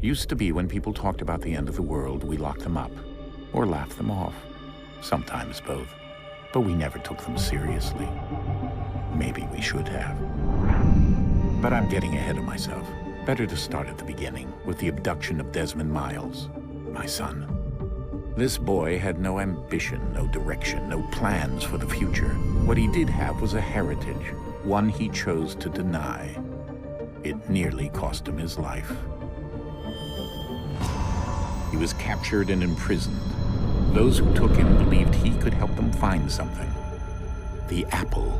Used to be when people talked about the end of the world, we locked them up, or laughed them off. Sometimes both. But we never took them seriously. Maybe we should have. But I'm getting ahead of myself. Better to start at the beginning, with the abduction of Desmond Miles, my son. This boy had no ambition, no direction, no plans for the future. What he did have was a heritage, one he chose to deny. It nearly cost him his life. He was captured and imprisoned. Those who took him believed he could help them find something. The apple.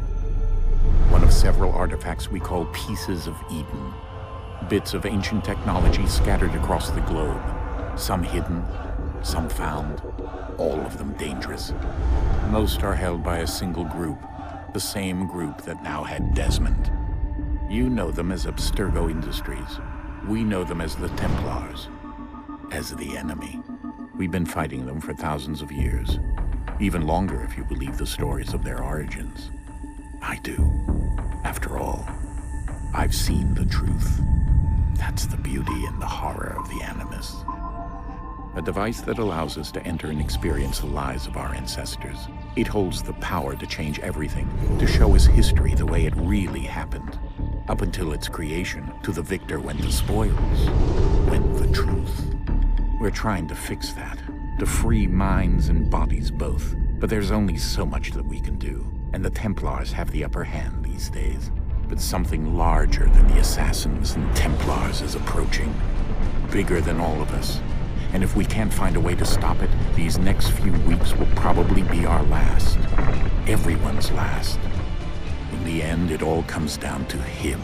One of several artifacts we call Pieces of Eden. Bits of ancient technology scattered across the globe. Some hidden, some found, all of them dangerous. Most are held by a single group, the same group that now had Desmond. You know them as Abstergo Industries. We know them as the Templars, as the enemy. We've been fighting them for thousands of years, even longer if you believe the stories of their origins. I do. After all, I've seen the truth. That's the beauty and the horror of the Animus. A device that allows us to enter and experience the lives of our ancestors. It holds the power to change everything, to show us history the way it really happened. Up until its creation, to the victor went the spoils, went the truth. We're trying to fix that, to free minds and bodies both. But there's only so much that we can do, and the Templars have the upper hand these days. But something larger than the Assassins and Templars is approaching, bigger than all of us. And if we can't find a way to stop it, these next few weeks will probably be our last. Everyone's last. In the end, it all comes down to him.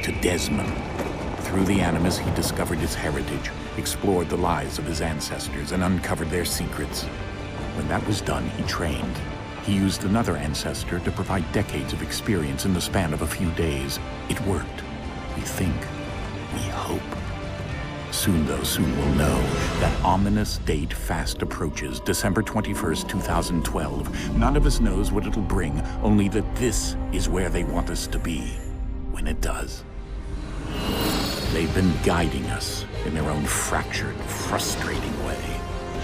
To Desmond. Through the Animus, he discovered his heritage, explored the lives of his ancestors, and uncovered their secrets. When that was done, he trained. He used another ancestor to provide decades of experience in the span of a few days. It worked. We think. We hope. Soon, though, soon we'll know. That ominous date fast approaches, December 21st, 2012. None of us knows what it'll bring, only that this is where they want us to be, when it does. They've been guiding us in their own fractured, frustrating way.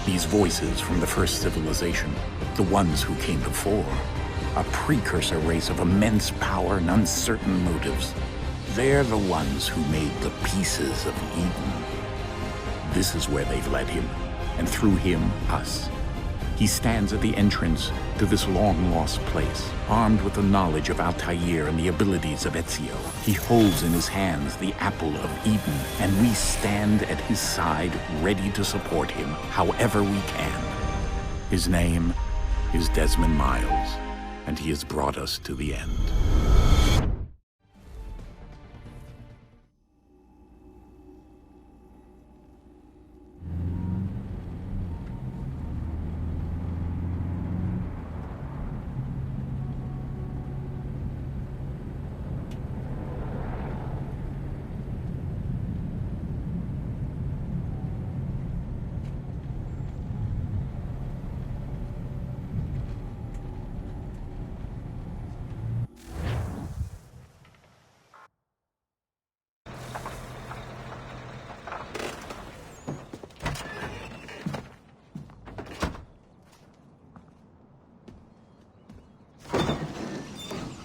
These voices from the first civilization, the ones who came before, a precursor race of immense power and uncertain motives. They're the ones who made the Pieces of Eden. This is where they've led him, and through him, us. He stands at the entrance to this long-lost place, armed with the knowledge of Altair and the abilities of Ezio. He holds in his hands the Apple of Eden, and we stand at his side, ready to support him however we can. His name is Desmond Miles, and he has brought us to the end.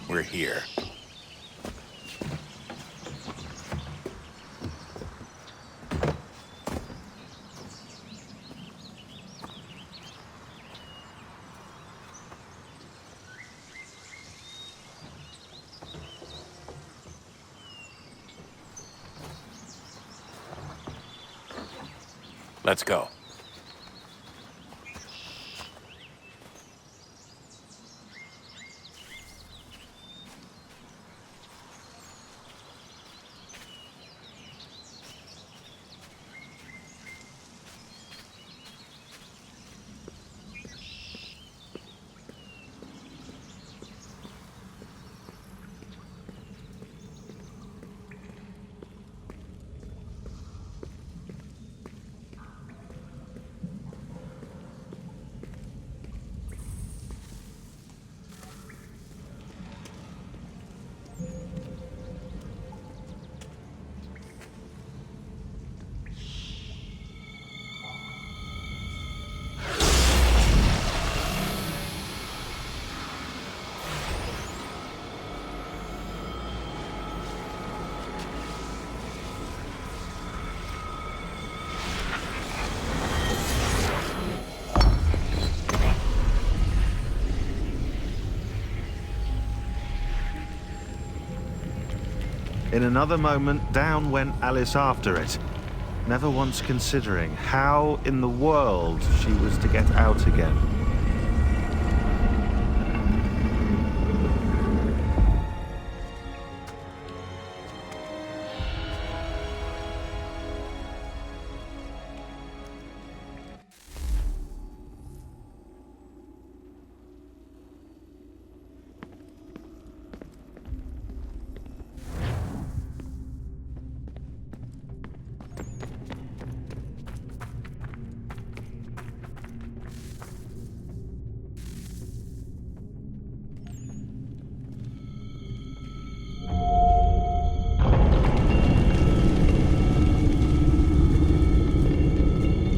We're here. Let's go. In another moment, down went Alice after it, never once considering how in the world she was to get out again.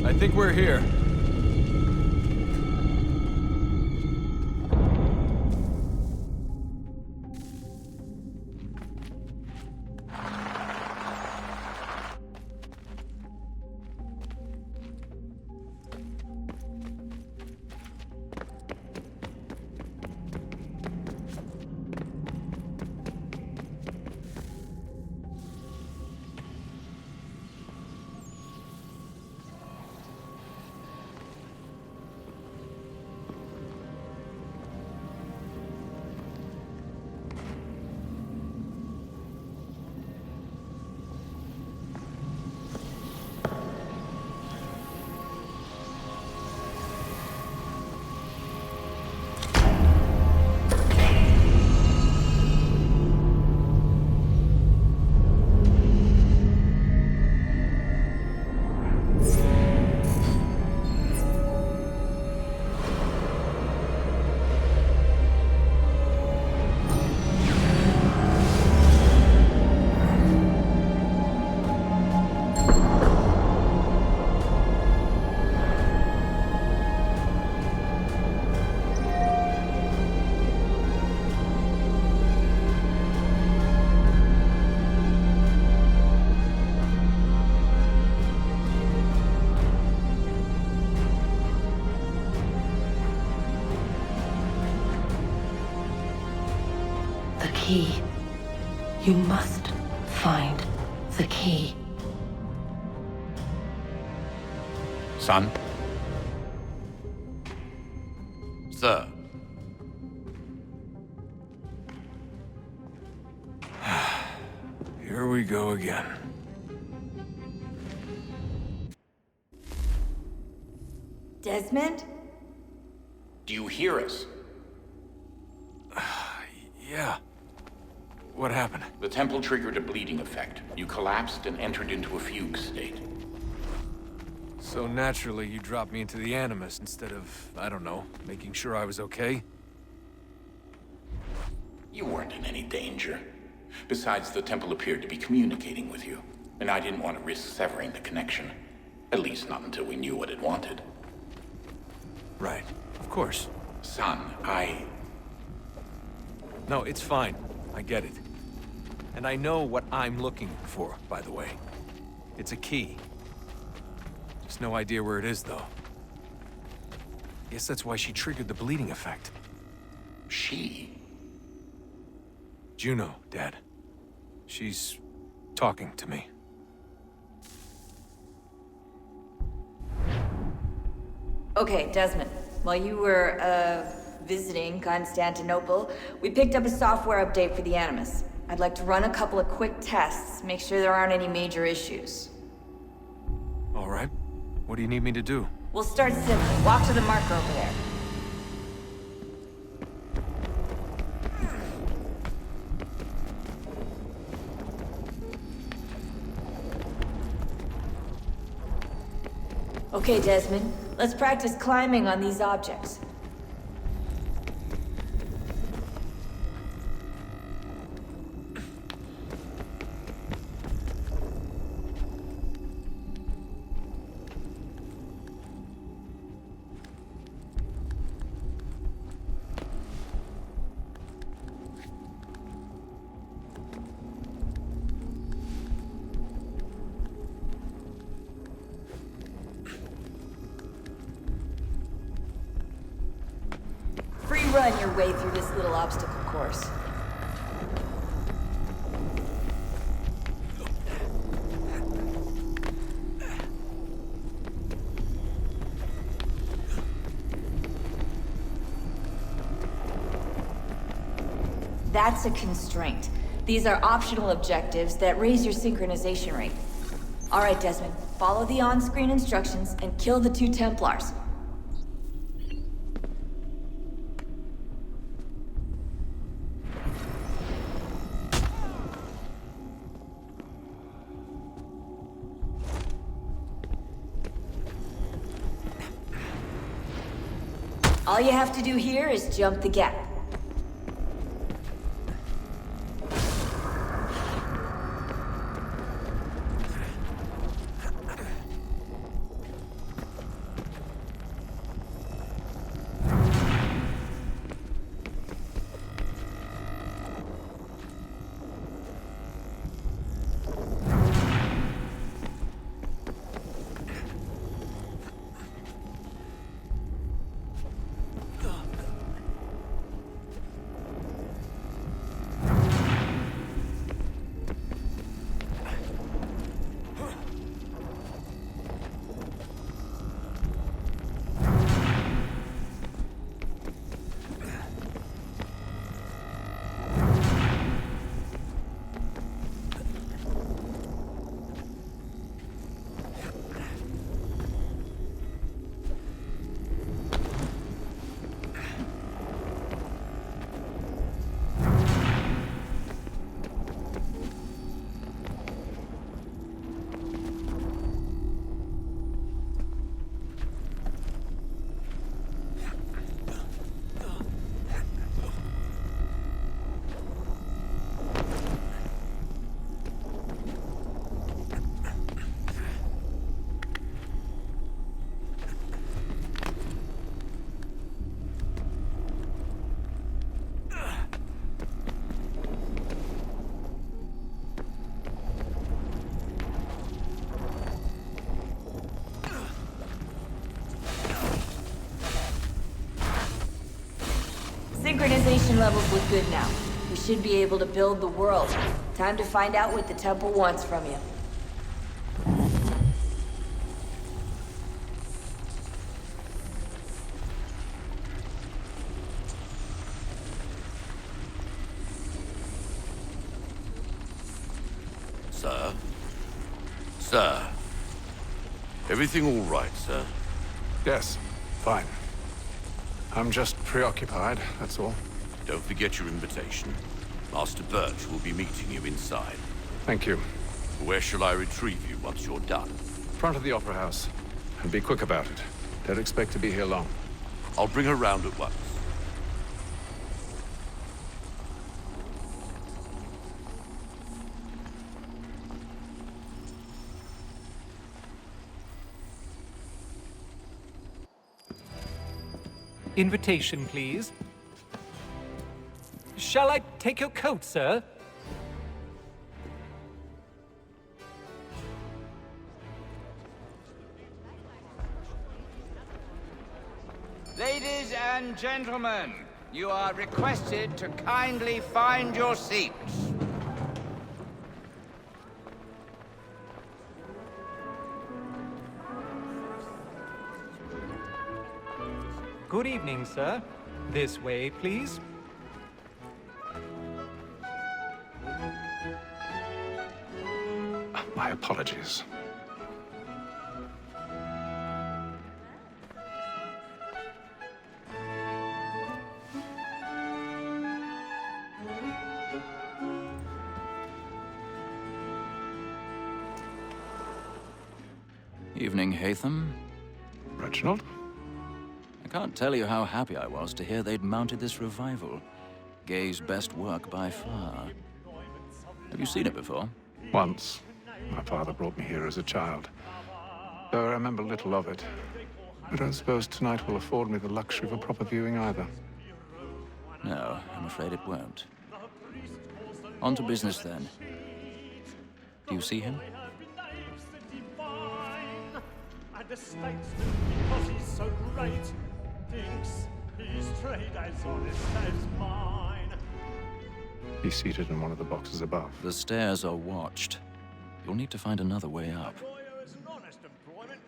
I think we're here. The key. You must find the key. Son? Sir. Here we go again. Desmond? Do you hear us? Yeah. What happened? The temple triggered a bleeding effect. You collapsed and entered into a fugue state. So naturally, you dropped me into the Animus instead of, I don't know, making sure I was okay? You weren't in any danger. Besides, the temple appeared to be communicating with you, and I didn't want to risk severing the connection. At least not until we knew what it wanted. Right. Of course. Son, No, it's fine. I get it. And I know what I'm looking for, by the way. It's a key. Just no idea where it is, though. Guess that's why she triggered the bleeding effect. She? Juno, Dad. She's talking to me. Okay, Desmond. While you were, visiting Constantinople, we picked up a software update for the Animus. I'd like to run a couple of quick tests, make sure there aren't any major issues. All right. What do you need me to do? We'll start simple. Walk to the marker over there. Okay, Desmond. Let's practice climbing on these objects. Run your way through this little obstacle course. That's a constraint. These are optional objectives that raise your synchronization rate. Alright, Desmond. Follow the on-screen instructions and kill the 2 Templars. All you have to do here is jump the gap. Synchronization levels look good now. We should be able to build the world. Time to find out what the temple wants from you. Sir? Sir? Everything all right, sir? Yes, fine. I'm just preoccupied, that's all. Don't forget your invitation. Master Birch will be meeting you inside. Thank you. Where shall I retrieve you once you're done? Front of the Opera House. And be quick about it. Don't expect to be here long. I'll bring her round at once. Invitation, please. Shall I take your coat, sir? Ladies and gentlemen, you are requested to kindly find your seats. Good evening, sir. This way, please. My apologies. Evening, Haytham. Reginald? I can't tell you how happy I was to hear they'd mounted this revival. Gay's best work by far. Have you seen it before? Once. My father brought me here as a child. Though I remember little of it. I don't suppose tonight will afford me the luxury of a proper viewing either. No, I'm afraid it won't. On to business, then. Do you see him? The statesman, because he's so great, thinks his trade as honest as mine. He's seated in one of the boxes above. The stairs are watched. You'll need to find another way up. A lawyer is an honest employment,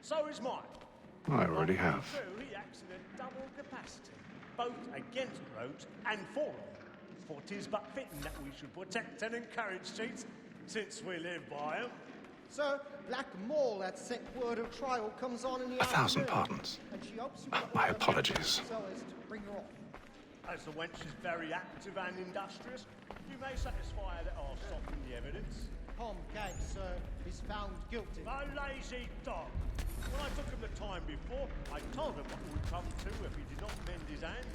so is mine. I already have. True, he acts in a double capacity, both against rogues and for them. For 'tis but fitting that we should protect and encourage cheats, since we live by 'em. Sir, Black Mall had sent word of trial comes on in the 1,000 afternoon, pardons. and she hopes you My apologies. so as to bring her off. As the wench is very active and industrious, you may satisfy her that I'll soften the evidence. Tom Gag, sir, is found guilty. A lazy dog! When I took him the time before, I told him what would come to if he did not mend his hand.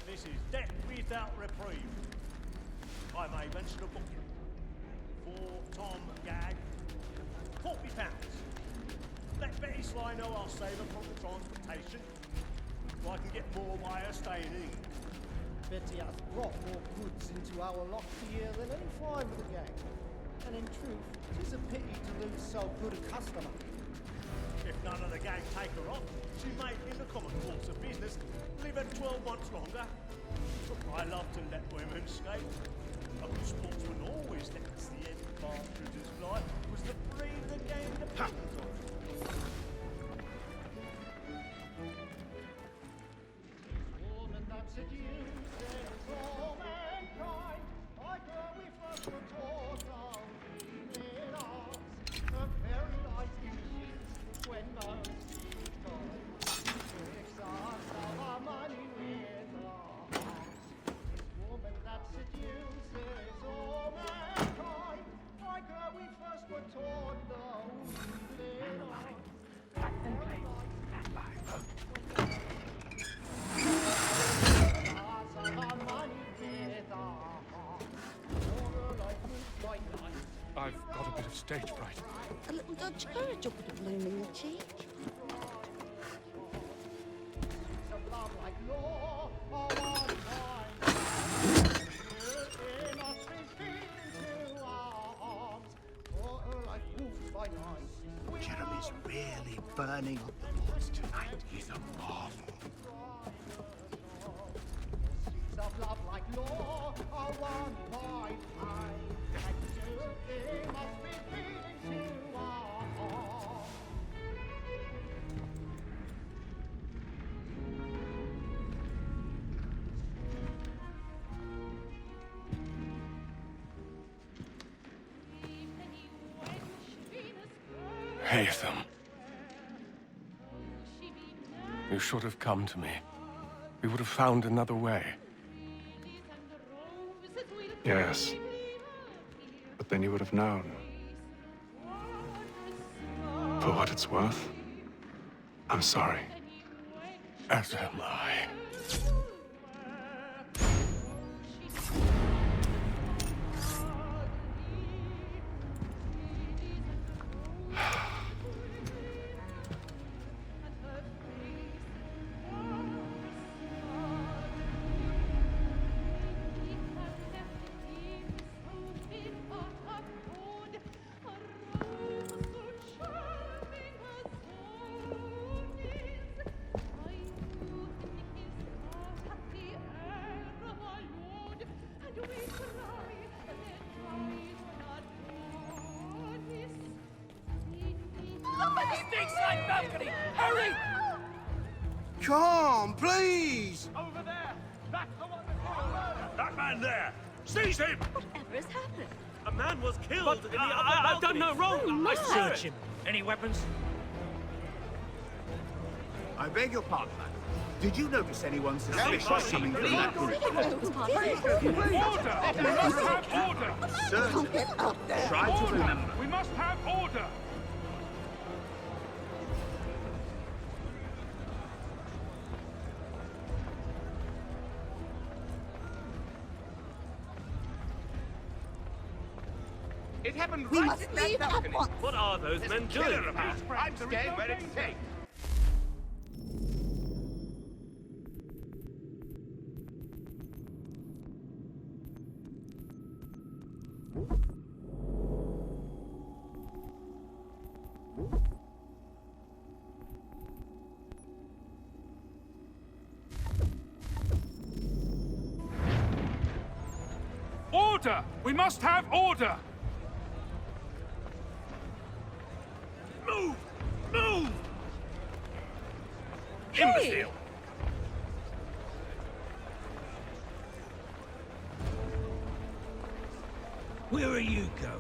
This is death without reprieve. I may mention a booking. For Tom Gag, £40. Let Betty Sly know I'll save her from the transportation, so I can get more by her staying in England. Betty has brought more goods into our lock here than any crime with the gang. And in truth, it is a pity to lose so good a customer. If none of the gang take her off, she may, in the common course of business, live her 12 months longer. I love to let women escape. A good sportsman always lets the end partridges fly, was the breed the game depends on. Woman that seduces all mankind, like her we first were taught our evening arts. Her very light is when most tricks us of our money with our hearts. Woman that seduces all mankind, like her we first were taught our evening arts. I've got a bit of stage fright. A little Dutch courage will put a bloom in your cheek. Jeremy's really burning up the mods tonight. He's a marvel. Of love like law are one by eye, and you must be feeling to our heart. Haytham. You should have come to me. We would have found another way. Yes. But then you would have known. For what it's worth, I'm sorry. As am I. balcony! Hurry! Come, please! Over there! That's the one that man there! Seize him! Whatever has happened? A man was killed But in the I've done no wrong! Oh, I no. search him! Any weapons? I beg your pardon, madam. Did you notice anyone suspicious coming from that room? Order! We must have order! Certainly. Try to remember. We must have order! It happened We right must in that leave at balcony. once. What are those There's men a killer doing? about. I'm staying where it's safe. Order! We must have order! Move! Move! Imbecile! Where are you going?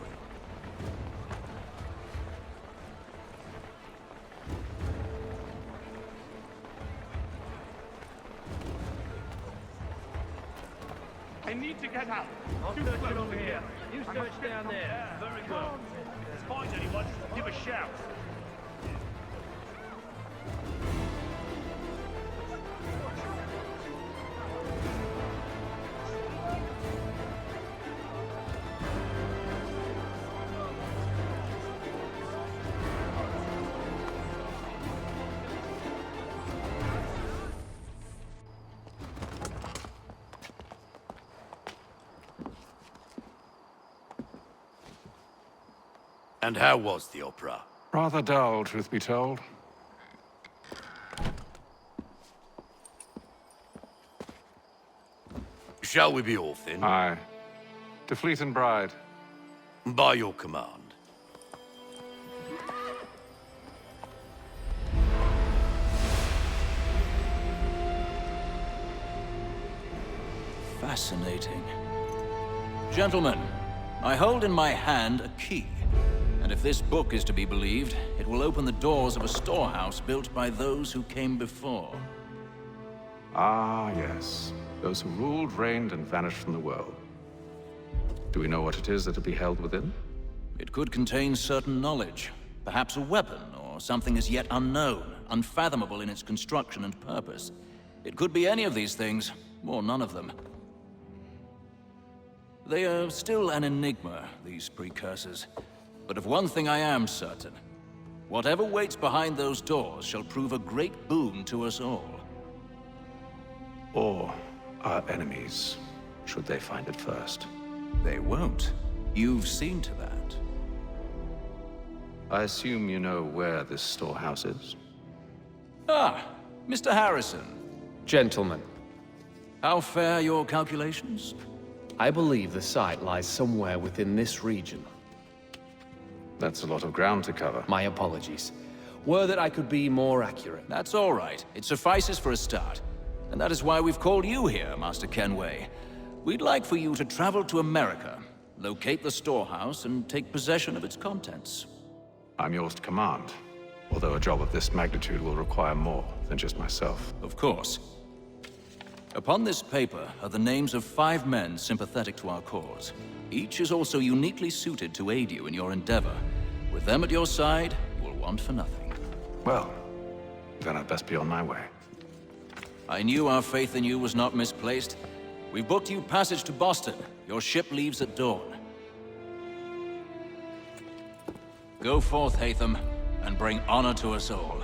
I need to get out. I'll search it over here. You search down there. Very good. If you find anyone, give a shout. And how was the opera? Rather dull, truth be told. Shall we be off then? Aye. To Fleet and Bride. By your command. Fascinating. Gentlemen, I hold in my hand a key. And if this book is to be believed, it will open the doors of a storehouse built by those who came before. Ah, yes. Those who ruled, reigned, and vanished from the world. Do we know what it is that will be held within? It could contain certain knowledge. Perhaps a weapon, or something as yet unknown, unfathomable in its construction and purpose. It could be any of these things, or none of them. They are still an enigma, these precursors. But of one thing I am certain. Whatever waits behind those doors shall prove a great boon to us all. Or our enemies, should they find it first. They won't. You've seen to that. I assume you know where this storehouse is? Ah, Mr. Harrison. Gentlemen, How fare your calculations? I believe the site lies somewhere within this region. That's a lot of ground to cover. My apologies. Were that I could be more accurate. That's all right. It suffices for a start. And that is why we've called you here, Master Kenway. We'd like for you to travel to America, locate the storehouse, and take possession of its contents. I'm yours to command, although a job of this magnitude will require more than just myself. Of course. Upon this paper are the names of 5 men sympathetic to our cause. Each is also uniquely suited to aid you in your endeavor. With them at your side, you will want for nothing. Well, then I'd best be on my way. I knew our faith in you was not misplaced. We've booked you passage to Boston. Your ship leaves at dawn. Go forth, Hatham, and bring honor to us all.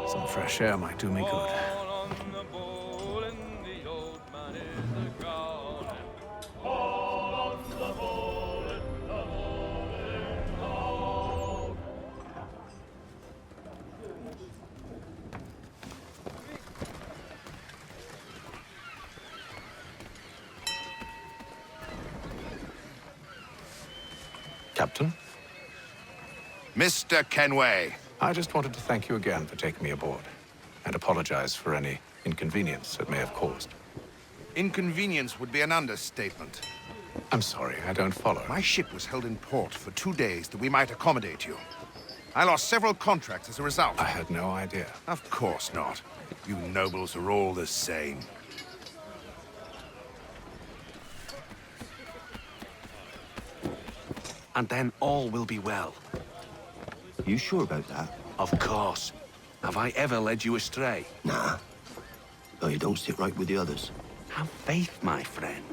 Some fresh air might do me good. Captain? Mr. Kenway. I just wanted to thank you again for taking me aboard, and apologize for any inconvenience it may have caused. Inconvenience would be an understatement. I'm sorry, I don't follow. My ship was held in port for 2 days that we might accommodate you. I lost several contracts as a result. I had no idea. Of course not. You nobles are all the same. And then all will be well. You sure about that? Of course. Have I ever led you astray? Nah. Though you don't sit right with the others. Have faith, my friend.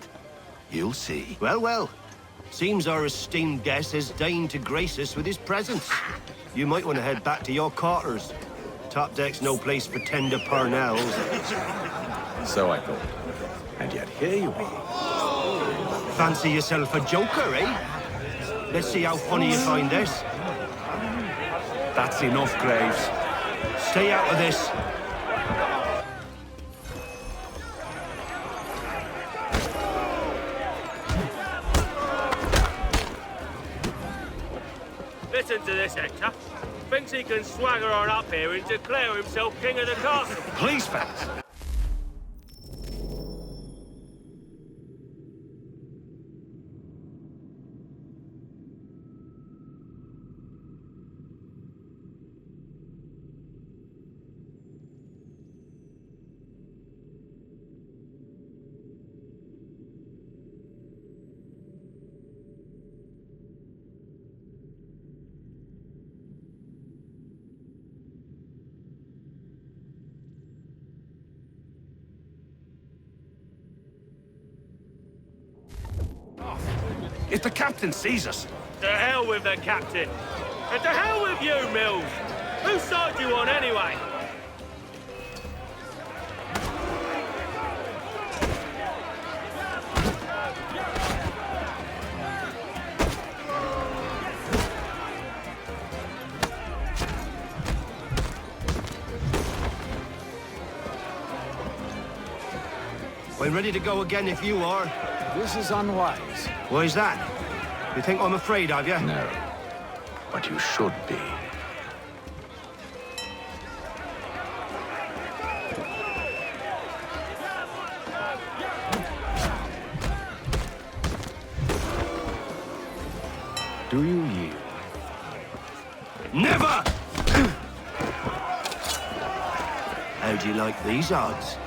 You'll see. Well, well. Seems our esteemed guest has deigned to grace us with his presence. You might want to head back to your quarters. Top deck's no place for tender parnells. So I thought. And yet here you are. Fancy yourself a joker, eh? Let's see how funny you find this. That's enough, Graves. Stay out of this. Listen to this, Hector. Thinks he can swagger on up here and declare himself king of the castle. Please, fellas. If the captain sees us... To hell with the captain. And to hell with you, Mills. Whose side you on, anyway? I'm ready to go again if you are. This is unwise. Why is that? You think I'm afraid of you? No. But you should be. Do you yield? Never! How do you like these odds?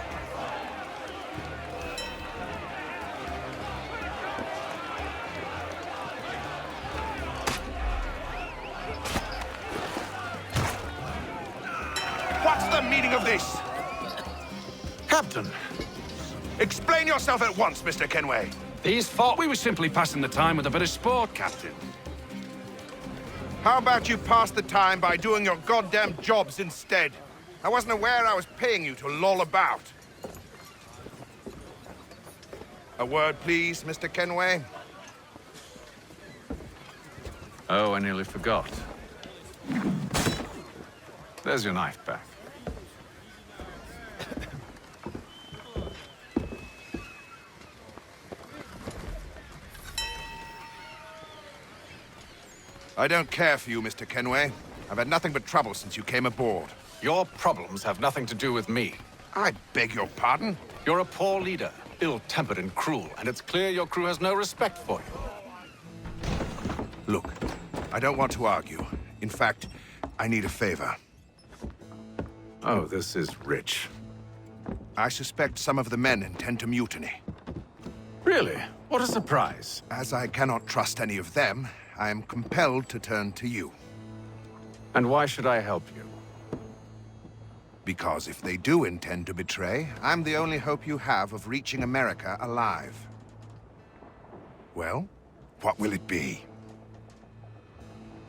What's the meaning of this? Captain! Explain yourself at once, Mr. Kenway. These thought we were simply passing the time with a bit of sport, Captain. How about you pass the time by doing your goddamn jobs instead? I wasn't aware I was paying you to loll about. A word, please, Mr. Kenway. Oh, I nearly forgot. There's your knife back. I don't care for you, Mr. Kenway. I've had nothing but trouble since you came aboard. Your problems have nothing to do with me. I beg your pardon? You're a poor leader, ill-tempered and cruel, and it's clear your crew has no respect for you. Look, I don't want to argue. In fact, I need a favor. Oh, this is rich. I suspect some of the men intend to mutiny. Really? What a surprise. As I cannot trust any of them, I am compelled to turn to you. And why should I help you? Because if they do intend to betray, I'm the only hope you have of reaching America alive. Well, what will it be?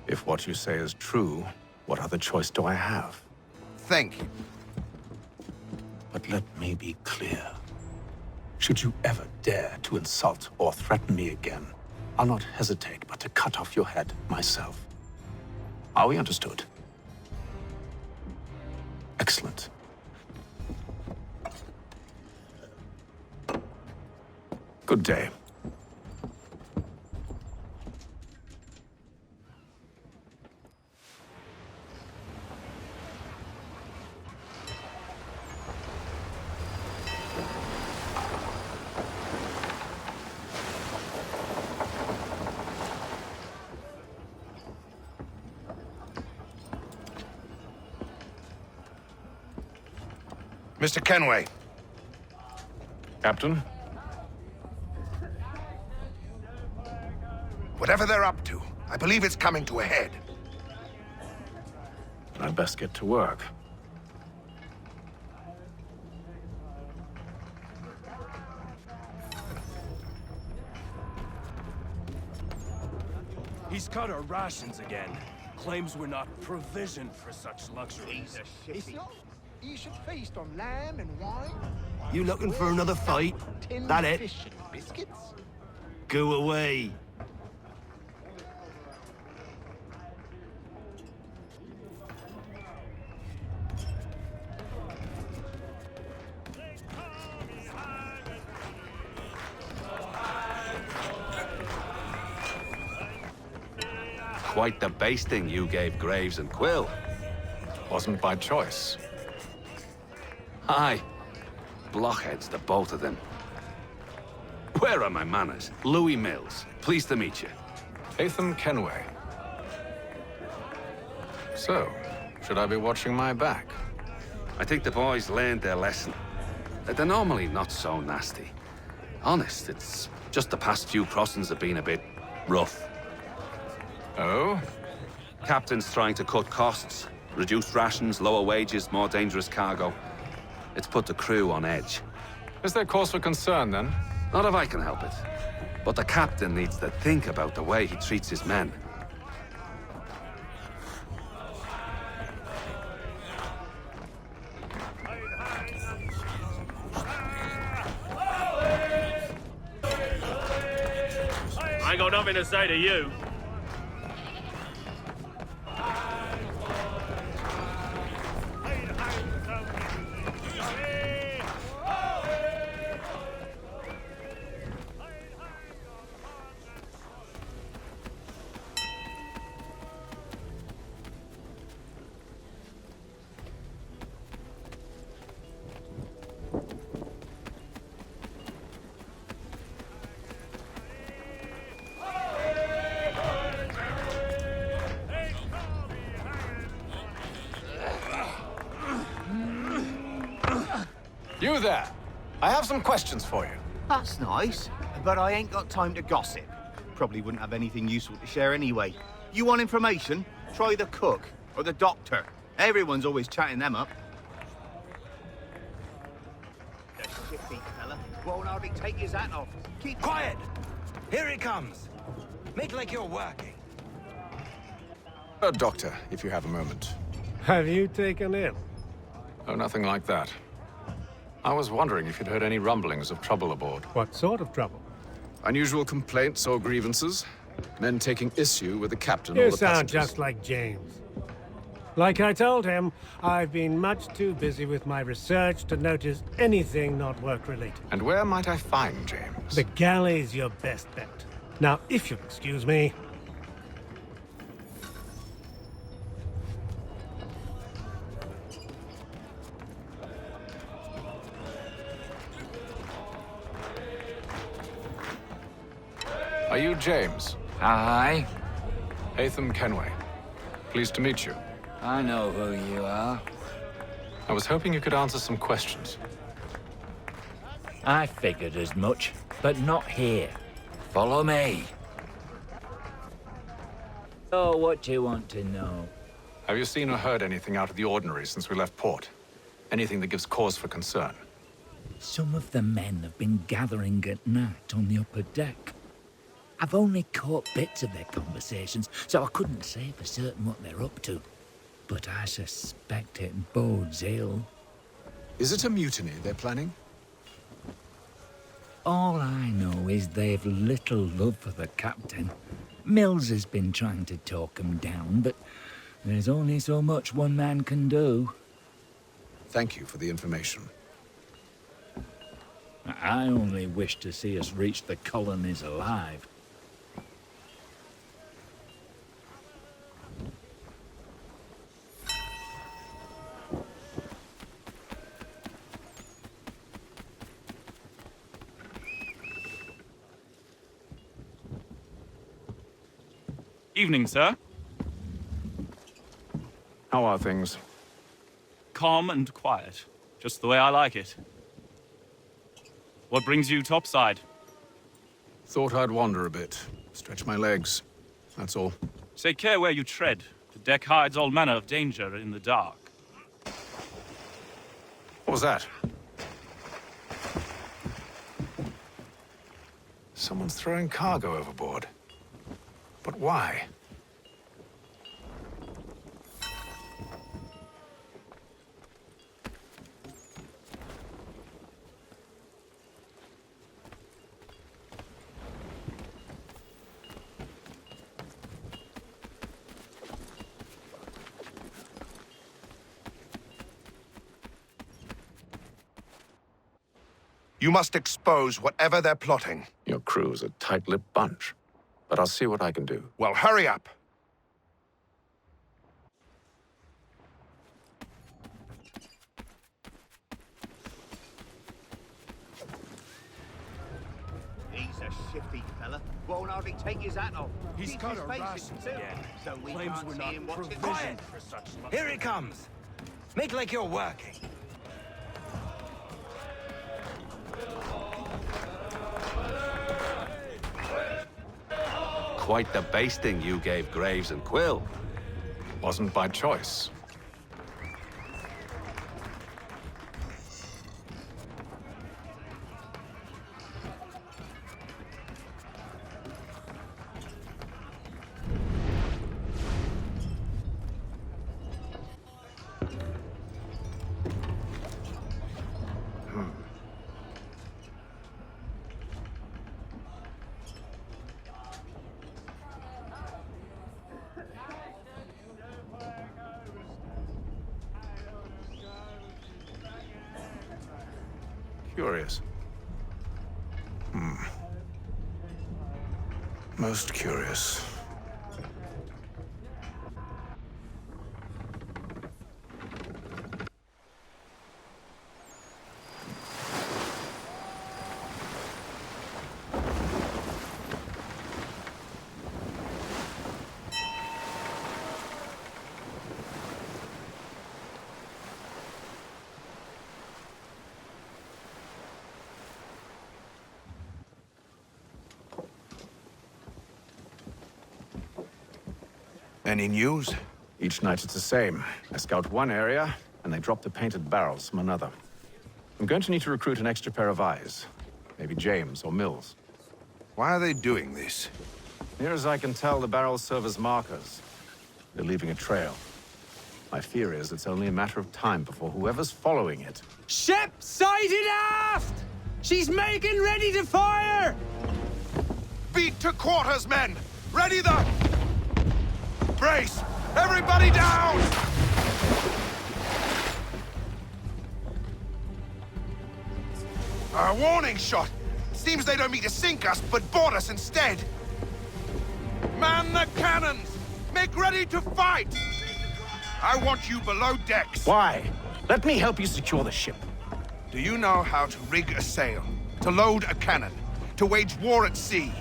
If what you say is true, what other choice do I have? Thank you. But let me be clear. Should you ever dare to insult or threaten me again, I'll not hesitate but to cut off your head myself. Are we understood? Excellent. Good day. Mr. Kenway. Captain? Whatever they're up to, I believe it's coming to a head. I'd best get to work. He's cut our rations again. Claims we're not provisioned for such luxuries. It's not. You should feast on lamb and wine. You looking for another fight? Tin That it? fish and biscuits. Go away. Quite the basting you gave Graves and Quill. Wasn't by choice. Aye. Blockheads, the both of them. Where are my manners? Louis Mills. Pleased to meet you. Hatham Kenway. So, should I be watching my back? I think the boys learned their lesson. They're normally not so nasty. Honest, it's just the past few crossings have been a bit rough. Oh? Captain's trying to cut costs. Reduced rations, lower wages, more dangerous cargo. It's put the crew on edge. Is there cause for concern, then? Not if I can help it. But the captain needs to think about the way he treats his men. I ain't got nothing to say to you. You there! I have some questions for you. That's nice, but I ain't got time to gossip. Probably wouldn't have anything useful to share anyway. You want information? Try the cook or the doctor. Everyone's always chatting them up. The shifty fella won't hardly take his hat off. Keep quiet! Here he comes. Make like you're working. Doctor, if you have a moment. Have you taken ill? Oh, nothing like that. I was wondering if you'd heard any rumblings of trouble aboard. What sort of trouble? Unusual complaints or grievances? Men taking issue with the captain or You the sound passengers? just like James. Like I told him, I've been much too busy with my research to notice anything not work-related. And where might I find James? The galley's your best bet. Now, if you'll excuse me... Are you James? Aye. Hatham Kenway. Pleased to meet you. I know who you are. I was hoping you could answer some questions. I figured as much, but not here. Follow me. So, what do you want to know? Have you seen or heard anything out of the ordinary since we left port? Anything that gives cause for concern? Some of the men have been gathering at night on the upper deck. I've only caught bits of their conversations, so I couldn't say for certain what they're up to. But I suspect it bodes ill. Is it a mutiny they're planning? All I know is they've little love for the captain. Mills has been trying to talk him down, but there's only so much one man can do. Thank you for the information. I only wish to see us reach the colonies alive. Evening, sir. How are things? Calm and quiet. Just the way I like it. What brings you topside? Thought I'd wander a bit. Stretch my legs. That's all. Take care where you tread. The deck hides all manner of danger in the dark. What was that? Someone's throwing cargo overboard. But why? You must expose whatever they're plotting. Your crew's a tight-lipped bunch. But I'll see what I can do. Well, hurry up. He's a shifty fella. Won't hardly take his hat off. He's Keeps cut his our face rations too. again. So we Claims can't we're see not him watching provisioned the for such Here he comes. Make like you're working. Quite the basting you gave Graves and Quill. Wasn't by choice. Curious. Most curious. Any news? Each night it's the same. I scout one area, and they drop the painted barrels from another. I'm going to need to recruit an extra pair of eyes. Maybe James or Mills. Why are they doing this? Near as I can tell, the barrels serve as markers. They're leaving a trail. My fear is it's only a matter of time before whoever's following it... Ship sighted aft! She's making ready to fire! Beat to quarters, men! Ready the... Brace! Everybody down! A warning shot! Seems they don't mean to sink us, but board us instead. Man the cannons! Make ready to fight! I want you below decks. Why? Let me help you secure the ship. Do you know how to rig a sail? To load a cannon? To wage war at sea?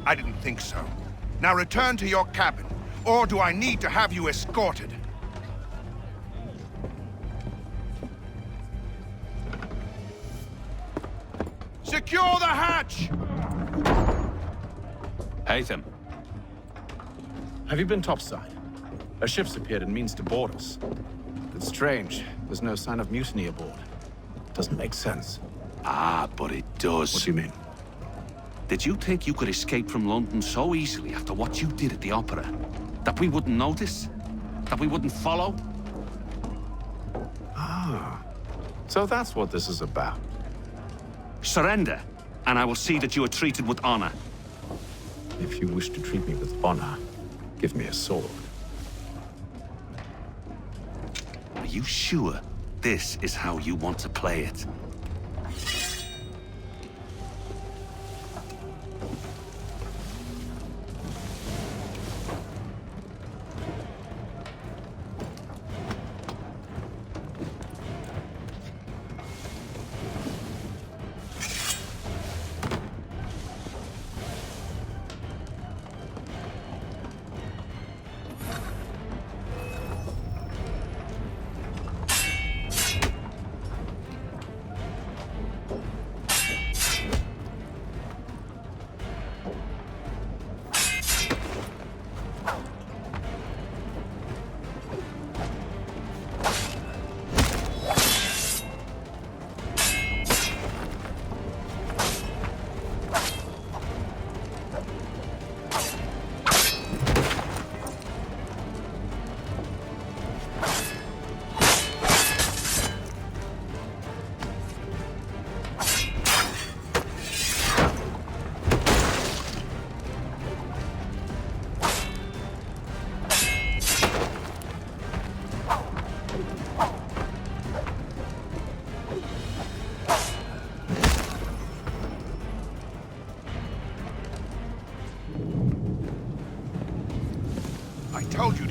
I didn't think so. Now return to your cabin. Or do I need to have you escorted? Secure the hatch! Haytham. Have you been topside? A ship's appeared and means to board us. It's strange. There's no sign of mutiny aboard. Doesn't make sense. Ah, but it does. What do you mean? Did you think you could escape from London so easily after what you did at the Opera? That we wouldn't notice? That we wouldn't follow? Ah. So that's what this is about. Surrender, and I will see that you are treated with honor. If you wish to treat me with honor, give me a sword. Are you sure this is how you want to play it?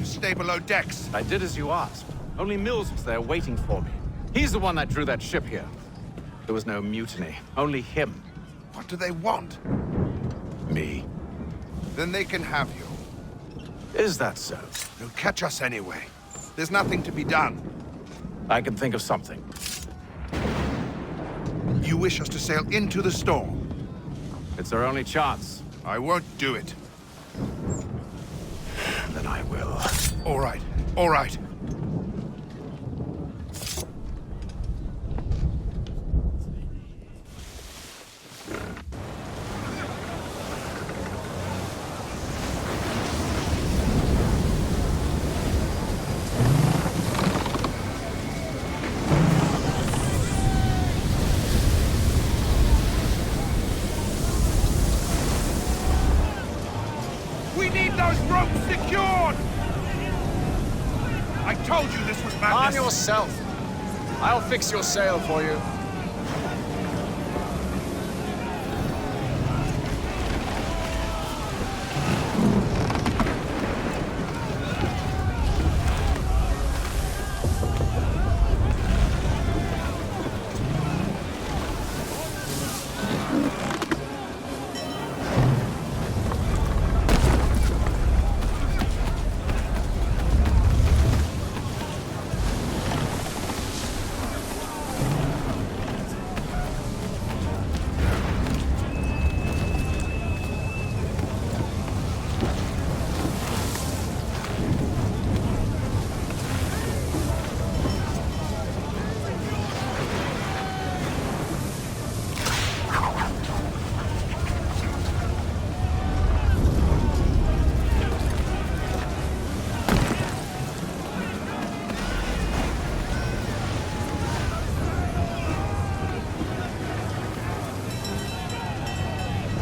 stay below decks. I did as you asked. Only Mills was there waiting for me. He's the one that drew that ship here. There was no mutiny, only him. What do they want? Me. Then they can have you. Is that so? They'll catch us anyway. There's nothing to be done. I can think of something. You wish us to sail into the storm? It's our only chance. I won't do it. Then I will. All right, all right. We need those ropes secured! I told you this was madness! Arm yourself. I'll fix your sail for you.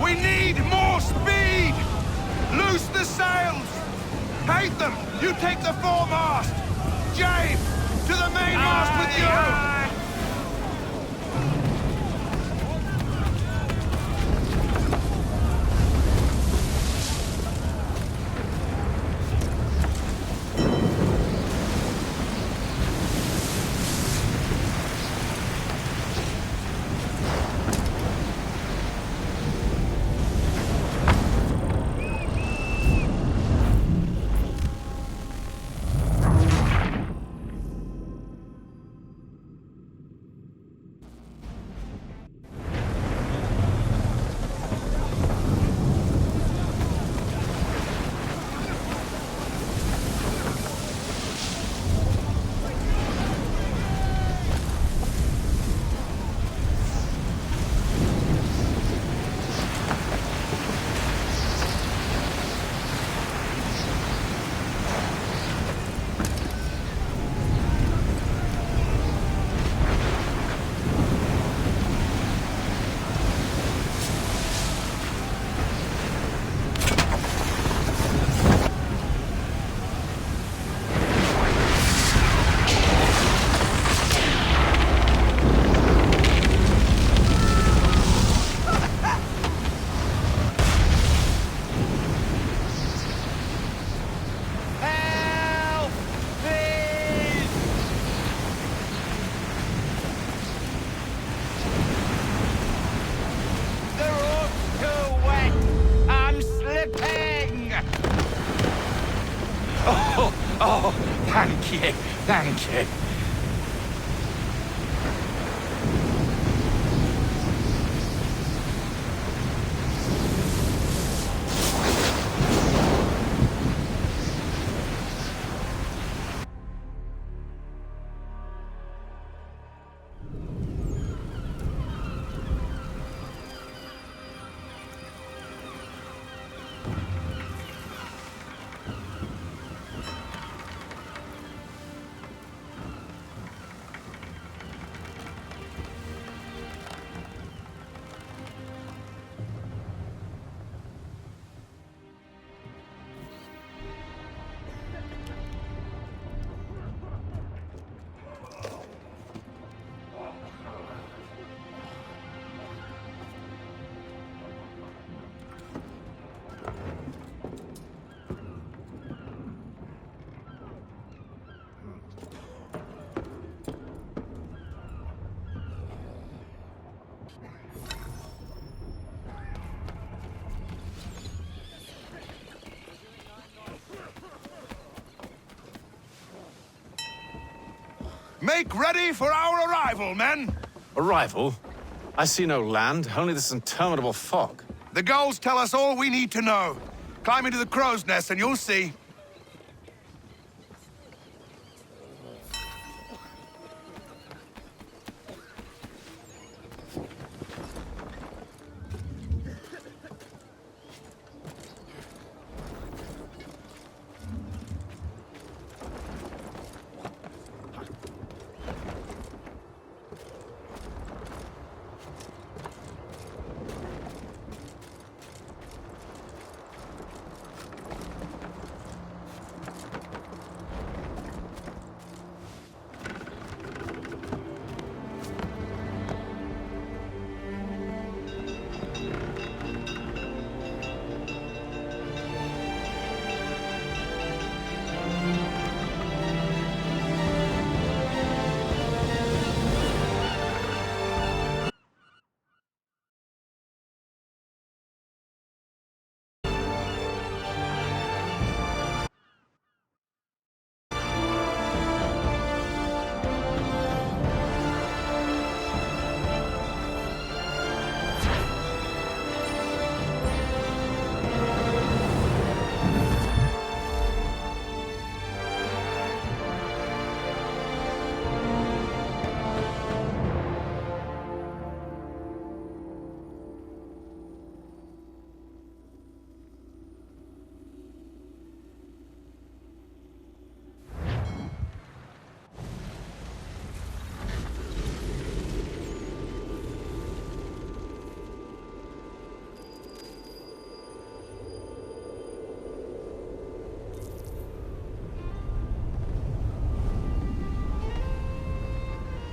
We need more speed! Loose the sails! Haytham, you take the foremast! James, to the mainmast with you! Oh, thank you, thank you. Make ready for our arrival, men! Arrival? I see no land, only this interminable fog. The gulls tell us all we need to know. Climb into the crow's nest and you'll see.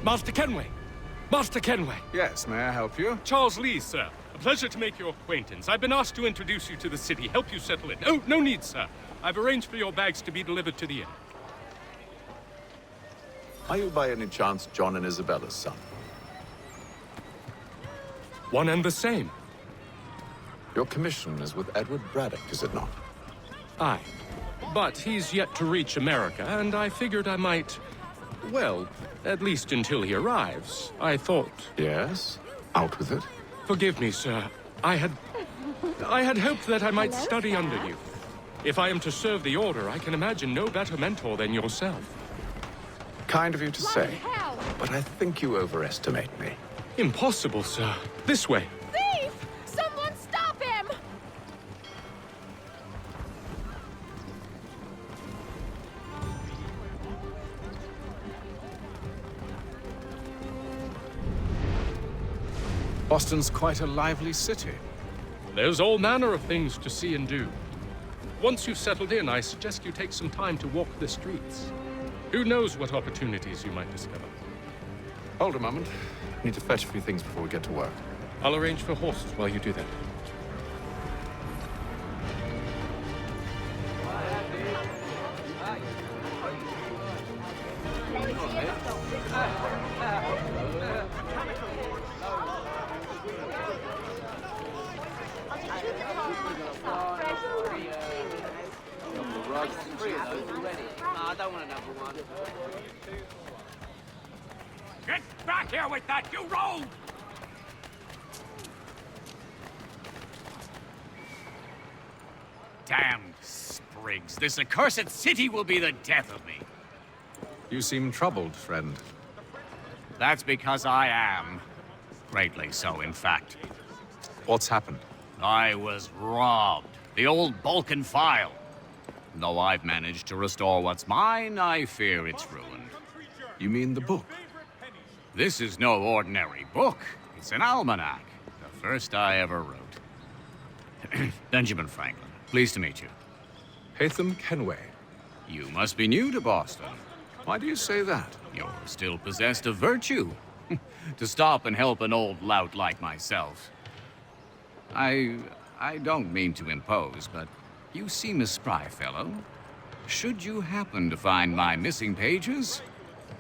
Master Kenway! Master Kenway! Yes, may I help you? Charles Lee, sir. A pleasure to make your acquaintance. I've been asked to introduce you to the city, help you settle in. Oh, no need, sir. I've arranged for your bags to be delivered to the inn. Are you by any chance John and Isabella's son? One and the same. Your commission is with Edward Braddock, is it not? Aye. But he's yet to reach America, and I figured I might... Well, at least until he arrives, I thought... Yes? Out with it. Forgive me, sir. I had hoped that I might study under you. If I am to serve the Order, I can imagine no better mentor than yourself. Kind of you to say, but I think you overestimate me. Impossible, sir. This way. Thief! Someone stop him! Boston's quite a lively city. There's all manner of things to see and do. Once you've settled in, I suggest you take some time to walk the streets. Who knows what opportunities you might discover. Hold a moment. I need to fetch a few things before we get to work. I'll arrange for horses while you do that. I don't want another one. Get back here with that, you rogue! Damned sprigs. This accursed city will be the death of me. You seem troubled, friend. That's because I am. Greatly so, in fact. What's happened? I was robbed. The old Balkan file. Though I've managed to restore what's mine, I fear it's ruined. You mean the book? This is no ordinary book. It's an almanac. The first I ever wrote. Benjamin Franklin. Pleased to meet you. Haytham Kenway. You must be new to Boston. Why do you say that? You're still possessed of virtue. To stop and help an old lout like myself. I don't mean to impose, but you seem a spry fellow. Should you happen to find my missing pages,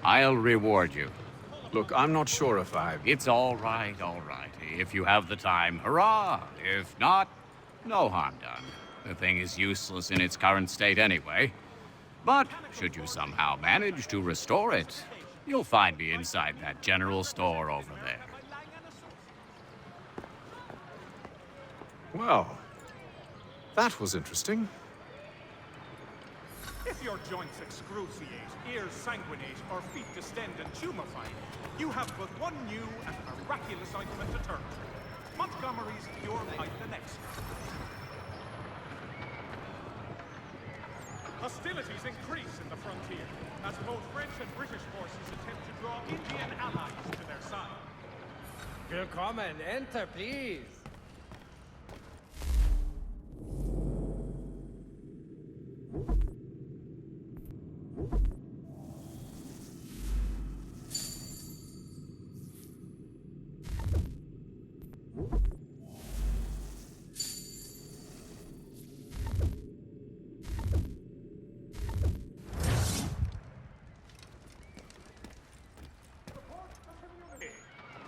I'll reward you. Look, I'm not sure if I... It's all right, all right. If you have the time, hurrah! If not, no harm done. The thing is useless in its current state anyway. But should you somehow manage to restore it, You'll find me inside that general store over there. Well, that was interesting. If your joints excruciate, ears sanguinate, or feet distend and tumefy, you have but one new and miraculous ointment to turn to. Montgomery's Pure Pipe the Next. Hostilities increase in the frontier, as both French and British forces attempt to draw Indian allies to their side. Willkommen, enter, please.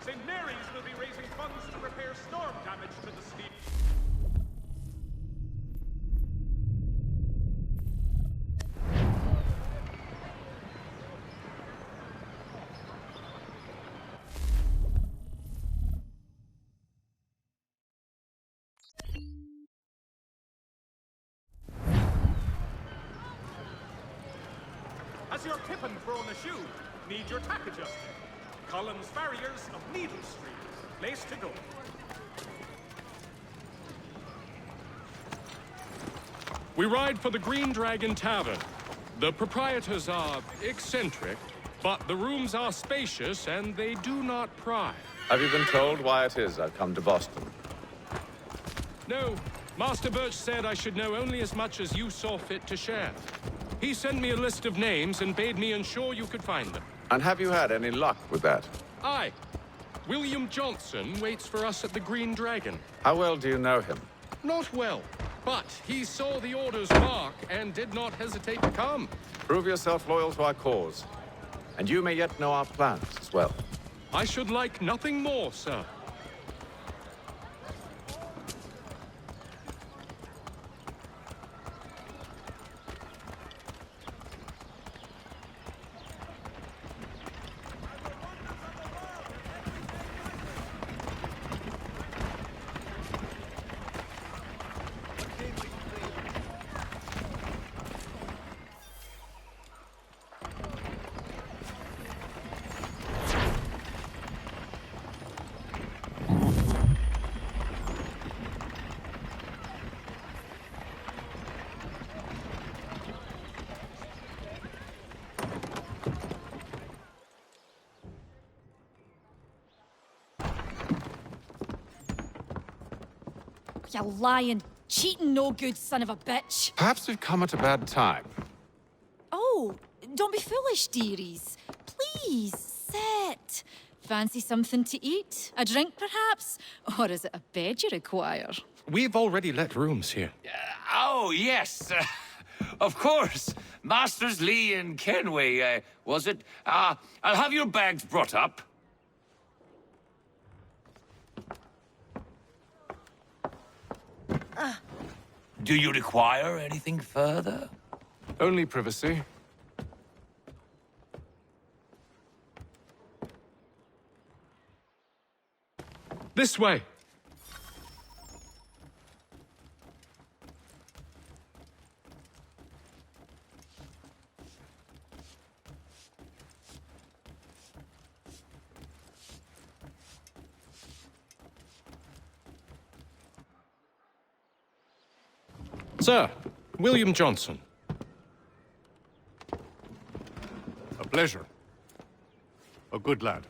St. Mary's will be raising funds to repair storm damage to the steep. Has your pippin thrown a shoe? Need your tack adjusted? Collins Farriers of Needle Street. Place to go. We ride for the Green Dragon Tavern. The proprietors are eccentric, but the rooms are spacious and they do not pry. Have you been told why it is I've come to Boston? No, Master Birch said I should know only as much as you saw fit to share. He sent me a list of names and bade me ensure you could find them. And have you had any luck with that? Aye. William Johnson waits for us at the Green Dragon. How well do you know him? Not well, but he saw the order's mark and did not hesitate to come. Prove yourself loyal to our cause. And you may yet know our plans as well. I should like nothing more, sir. You lying, cheating, no good son of a bitch. Perhaps we've come at a bad time. Oh, don't be foolish, dearies. Please, sit. Fancy something to eat? A drink, perhaps? Or is it a bed you require? We've already let rooms here. Oh, yes. Of course. Masters Lee and Kenway, was it? I'll have your bags brought up. Do you require anything further? Only privacy. This way. Sir, William Johnson. A pleasure. A good lad,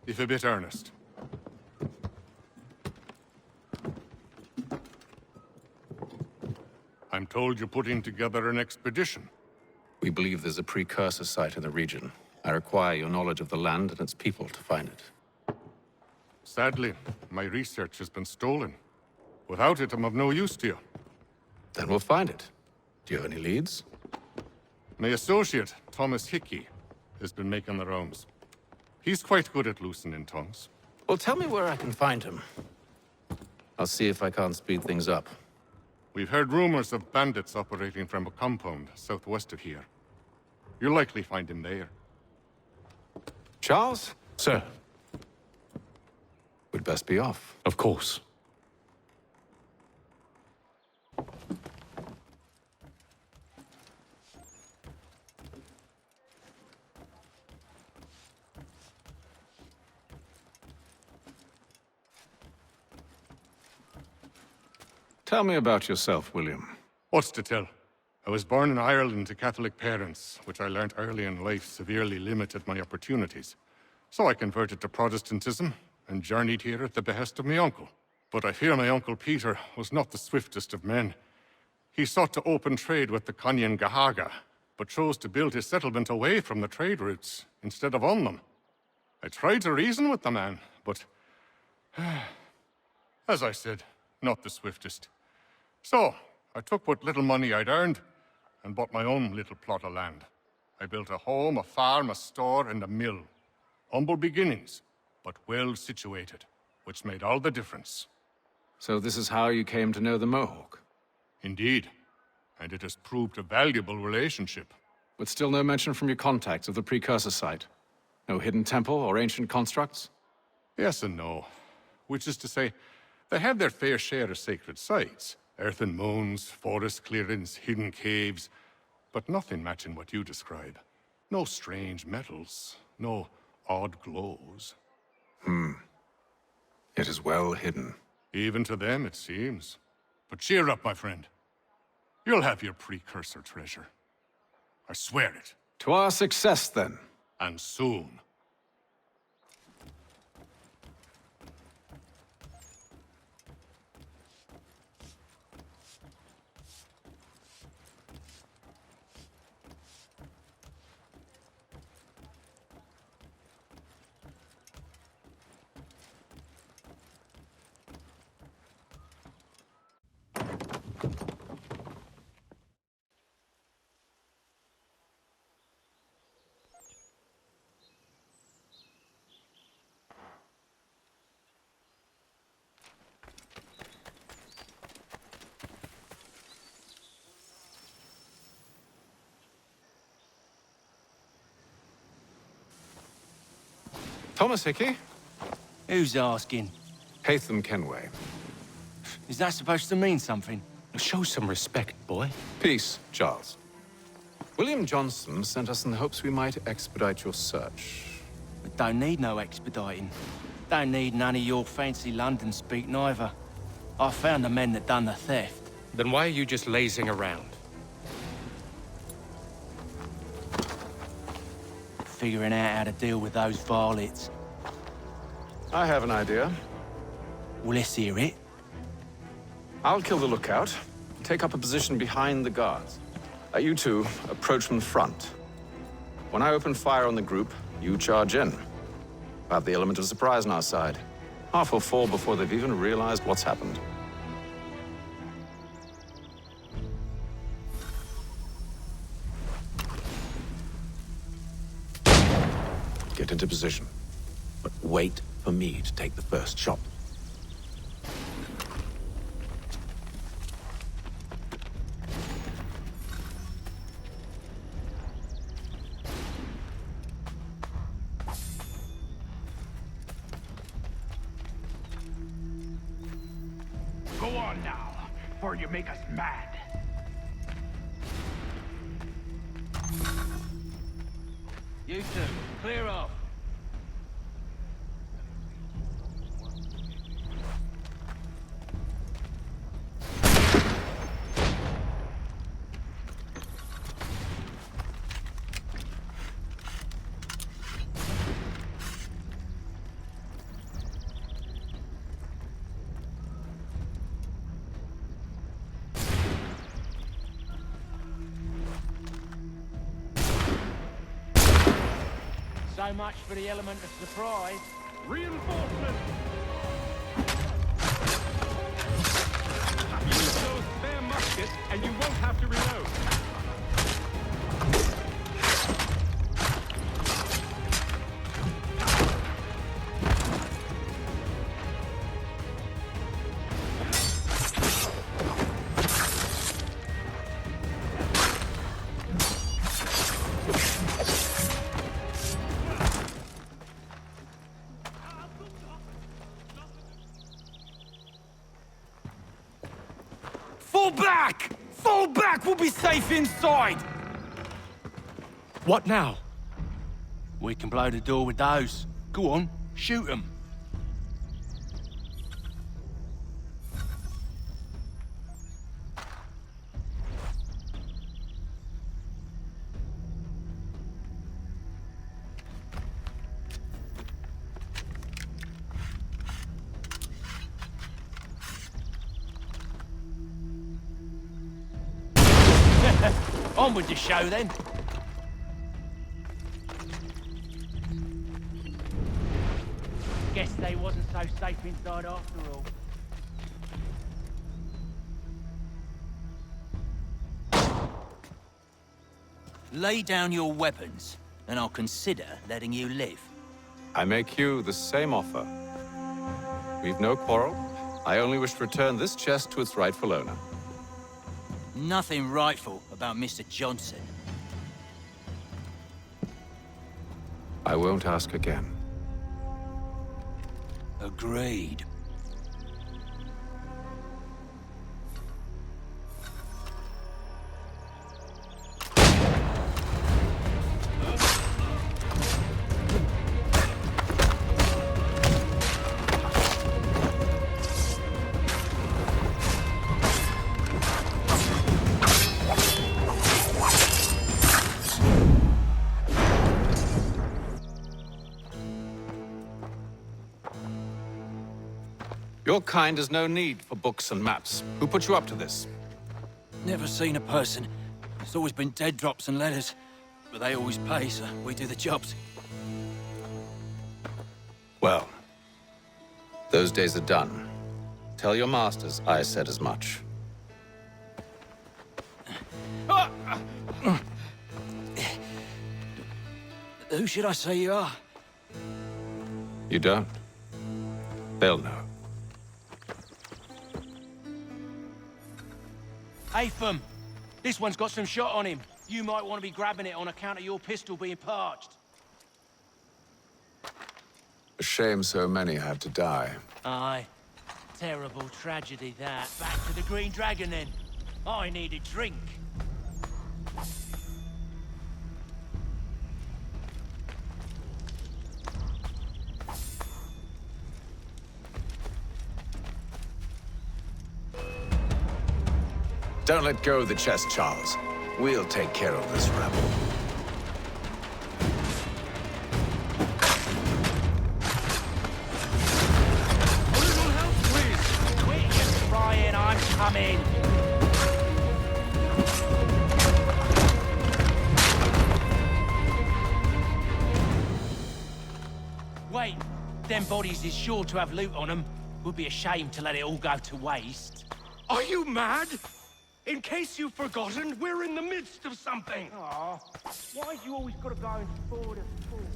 if a bit earnest. I'm told you're putting together an expedition. We believe there's a precursor site in the region. I require your knowledge of the land and its people to find it. Sadly, my research has been stolen. Without it, I'm of no use to you. Then we'll find it. Do you have any leads? My associate, Thomas Hickey, has been making the rounds. He's quite good at loosening tongues. Well, tell me where I can find him. I'll see if I can't speed things up. We've heard rumors of bandits operating from a compound southwest of here. You'll likely find him there. Charles? Sir. We'd best be off. Of course. Tell me about yourself, William. What's to tell? I was born in Ireland to Catholic parents, which I learnt early in life severely limited my opportunities. So I converted to Protestantism and journeyed here at the behest of my uncle. But I fear my uncle Peter was not the swiftest of men. He sought to open trade with the Conyan Gahaga, but chose to build his settlement away from the trade routes instead of on them. I tried to reason with the man, but as I said, not the swiftest. So, I took what little money I'd earned and bought my own little plot of land. I built a home, a farm, a store, and a mill. Humble beginnings, but well situated, which made all the difference. So this is how you came to know the Mohawk? Indeed, and it has proved a valuable relationship. But still no mention from your contacts of the precursor site? No hidden temple or ancient constructs? Yes and no. Which is to say, they have their fair share of sacred sites. Earthen mounds, forest clearings, hidden caves, but nothing matching what you describe. No strange metals, no odd glows. It is well hidden. Even to them, it seems. But cheer up, my friend. You'll have your precursor treasure. I swear it. To our success, then. And soon. Thomas Hickey? Who's asking? Haytham Kenway. Is that supposed to mean something? Show some respect, boy. Peace, Charles. William Johnson sent us in the hopes we might expedite your search. We don't need no expediting. Don't need none of your fancy London speak neither. I found the men that done the theft. Then why are you just lazing around? Figuring out how to deal with those varlets. I have an idea. Well, let's hear it. I'll kill the lookout, take up a position behind the guards. You two approach from the front. When I open fire on the group, you charge in. We'll have the element of surprise on our side. Half will fall before they've even realized what's happened. Get into position, but wait for me to take the first shot. Go on now, before you make us mad. You two, clear off. So much for the element of surprise. Reinforcement! Use those spare muskets, and you won't have to reload. Fall back! Fall back! We'll be safe inside! What now? We can blow the door with those. Go on, shoot them. On with the show, then. Guess they wasn't so safe inside after all. Lay down your weapons, and I'll consider letting you live. I make you the same offer. We've no quarrel. I only wish to return this chest to its rightful owner. Nothing rightful about Mr. Johnson. I won't ask again. Agreed. Your kind has no need for books and maps. Who put you up to this? Never seen a person. It's always been dead drops and letters. But they always pay, so we do the jobs. Well, those days are done. Tell your masters I said as much. Who should I say you are? You don't? They'll know. Haytham, this one's got some shot on him. You might want to be grabbing it on account of your pistol being parched. A shame so many had to die. Aye. Terrible tragedy, that. Back to the Green Dragon, then. I need a drink. Don't let go of the chest, Charles. We'll take care of this rebel. A little help, please. Quit your crying, I'm coming. Wait, them bodies is sure to have loot on them. Would be a shame to let it all go to waste. Are you mad? In case you've forgotten, we're in the midst of something. Aw, why you always gotta go and forward and forward?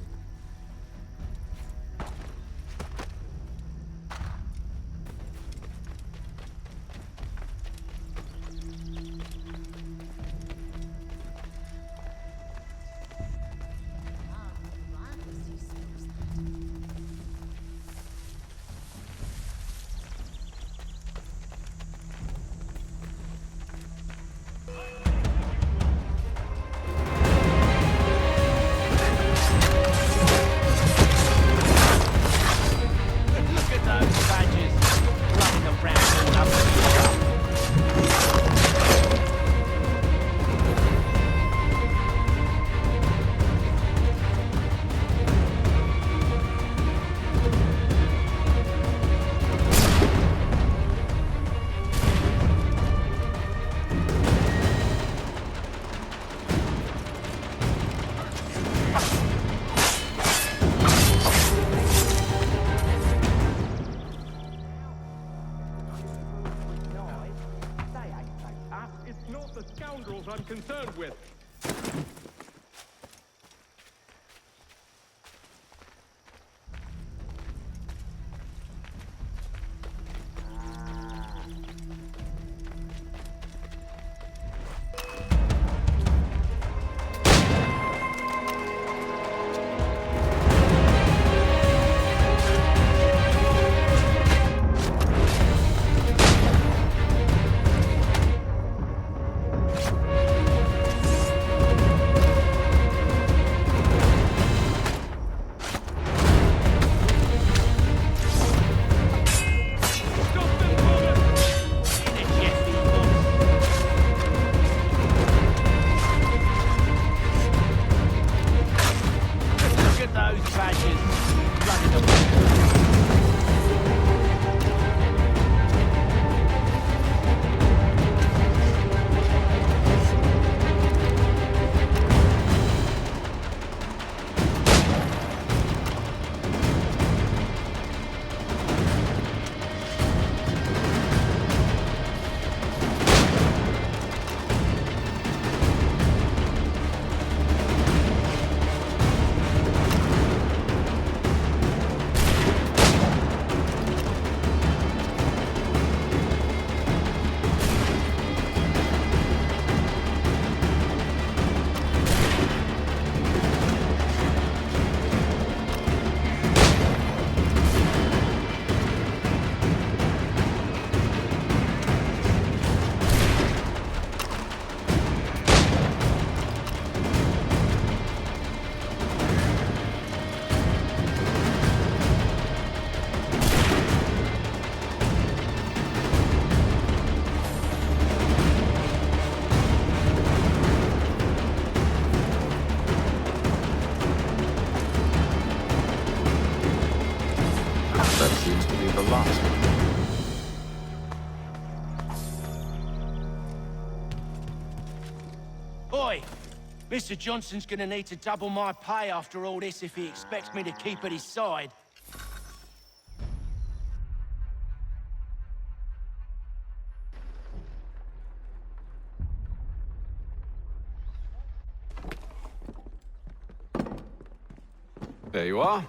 I'm concerned with. soon to be the last. Oi! Mr. Johnson's gonna need to double my pay after all this if he expects me to keep at his side. There you are.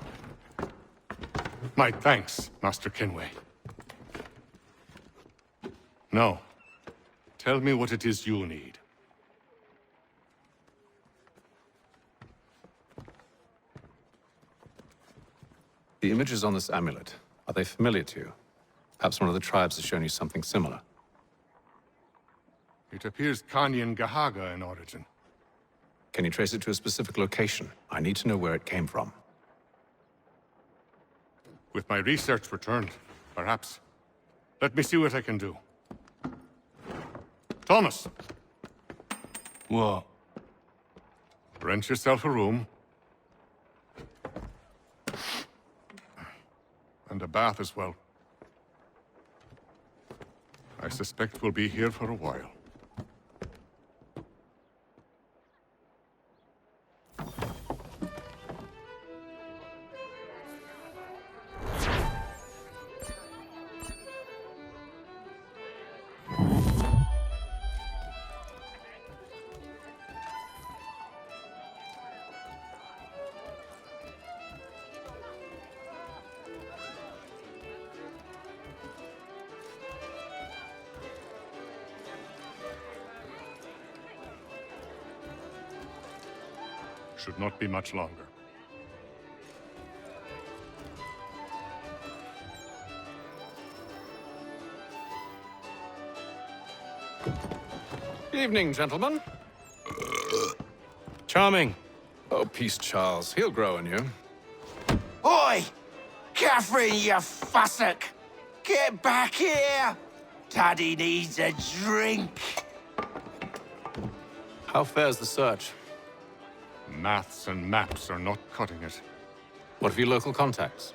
My thanks, Master Kenway. Now, tell me what it is you need. The images on this amulet, are they familiar to you? Perhaps one of the tribes has shown you something similar. It appears Kanyan Gahaga in origin. Can you trace it to a specific location? I need to know where it came from. With my research returned, perhaps. Let me see what I can do. Thomas! What? Rent yourself a room. And a bath as well. I suspect we'll be here for a while. Should not be much longer. Evening, gentlemen. Charming. Oh, peace, Charles. He'll grow on you. Oi! Catherine, you fussock! Get back here! Daddy needs a drink! How fares the search? Maths and maps are not cutting it. What of your local contacts?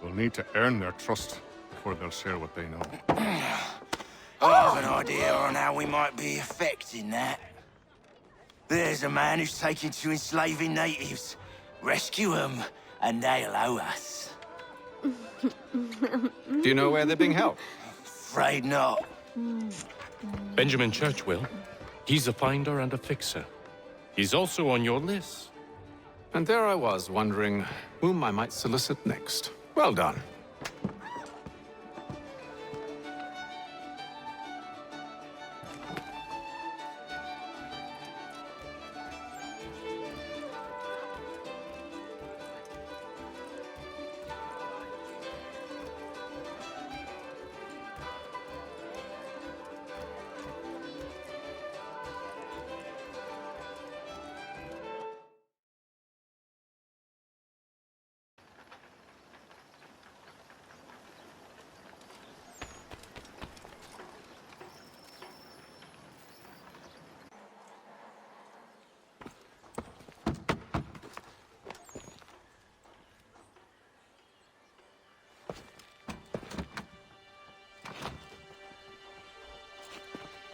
We'll need to earn their trust before they'll share what they know. I have an idea on how we might be affecting that. There's a man who's taken to enslaving natives. Rescue them, and they'll owe us. Do you know where they're being held? Afraid not. Benjamin Churchwill. He's a finder and a fixer. He's also on your list. And there I was, wondering whom I might solicit next. Well done.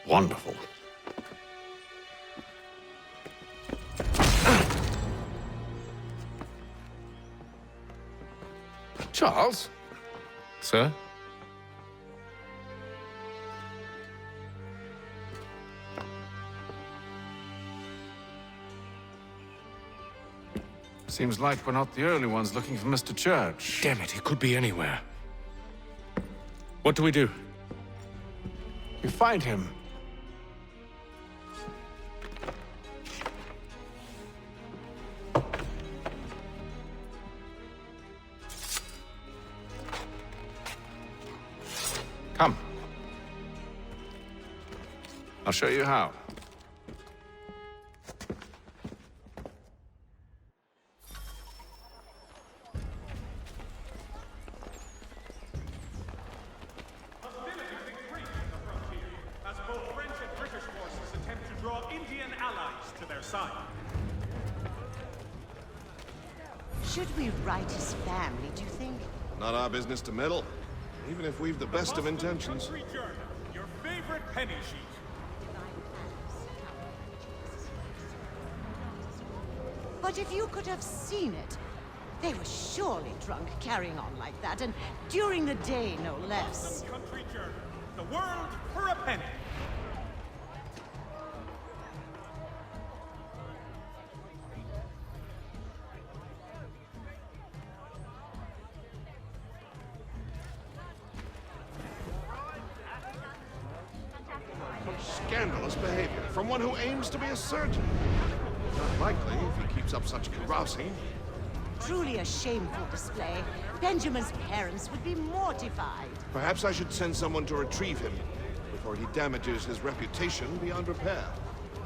Wonderful. Charles? Sir? Seems like we're not the only ones looking for Mr. Church. Damn it, he could be anywhere. What do we do? You find him. Come. I'll show you how. As both French and British forces attempt to draw Indian allies to their side. Should we write his family, do you think? Not our business to meddle, even if we've the best of intentions. Country Journal, your favorite penny sheet. But if you could have seen it, they were surely drunk carrying on like that, and during the day, no less. Country Journal, the world for a penny. Scandalous behavior from one who aims to be a surgeon. Not likely if he keeps up such carousing. Truly a shameful display. Benjamin's parents would be mortified. Perhaps I should send someone to retrieve him before he damages his reputation beyond repair.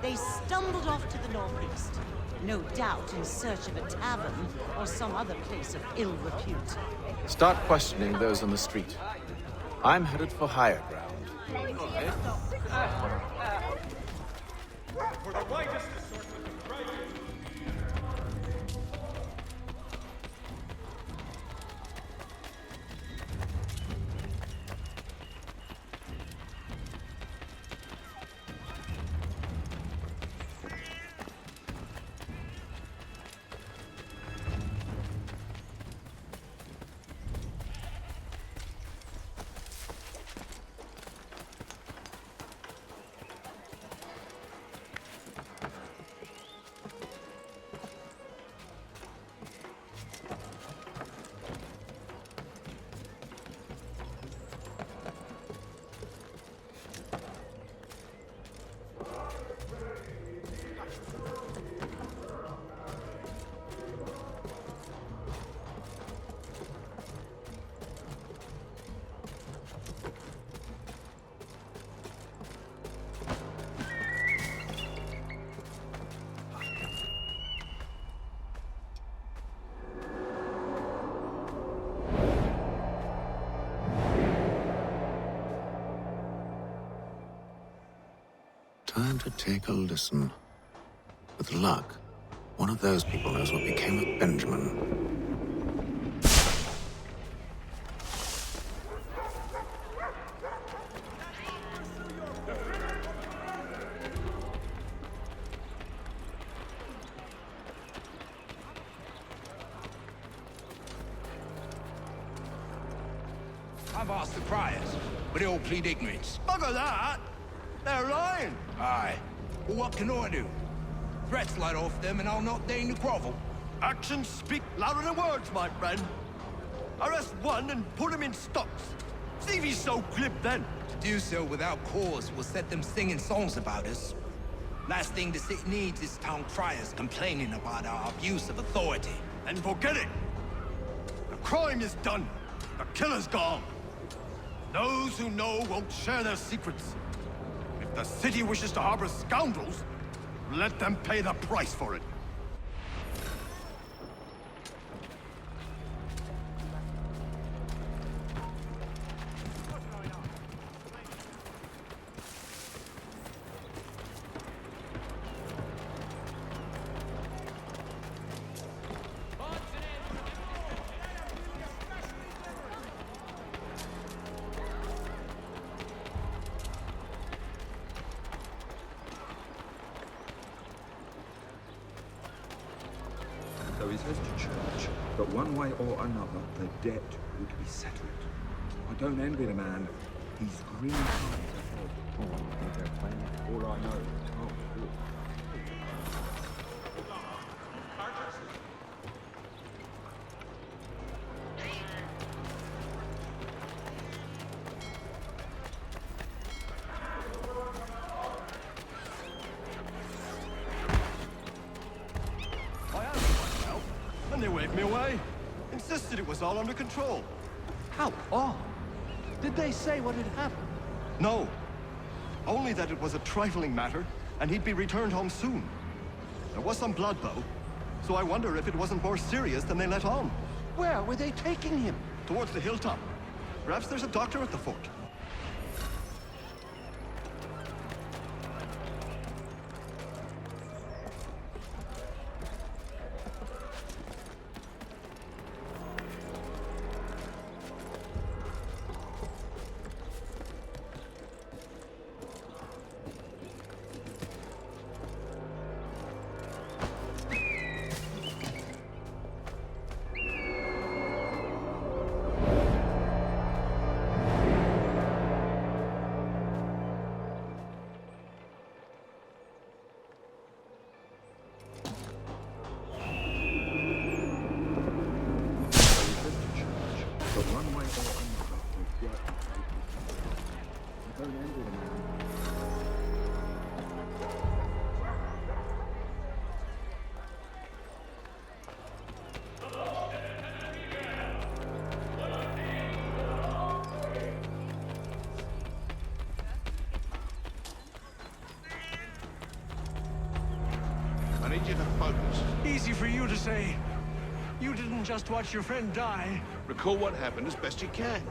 They stumbled off to the northeast, no doubt in search of a tavern or some other place of ill repute. Start questioning those on the street. I'm headed for higher ground. For the widest assortment of prizes. Time to take a listen. With luck, one of those people knows what became of Benjamin. I've asked the criers, but they all plead ignorance. Bugger that! They're lying! Aye. Well, what can I do? Threats light off them and I'll not deign to grovel. Actions speak louder than words, my friend. Arrest one and put him in stocks. See if he's so glib then. To do so without cause will set them singing songs about us. Last thing the city needs is town criers complaining about our abuse of authority. And forget it! The crime is done. The killer's gone. Those who know won't share their secrets. If the city wishes to harbor scoundrels, let them pay the price for it. So he says to church that one way or another the debt would be settled. I don't envy the man. He's green times ahead. All I know is oh, good. I asked myself, and they waved me away. Insisted it was all under control. How odd. Did they say what had happened? No. Only that it was a trifling matter, and he'd be returned home soon. There was some blood, though, so I wonder if it wasn't more serious than they let on. Where were they taking him? Towards the hilltop. Perhaps there's a doctor at the fort. But one way or another, the debt would be settled. I don't envy the man. I need you to focus. Easy for you to say. You didn't just watch your friend die. Recall what happened as best you can.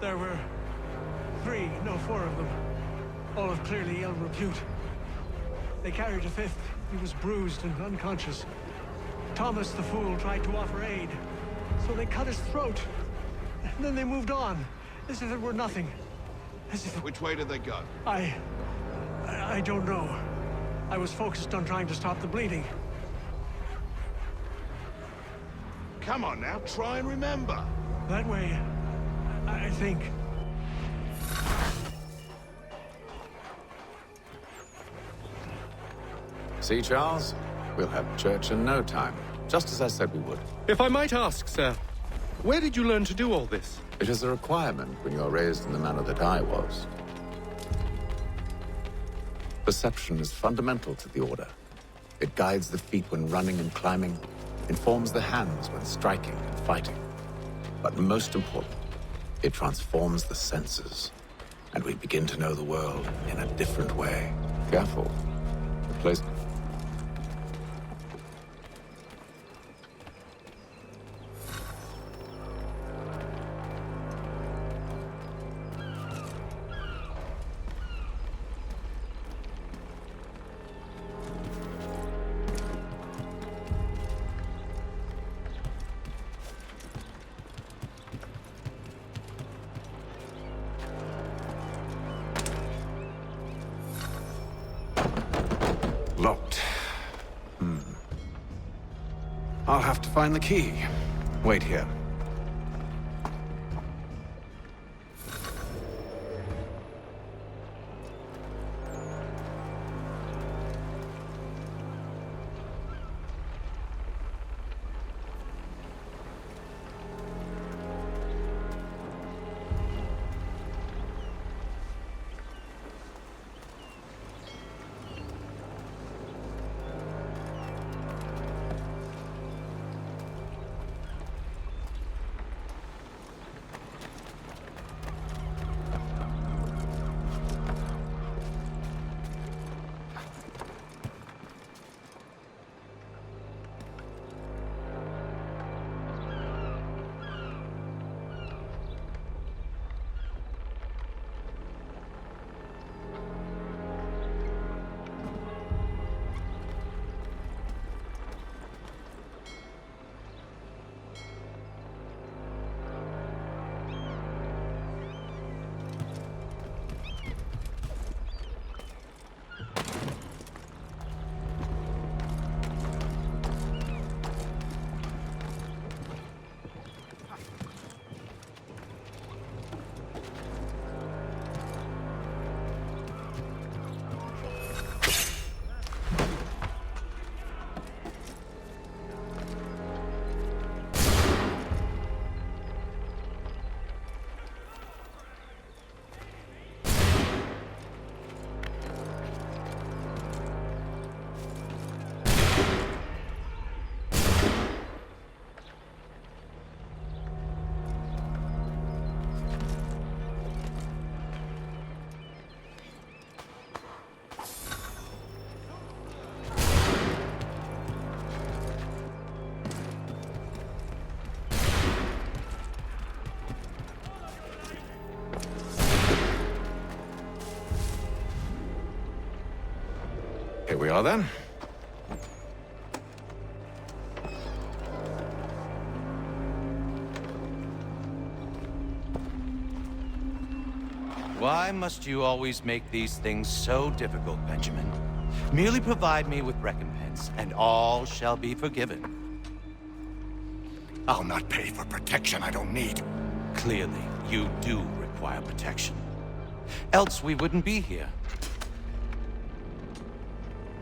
There were 4 of them. All of clearly ill repute. They carried a 5th. He was bruised and unconscious. Thomas the Fool tried to offer aid, so they cut his throat. And then they moved on, as if it were nothing. As if... Which way did they go? I don't know. I was focused on trying to stop the bleeding. Come on now, try and remember. That way, I think. See, Charles? We'll have church in no time, just as I said we would. If I might ask, sir, where did you learn to do all this? It is a requirement when you are raised in the manner that I was. Perception is fundamental to the Order. It guides the feet when running and climbing, informs the hands when striking and fighting. But most important, it transforms the senses, and we begin to know the world in a different way. Careful. The place... Locked. I'll have to find the key. Wait here. Here we are then. Why must you always make these things so difficult, Benjamin? Merely provide me with recompense, and all shall be forgiven. I'll not pay for protection I don't need. Clearly, you do require protection. Else we wouldn't be here.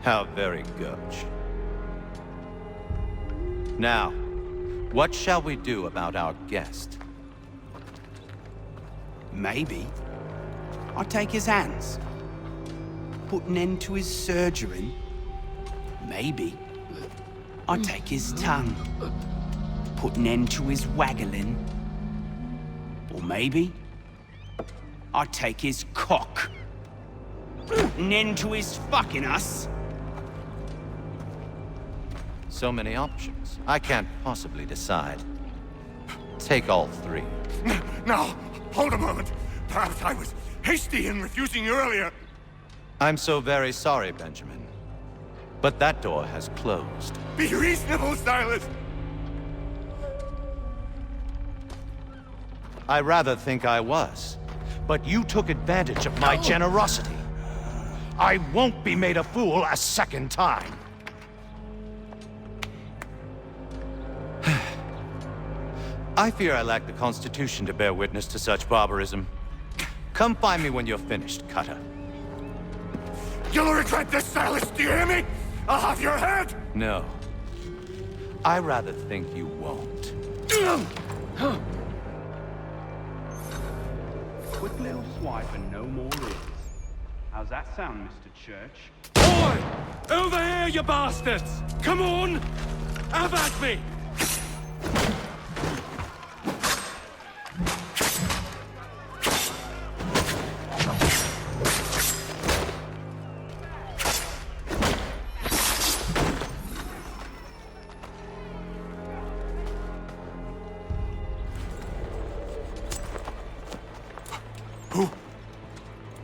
How very gauche. Now, what shall we do about our guest? Maybe I'd take his hands. Put an end to his surgery. Maybe I'd take his tongue. Put an end to his waggling. Or maybe I'd take his cock. Put an end to his fucking us. So many options. I can't possibly decide. Take all three. Now, hold a moment. Perhaps I was hasty in refusing you earlier. I'm so very sorry, Benjamin. But that door has closed. Be reasonable, Silas! I rather think I was. But you took advantage of my generosity. I won't be made a fool a second time. I fear I lack the constitution to bear witness to such barbarism. Come find me when you're finished, Cutter. You'll regret this, Silas, do you hear me? I'll have your head! No. I rather think you won't. Quick little swipe and no more ribs. How's that sound, Mr. Church? Boy! Over here, you bastards! Come on! Have at me!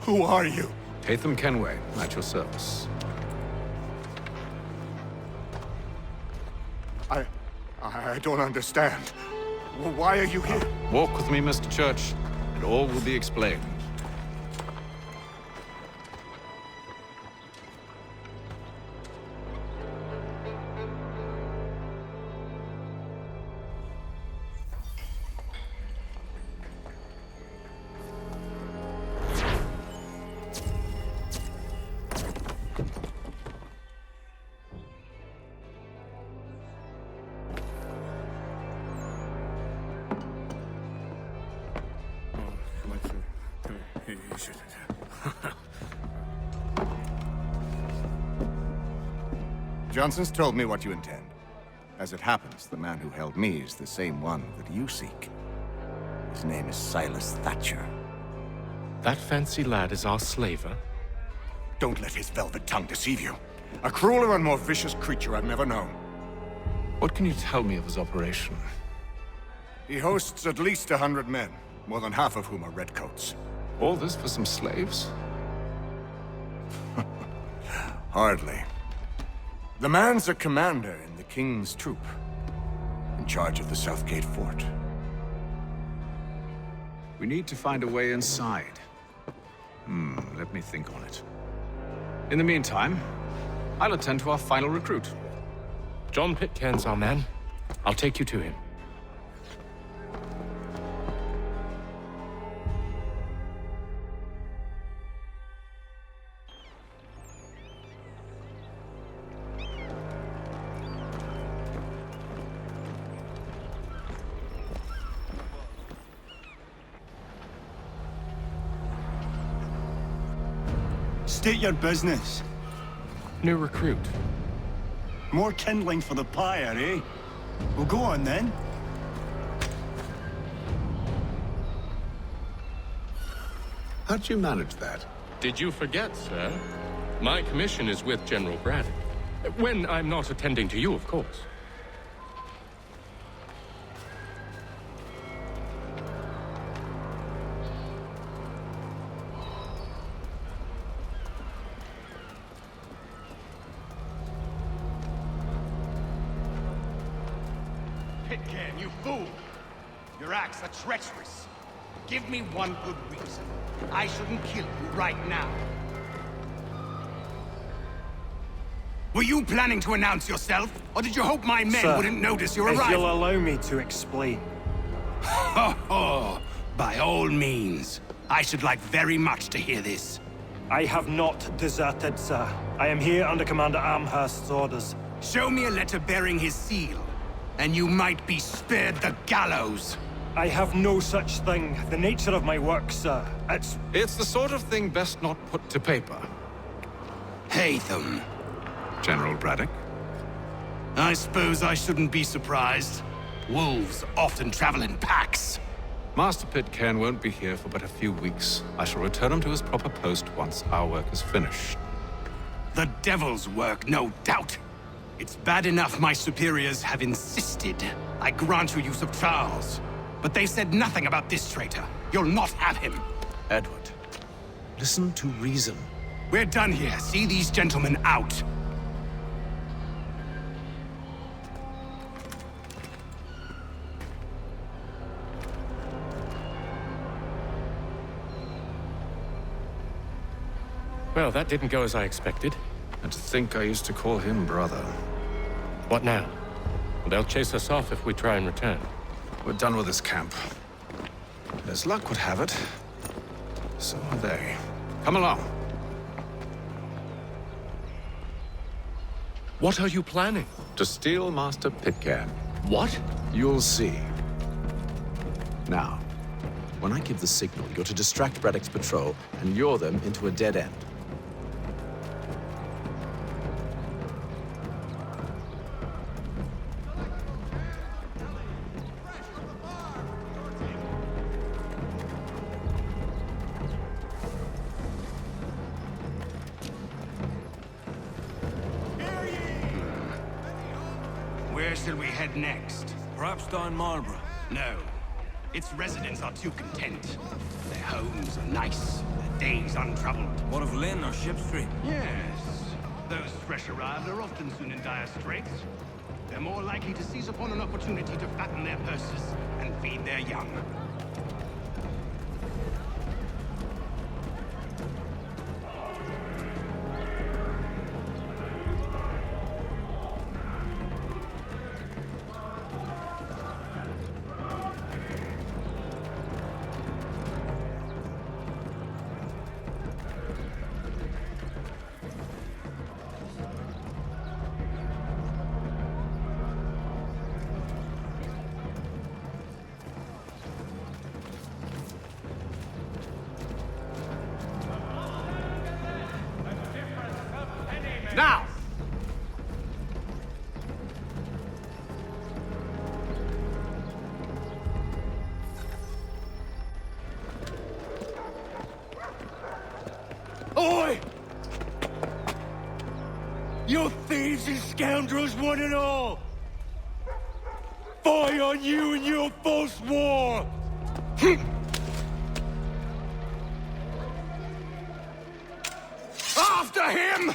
Who are you? Tatham Kenway, at your service. I don't understand. Why are you here? Walk with me, Mr. Church, and all will be explained. Johnson's told me what you intend. As it happens, the man who held me is the same one that you seek. His name is Silas Thatcher. That fancy lad is our slaver? Don't let his velvet tongue deceive you. A crueler and more vicious creature I've never known. What can you tell me of his operation? He hosts at least 100 men, more than half of whom are redcoats. All this for some slaves? Hardly. The man's a commander in the King's troop, in charge of the Southgate Fort. We need to find a way inside. Let me think on it. In the meantime, I'll attend to our final recruit. John Pitcairn's our man. I'll take you to him. State your business. New recruit. More kindling for the pyre, eh? Well, go on then. How'd you manage that? Did you forget, sir? My commission is with General Braddock. When I'm not attending to you, of course. Pitcairn, you fool! Your acts are treacherous. Give me one good reason. I shouldn't kill you right now. Were you planning to announce yourself? Or did you hope my men Sir, wouldn't notice your if arrival? you'll allow me to explain. Oh, by all means. I should like very much to hear this. I have not deserted, sir. I am here under Commander Amherst's orders. Show me a letter bearing his seal, and you might be spared the gallows. I have no such thing. The nature of my work, sir, It's the sort of thing best not put to paper. Haytham. General Braddock? I suppose I shouldn't be surprised. Wolves often travel in packs. Master Pitcairn won't be here for but a few weeks. I shall return him to his proper post once our work is finished. The devil's work, no doubt. It's bad enough my superiors have insisted I grant you use of Charles. But they said nothing about this traitor. You'll not have him. Edward, listen to reason. We're done here. See these gentlemen out. Well, that didn't go as I expected. And to think I used to call him brother. What now? Well, they'll chase us off if we try and return. We're done with this camp. As luck would have it, so are they. Come along. What are you planning? To steal Master Pitcairn. What? You'll see. Now, when I give the signal, you're to distract Braddock's patrol and lure them into a dead end. Where shall we head next? Perhaps down Marlborough? No. Its residents are too content. Their homes are nice, their days untraveled. What of Lynn or Ship Street? Yes. Those fresh arrived are often soon in dire straits. They're more likely to seize upon an opportunity to fatten their purses and feed their young. Now! Oi! You thieves and scoundrels, one and all! Fie on you and your false war! After him!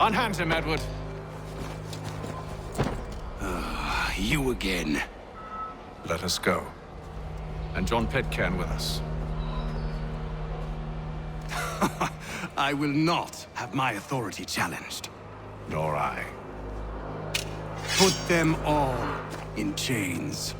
Unhand him, Edward. You again. Let us go. And John Pitcairn with us. I will not have my authority challenged. Nor I. Put them all in chains.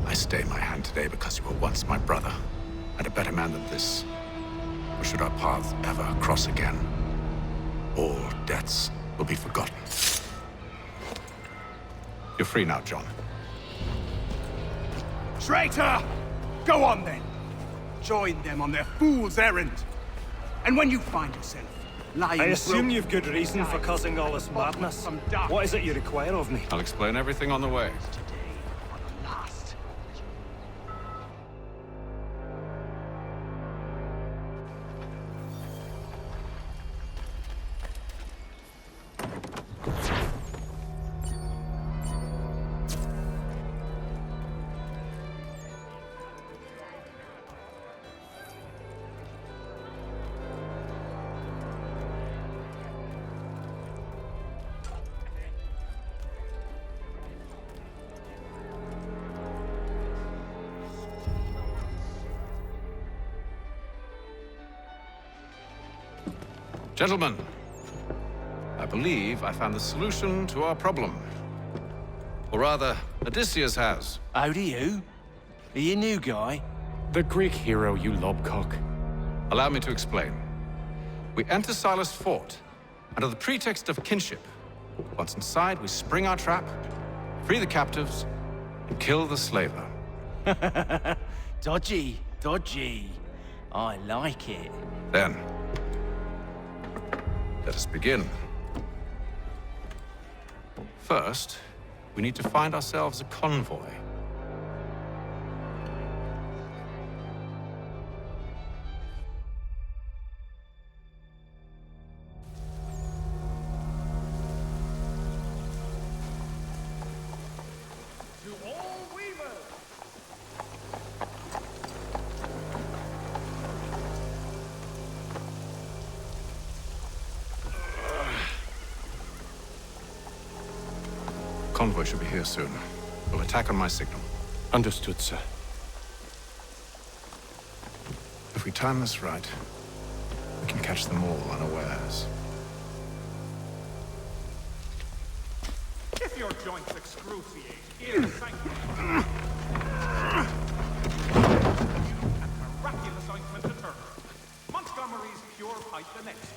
I stay my hand today because you were once my brother, and a better man than this. Or should our paths ever cross again, all debts will be forgotten. You're free now, John. Traitor! Go on then. Join them on their fool's errand. And when you find yourself lying I assume broken- you've good reason for causing all this madness. What is it you require of me? I'll explain everything on the way. Gentlemen, I believe I found the solution to our problem. Or rather, Odysseus has. How do you? Are you a new guy? The Greek hero, you lobcock. Allow me to explain. We enter Silas' fort under the pretext of kinship. Once inside, we spring our trap, free the captives, and kill the slaver. Dodgy, dodgy. I like it. Then, let us begin. First, we need to find ourselves a convoy. Convoy should be here soon. We'll attack on my signal. Understood, sir. If we time this right, we can catch them all unawares. If your joints excruciate, ears sanguinate, and miraculous ointment to turn. Montgomery's pure pipe the next.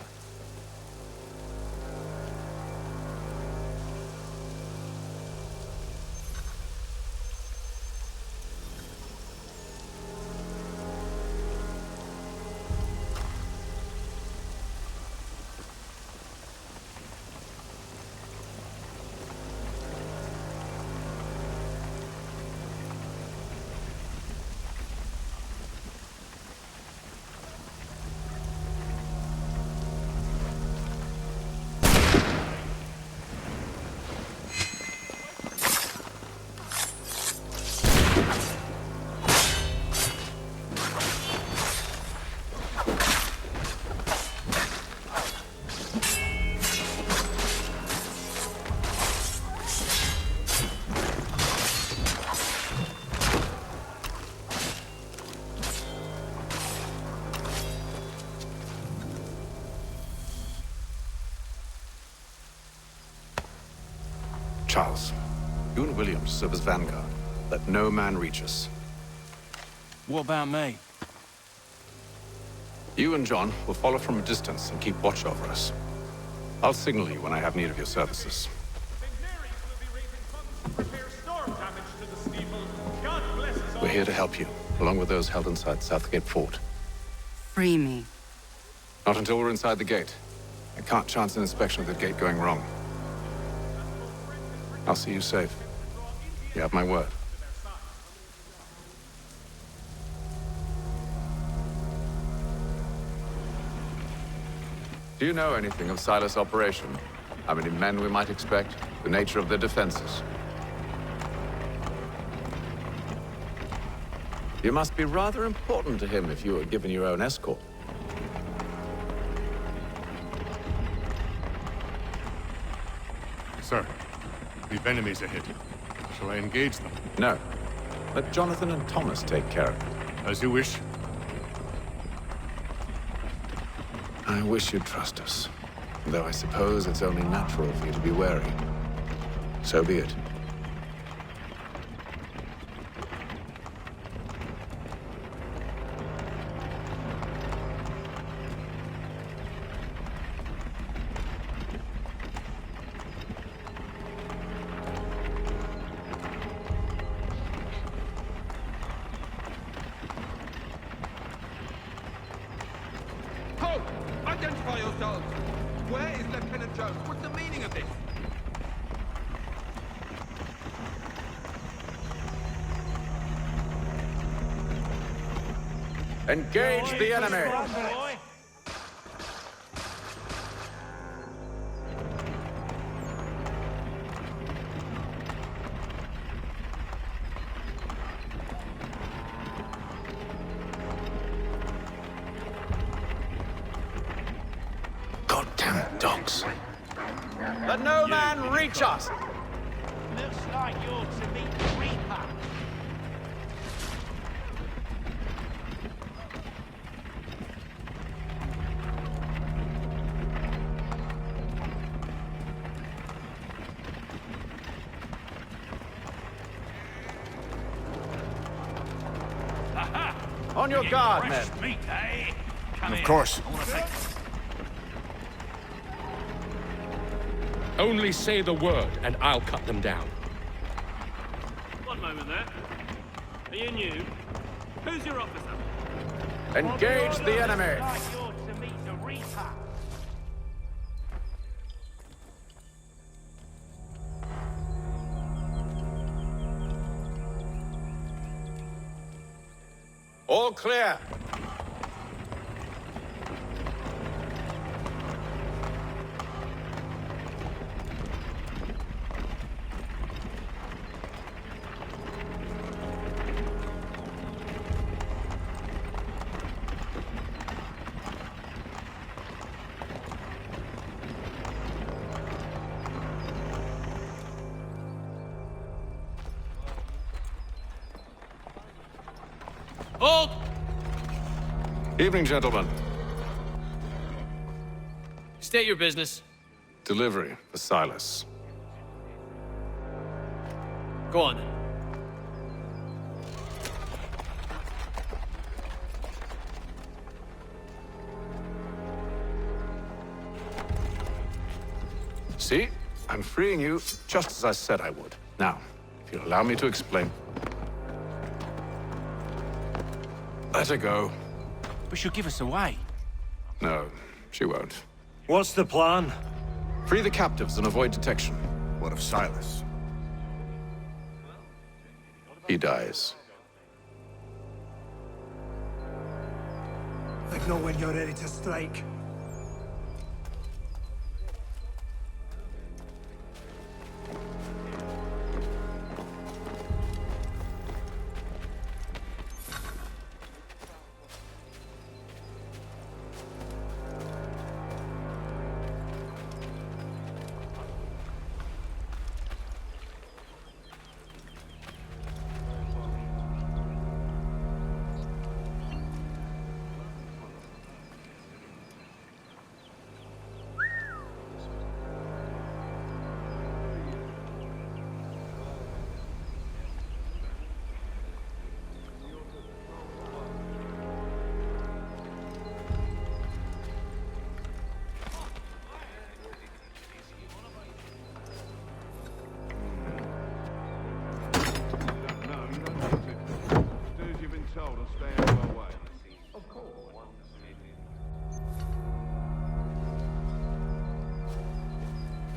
Charles, you and Williams serve as vanguard. Let no man reach us. What about me? You and John will follow from a distance and keep watch over us. I'll signal you when I have need of your services. We're here to help you, along with those held inside Southgate Fort. Free me. Not until we're inside the gate. I can't chance an inspection of the gate going wrong. I'll see you safe. You have my word. Do you know anything of Silas' operation? How many men we might expect? The nature of their defenses? You must be rather important to him if you were given your own escort. Sir, we've enemies ahead. Shall I engage them? No. Let Jonathan and Thomas take care of it. As you wish. I wish you'd trust us. Though I suppose it's only natural for you to be wary. So be it. Identify yourselves! Where is Lieutenant Jones? What's the meaning of this? Engage the enemy! Goddamn dogs. Let no man reach us! Looks like you're to meet the Reaper. On your guard, men. Meat, eh? Come Of here. course. I want to take... Only say the word, and I'll cut them down. One moment there. Are you new? Who's your officer? Engage the enemy! Like you're to meet the Reaper. All clear. Halt! Evening, gentlemen. State your business. Delivery for Silas. Go on. See? I'm freeing you just as I said I would. Now, if you'll allow me to explain. Let her go. But she'll give us away. No, she won't. What's the plan? Free the captives and avoid detection. What of Silas? He dies. I know when you're ready to strike.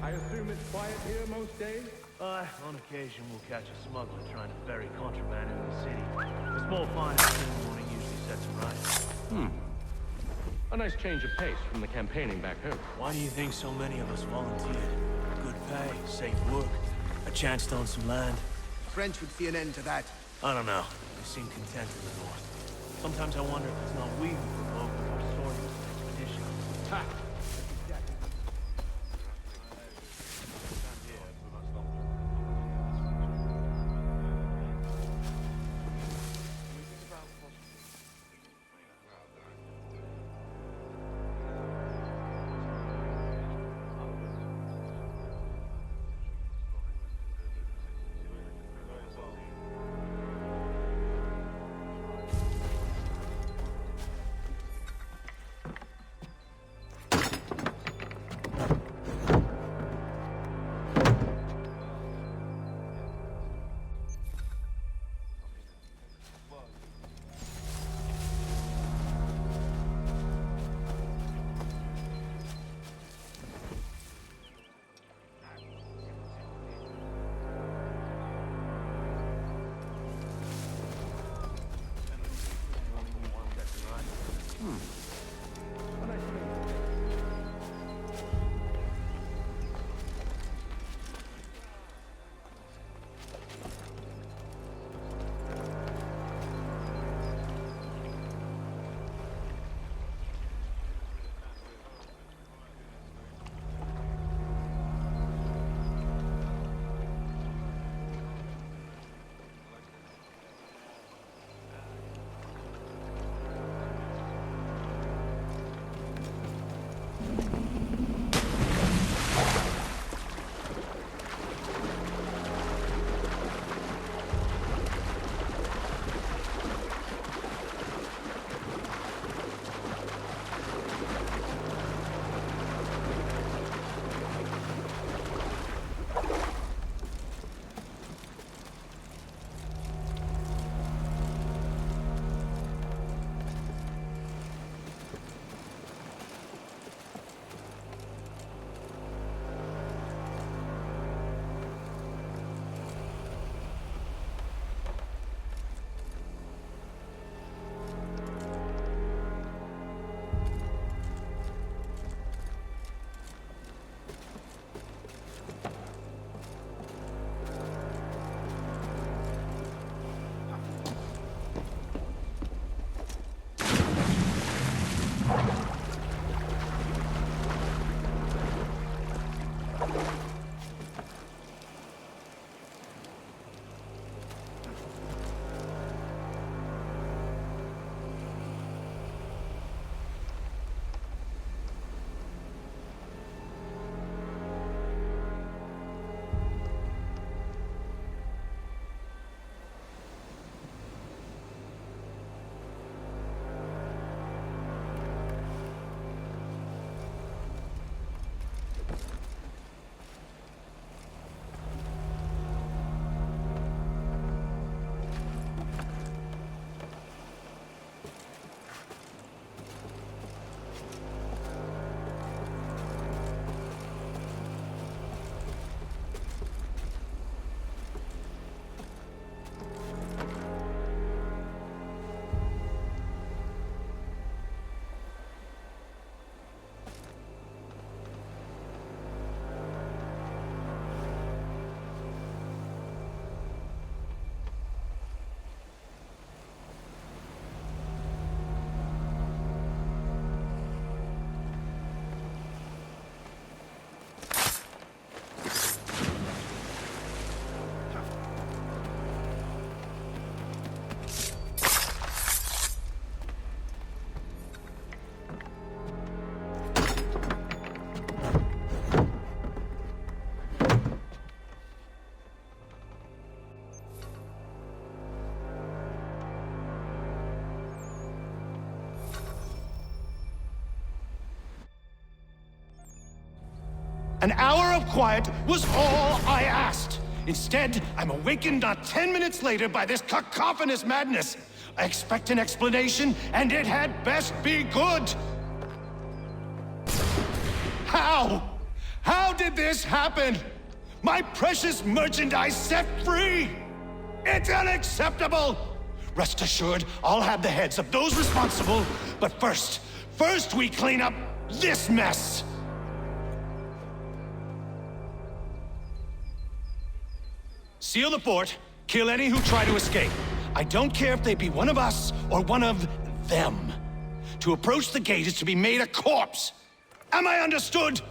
I assume it's quiet here most days? On occasion, we'll catch a smuggler trying to ferry contraband into the city. A small fine in the morning usually sets him right. A nice change of pace from the campaigning back home. Why do you think so many of us volunteered? Good pay, safe work, a chance to own some land. The French would see an end to that. I don't know. They seem content in the north. Sometimes I wonder if it's not we who provoked our sorcerer's expedition. Ha! An hour of quiet was all I asked. Instead, I'm awakened not 10 minutes later by this cacophonous madness. I expect an explanation, and it had best be good. How? How did this happen? My precious merchandise set free! It's unacceptable! Rest assured, I'll have the heads of those responsible, but first we clean up this mess! Seal the fort, kill any who try to escape. I don't care if they be one of us or one of them. To approach the gate is to be made a corpse. Am I understood?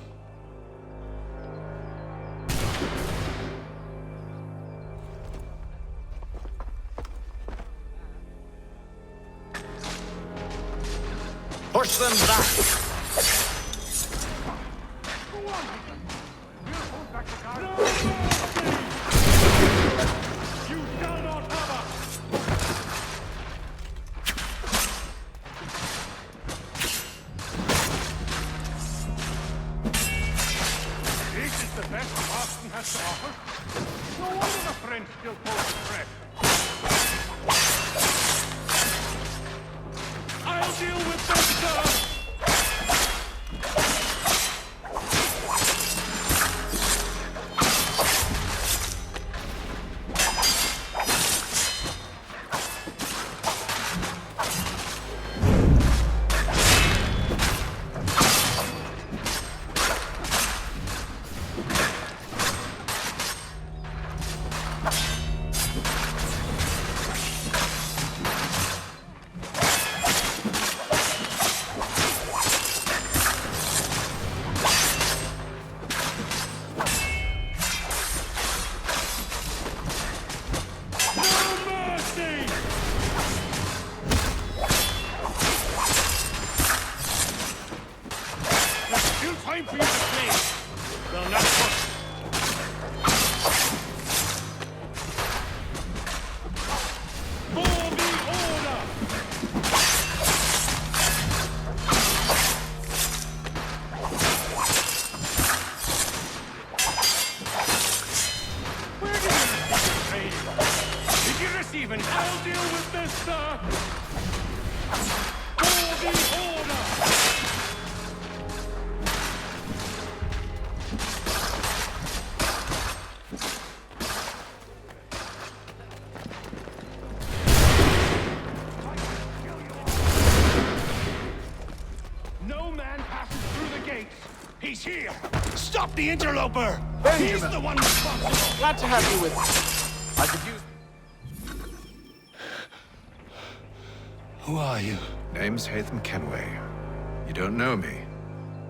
Push them back! Has to offer. No wonder the French still pose a threat. I'll deal with them, sir! He's here! Stop the interloper! He's the one responsible! Glad to have you with me. I could use... Who are you? Name's Haytham Kenway. You don't know me,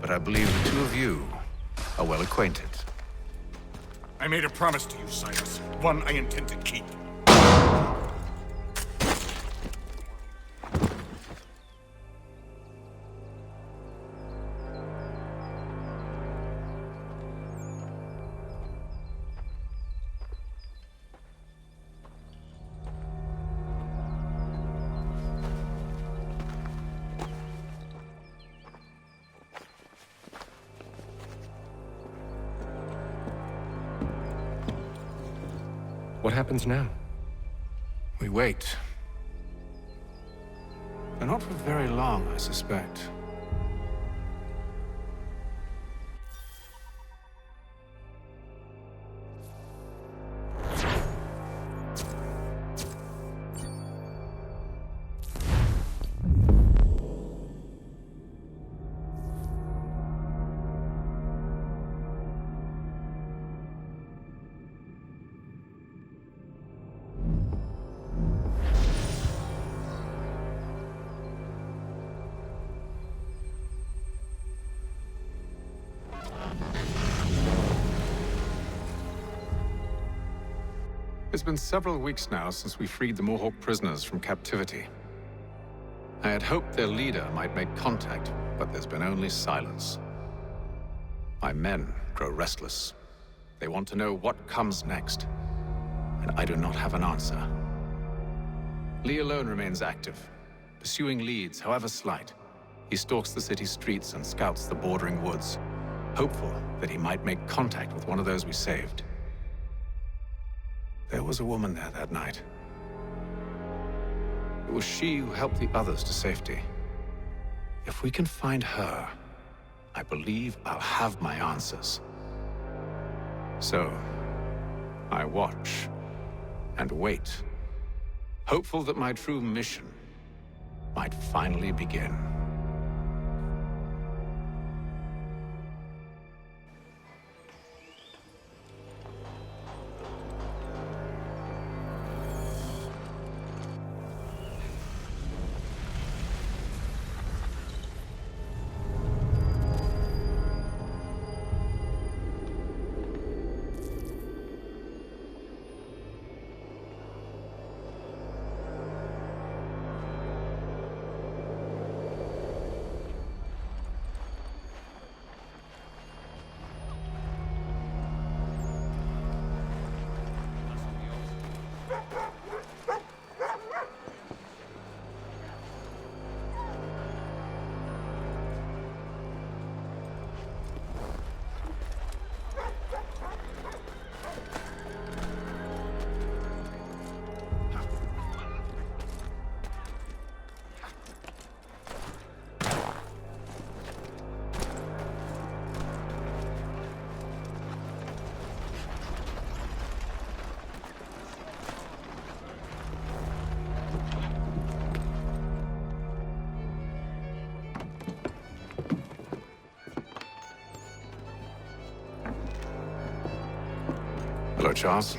but I believe the two of you are well acquainted. I made a promise to you, Silas. One I intend to keep. What happens now? We wait. But not for very long, I suspect. It's been several weeks now since we freed the Mohawk prisoners from captivity. I had hoped their leader might make contact, but there's been only silence. My men grow restless. They want to know what comes next, and I do not have an answer. Lee alone remains active, pursuing leads, however slight. He stalks the city streets and scouts the bordering woods, hopeful that he might make contact with one of those we saved. There was a woman there that night. It was she who helped the others to safety. If we can find her, I believe I'll have my answers. So, I watch and wait, hopeful that my true mission might finally begin. Hello, Charles.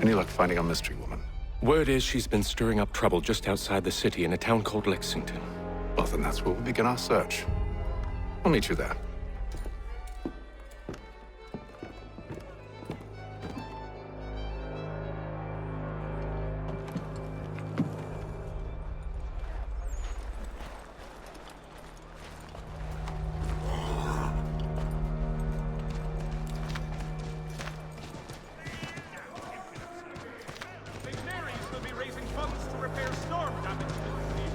Any luck finding our mystery woman? Word is she's been stirring up trouble just outside the city in a town called Lexington. Well, then that's where we'll begin our search. I'll meet you there. St. Mary's will be raising funds to repair storm damage to the city.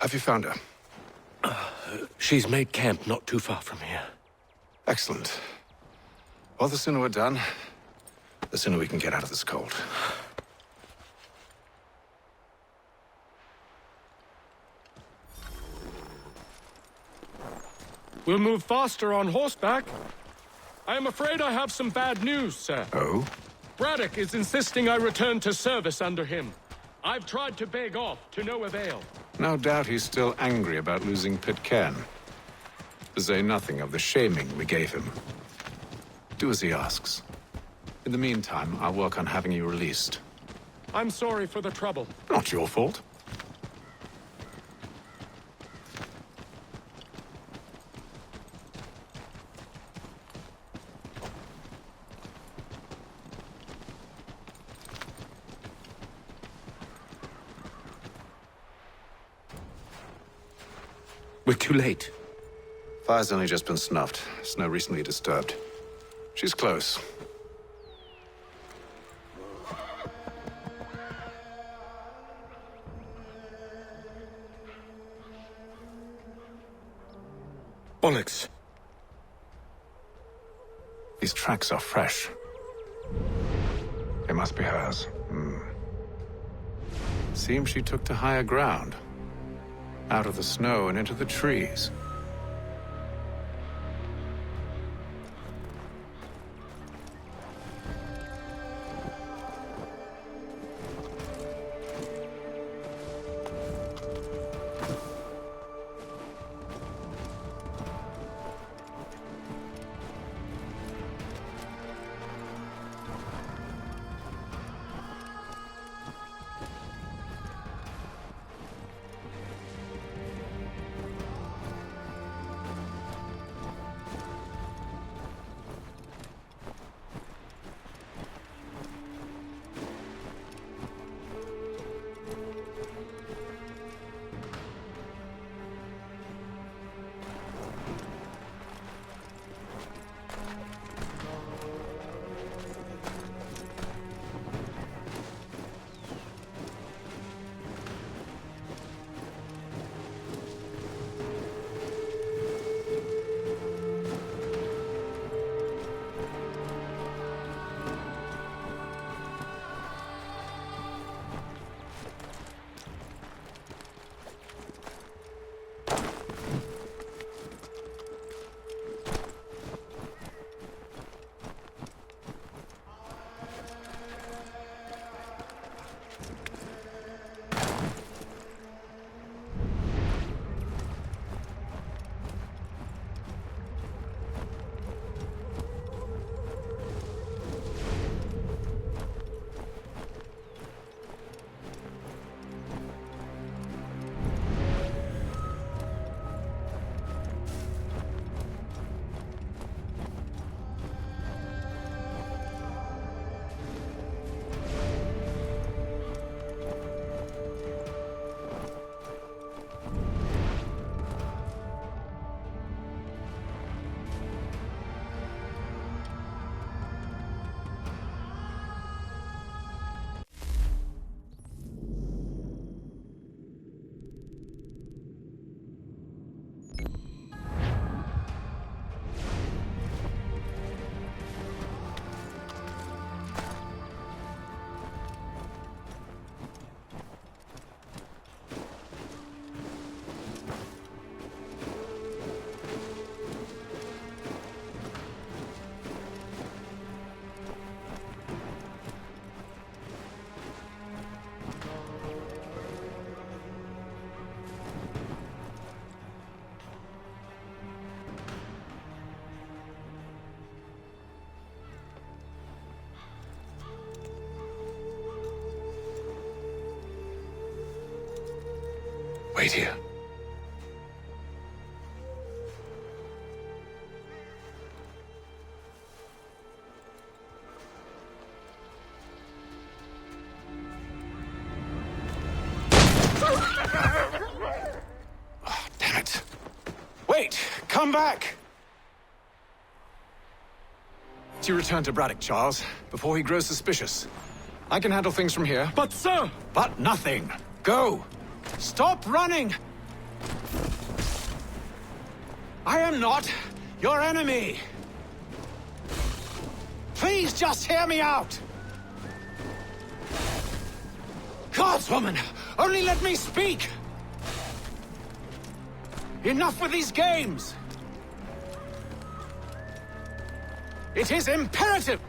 Have you found her? She's made camp not too far from here. Excellent. Well, the sooner we're done, the sooner we can get out of this cold. We'll move faster on horseback. I am afraid I have some bad news, sir. Oh? Braddock is insisting I return to service under him. I've tried to beg off, to no avail. No doubt he's still angry about losing Pitcairn. To say nothing of the shaming we gave him. Do as he asks. In the meantime, I'll work on having you released. I'm sorry for the trouble. Not your fault. We're too late. Fire's only just been snuffed. Snow recently disturbed. She's close. Bollocks. These tracks are fresh. They must be hers. Seems she took to higher ground. Out of the snow and into the trees. Wait here. Oh, damn it. Wait! Come back! You return to Braddock, Charles, before he grows suspicious. I can handle things from here. But, sir! But nothing. Go! Stop running! I am not your enemy. Please just hear me out. Godswoman, only let me speak. Enough with these games. It is imperative.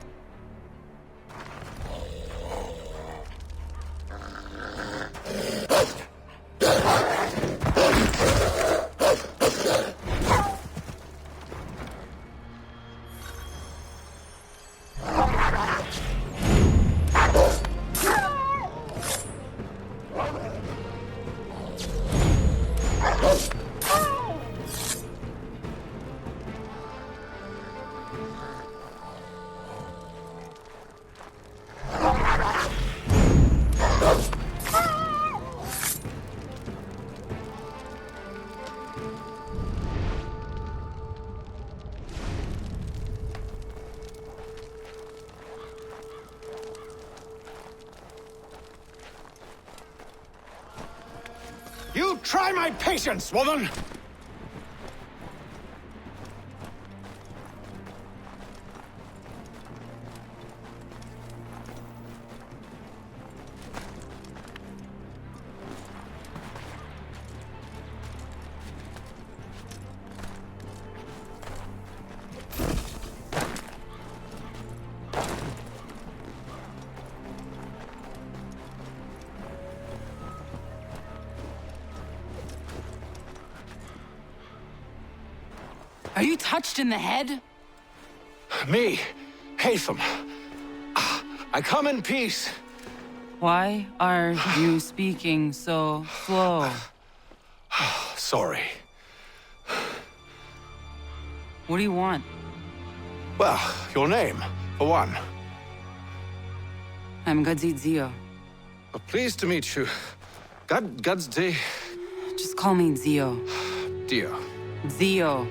You try my patience, woman! Are you touched in the head? Me, Haytham. I come in peace. Why are you speaking so slow? Sorry. What do you want? Well, your name, for one. I'm Gadzit Zio. Pleased to meet you. Gadzde. Just call me Zio. Dio. Zio.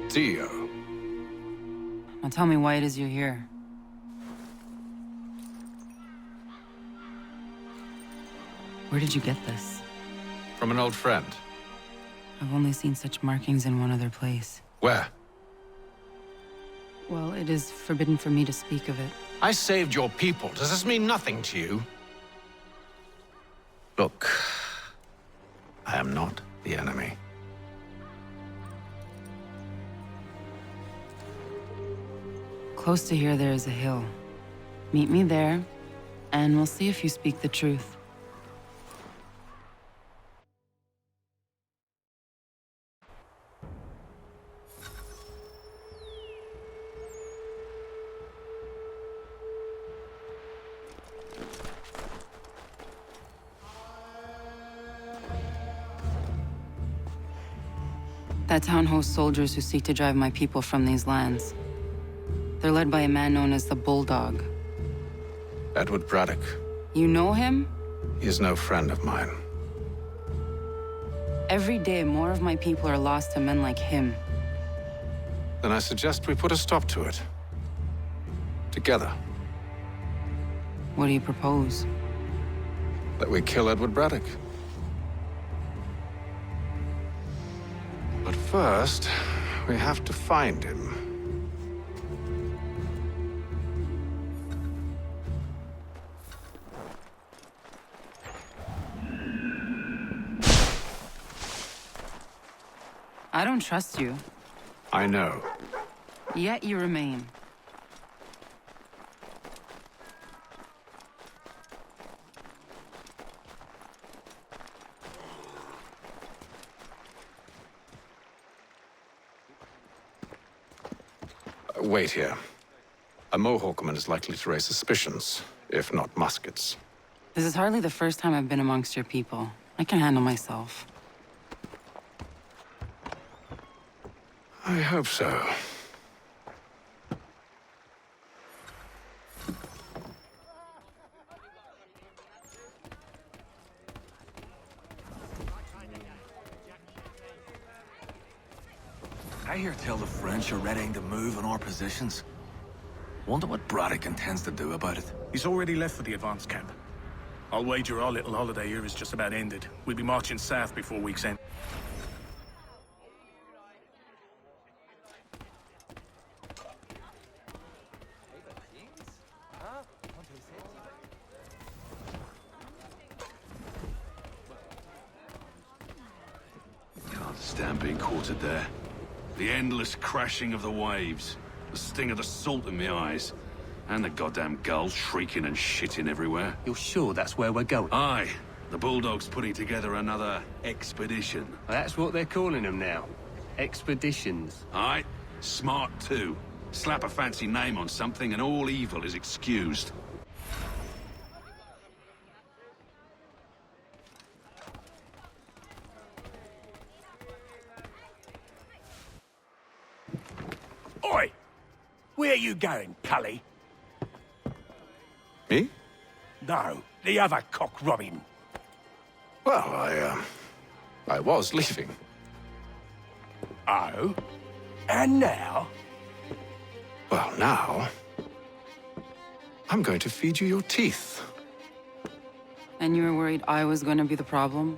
Dio. Now tell me why it is you're here. Where did you get this? From an old friend. I've only seen such markings in one other place. Where? Well, it is forbidden for me to speak of it. I saved your people. Does this mean nothing to you? Look, I am not the enemy. Close to here, there is a hill. Meet me there, and we'll see if you speak the truth. That town hosts soldiers who seek to drive my people from these lands. They're led by a man known as the Bulldog. Edward Braddock. You know him? He is no friend of mine. Every day, more of my people are lost to men like him. Then I suggest we put a stop to it. Together. What do you propose? That we kill Edward Braddock. But first, we have to find him. I don't trust you. I know. Yet you remain. Wait here. A Mohawkman is likely to raise suspicions, if not muskets. This is hardly the first time I've been amongst your people. I can handle myself. I hope so. I hear tell the French are readying to move on our positions. Wonder what Braddock intends to do about it. He's already left for the advance camp. I'll wager our little holiday here is just about ended. We'll be marching south before week's end. Can't stand being quartered there. The endless crashing of the waves, the sting of the salt in my eyes, and the goddamn gulls shrieking and shitting everywhere. You're sure that's where we're going? Aye. The Bulldog's putting together another expedition. That's what they're calling them now. Expeditions. Aye. Smart too. Slap a fancy name on something and all evil is excused. Oi! Where you going, Cully? Me? No, the other cock Robin. Well, I was leaving. Oh? And now? Well, now... I'm going to feed you your teeth. And you were worried I was going to be the problem?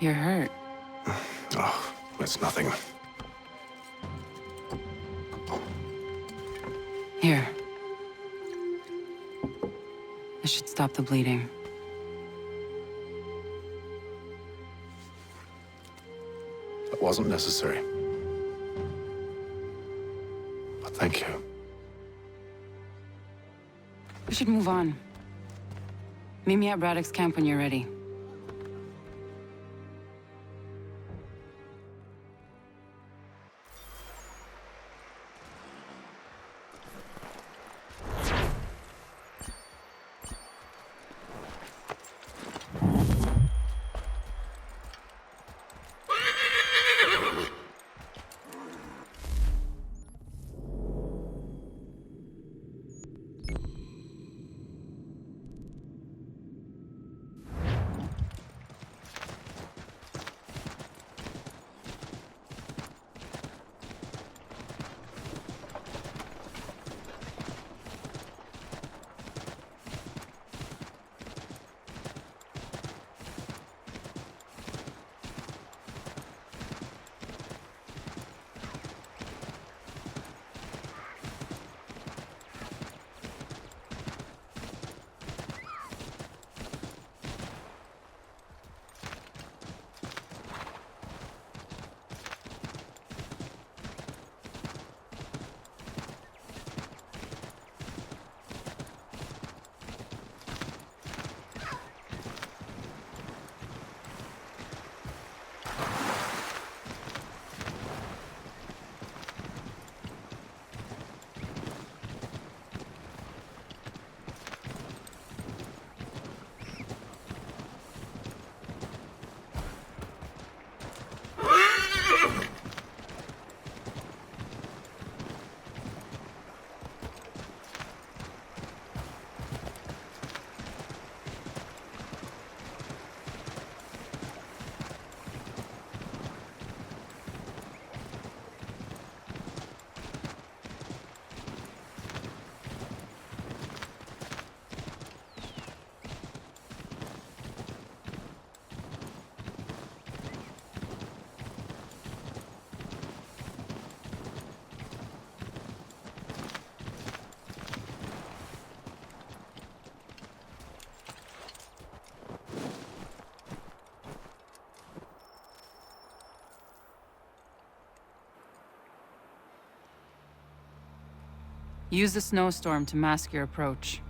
You're hurt. Oh, it's nothing. Here. This should stop the bleeding. That wasn't necessary. But thank you. We should move on. Meet me at Braddock's camp when you're ready. Use the snowstorm to mask your approach.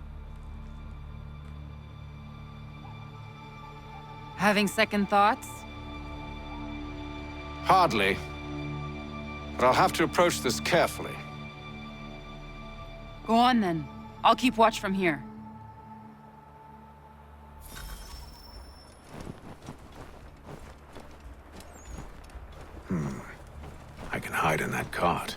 Having second thoughts? Hardly. But I'll have to approach this carefully. Go on then. I'll keep watch from here. I can hide in that cart.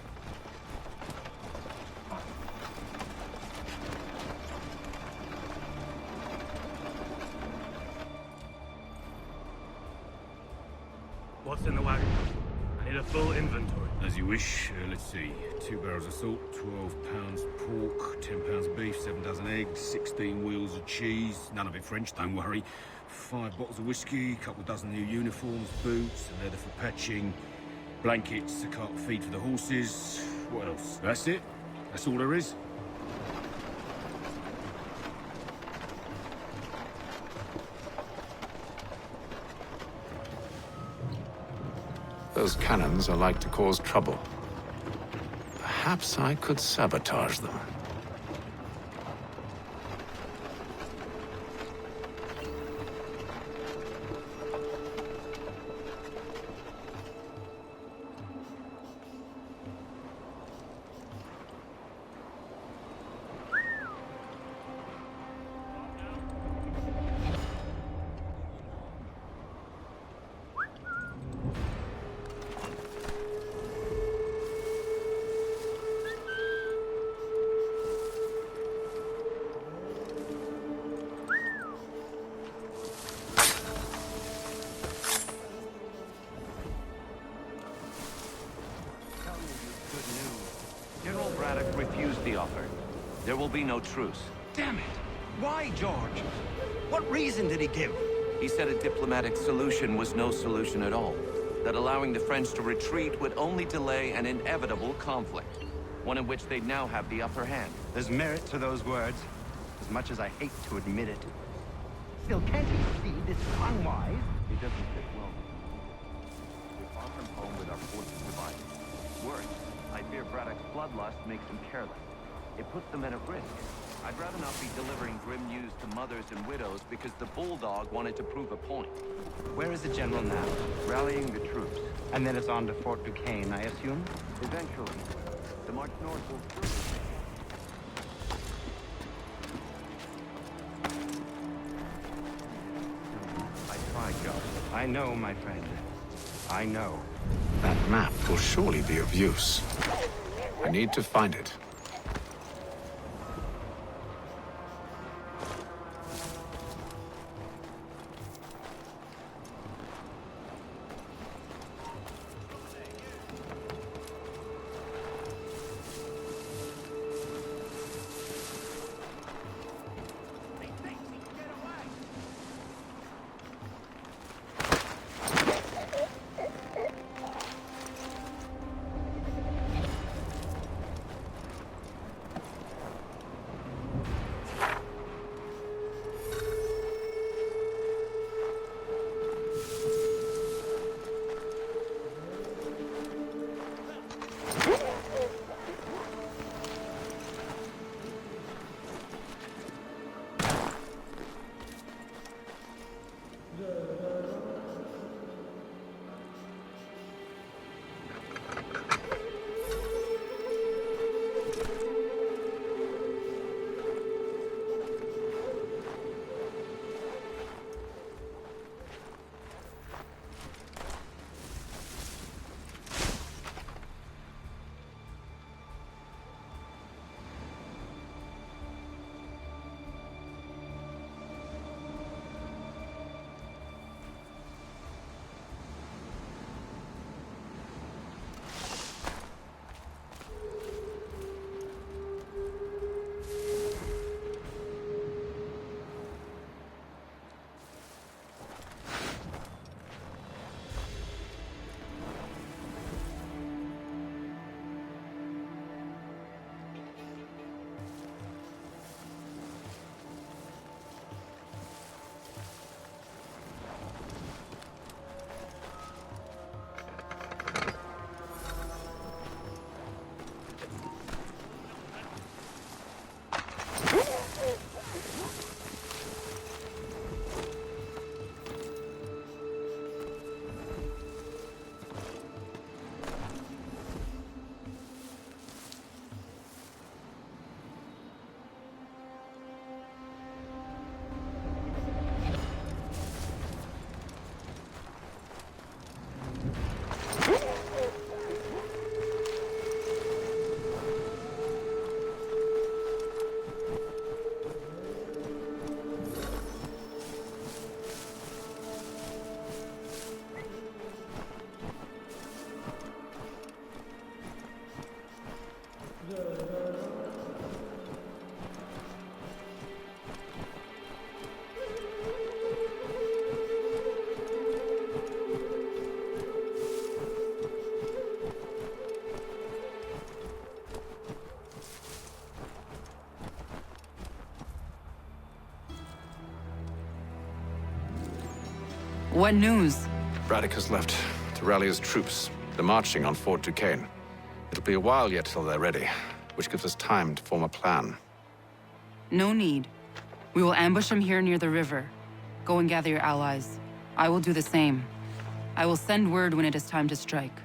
What's in the wagon? I need a full inventory. As you wish. Let's see. 2 barrels of salt, 12 pounds pork, 10 pounds beef, 7 dozen eggs, 16 wheels of cheese. None of it French, don't worry. 5 bottles of whiskey, couple dozen new uniforms, boots, and leather for patching, blankets, a cart of feed for the horses. What else? That's it. That's all there is. Those cannons are like to cause trouble. Perhaps I could sabotage them. General Braddock refused the offer. There will be no truce. Damn it! Why, George? What reason did he give? He said a diplomatic solution was no solution at all. That allowing the French to retreat would only delay an inevitable conflict. One in which they'd now have the upper hand. There's merit to those words, as much as I hate to admit it. Still, can't you see this is unwise? It doesn't fit well. We're far from home with our forces divided. Worse, I fear Braddock's bloodlust makes him careless. It puts the men at risk. I'd rather not be delivering grim news to mothers and widows because the Bulldog wanted to prove a point. Where is the general now? Rallying the troops. And then it's on to Fort Duquesne, I assume? Eventually. The march north will soon. I tried, Joe. I know, my friend. I know. That map will surely be of use. I need to find it. What news? Braddock has left to rally his troops. They're marching on Fort Duquesne. It'll be a while yet till they're ready, which gives us time to form a plan. No need. We will ambush them here near the river. Go and gather your allies. I will do the same. I will send word when it is time to strike.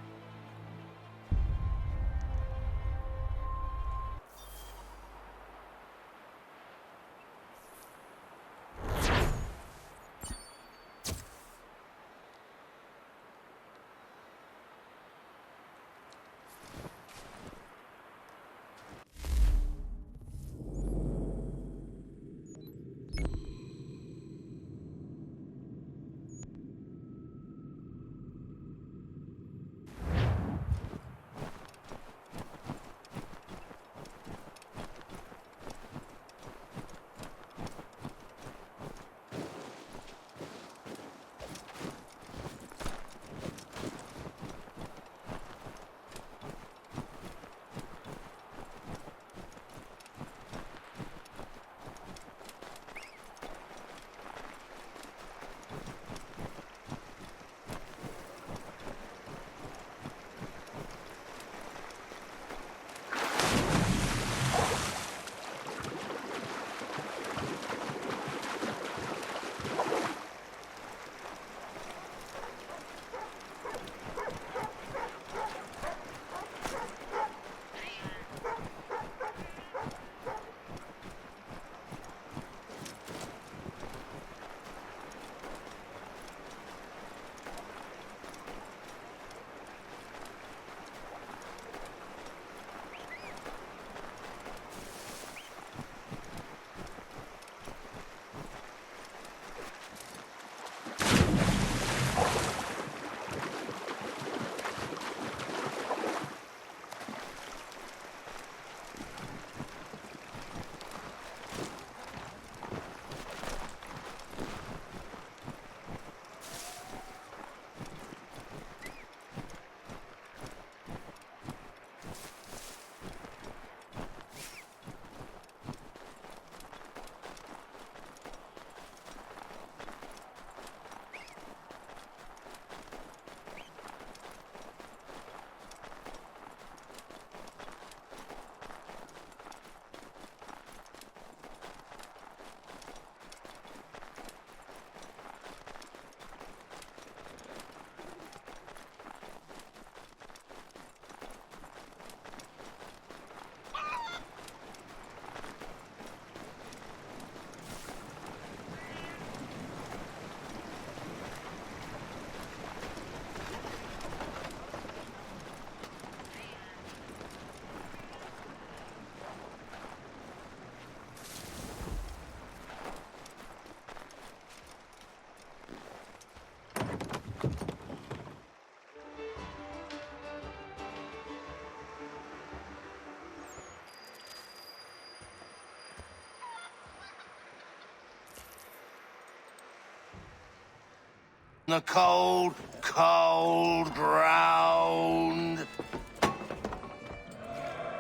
The cold, cold ground.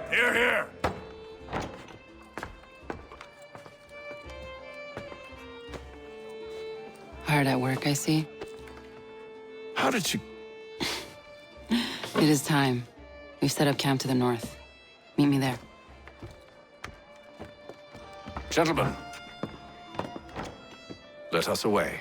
Here, here! Hard at work, I see. How did you... It is time. We've set up camp to the north. Meet me there. Gentlemen, let us away.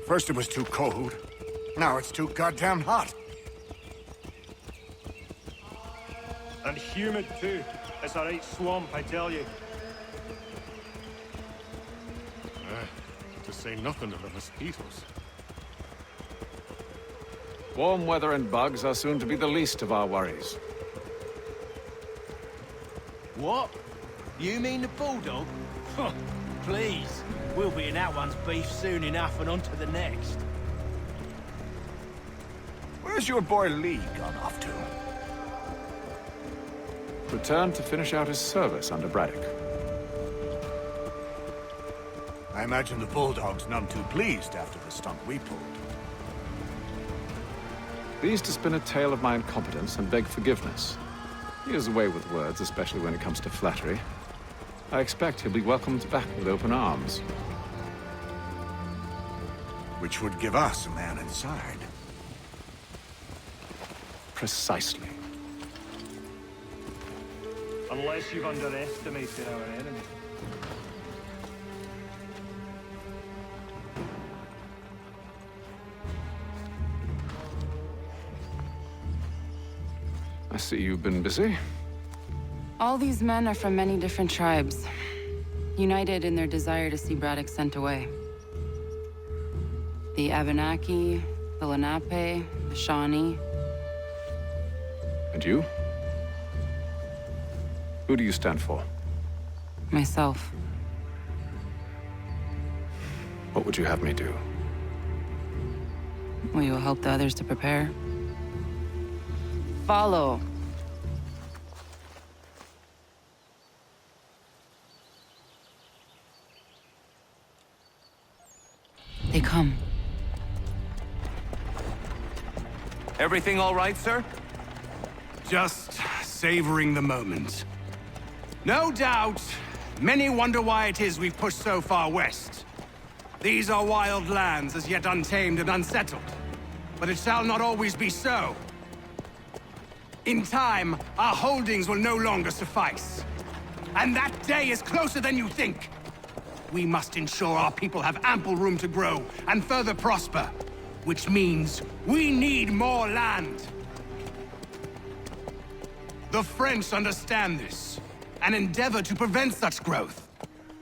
First it was too cold. Now it's too goddamn hot. And humid too. It's a right swamp, I tell you. To say nothing of the mosquitoes. Warm weather and bugs are soon to be the least of our worries. What? You mean the bulldog? Huh, please. We'll be in that one's beef soon enough and on to the next. Where's your boy Lee gone off to? Returned to finish out his service under Braddock. I imagine the Bulldog's none too pleased after the stunt we pulled. Pleased to spin a tale of my incompetence and beg forgiveness. He has a way with words, especially when it comes to flattery. I expect he'll be welcomed back with open arms. Which would give us a man inside. Precisely. Unless you've underestimated our enemy. I see you've been busy. All these men are from many different tribes, united in their desire to see Braddock sent away. The Abenaki, the Lenape, the Shawnee. And you? Who do you stand for? Myself. What would you have me do? Will you help the others to prepare? Follow. They come. Everything all right, sir? Just savoring the moment. No doubt, many wonder why it is we've pushed so far west. These are wild lands, as yet untamed and unsettled. But it shall not always be so. In time, our holdings will no longer suffice. And that day is closer than you think. We must ensure our people have ample room to grow and further prosper. Which means we need more land. The French understand this, and endeavor to prevent such growth.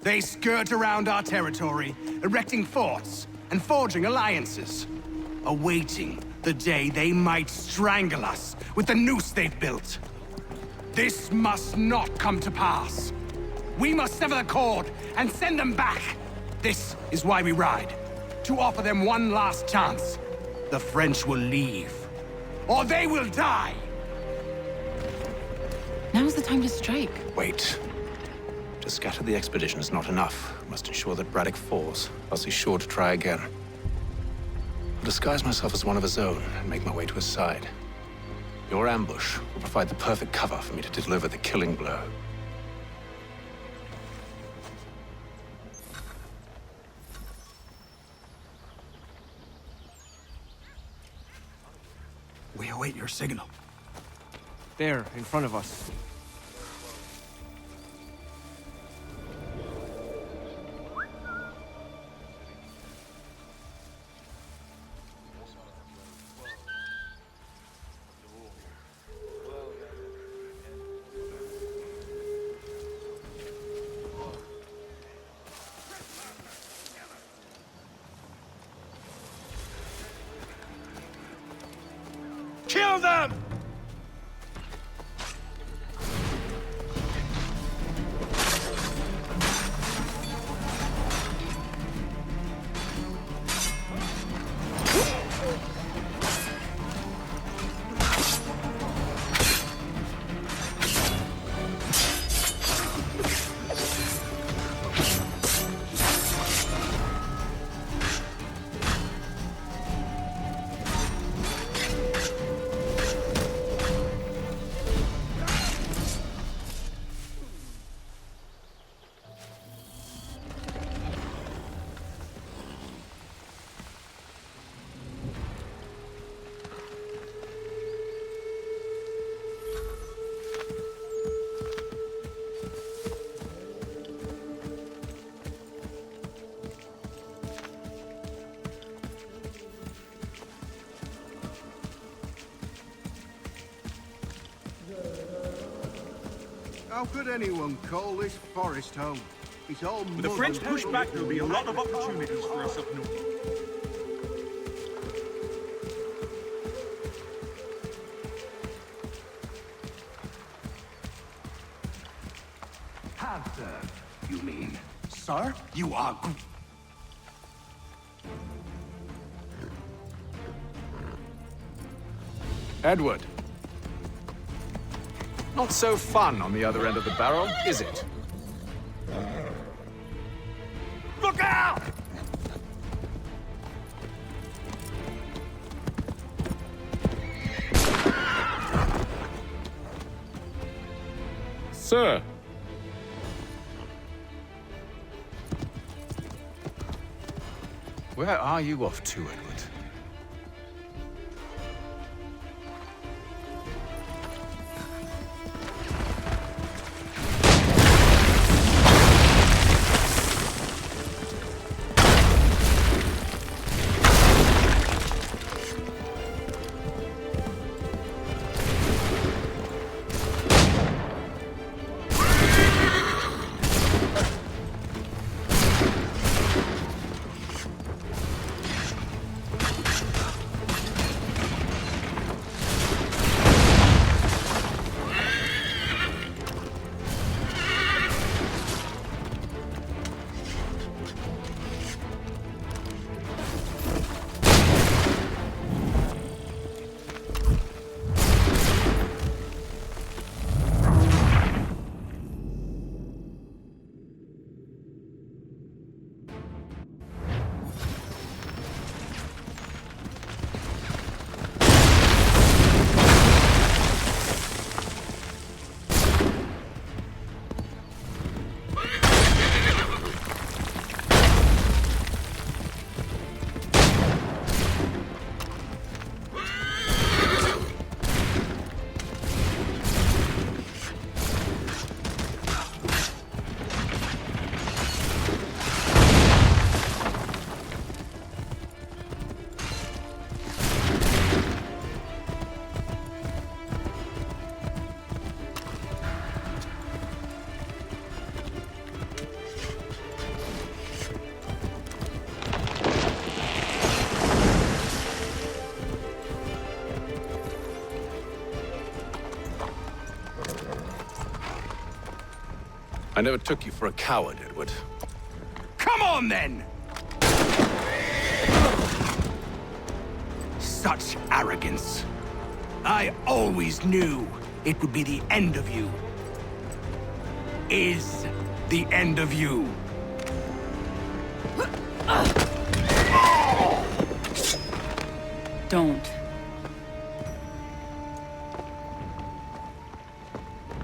They skirt around our territory, erecting forts and forging alliances, awaiting the day they might strangle us with the noose they've built. This must not come to pass. We must sever the cord and send them back. This is why we ride, to offer them one last chance. The French will leave, or they will die. Now's the time to strike. Wait. To scatter the expedition is not enough. We must ensure that Braddock falls, else he's sure to try again. I'll disguise myself as one of his own and make my way to his side. Your ambush will provide the perfect cover for me to deliver the killing blow. We await your signal. There, in front of us. Kill them! How could anyone call this forest home? It's all With the mud French and push back, there'll be a lot of opportunities for us up north. Panther, you mean? Sir? You are... Edward. Not so fun on the other end of the barrel, is it? The Look out! Sir! Where are you off to, Edward? I never took you for a coward, Edward. Come on, then! Such arrogance. I always knew it would be the end of you. Is the end of you. Don't.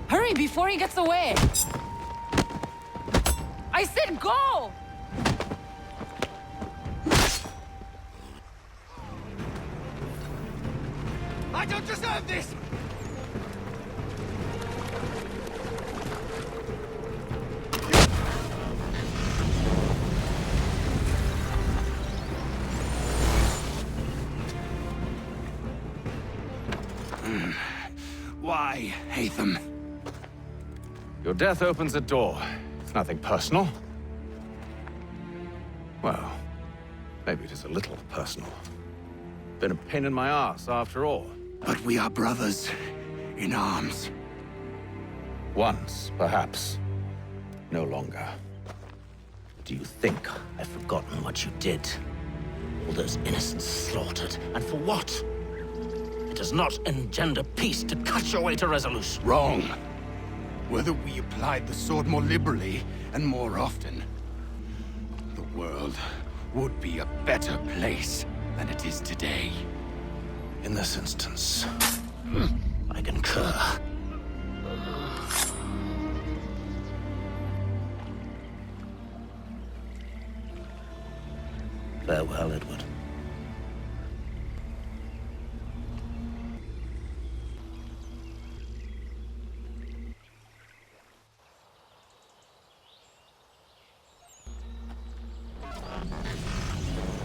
Hurry before he gets away! I said go! I don't deserve this! Why, Haytham? Your death opens a door. It's nothing personal. Well, maybe it is a little personal. Been a pain in my ass, after all. But we are brothers in arms. Once, perhaps. No longer. Do you think I've forgotten what you did? All those innocents slaughtered, and for what? It does not engender peace to cut your way to resolution. Wrong. Whether we applied the sword more liberally and more often, the world would be a better place than it is today. In this instance, I concur. Farewell, Edward.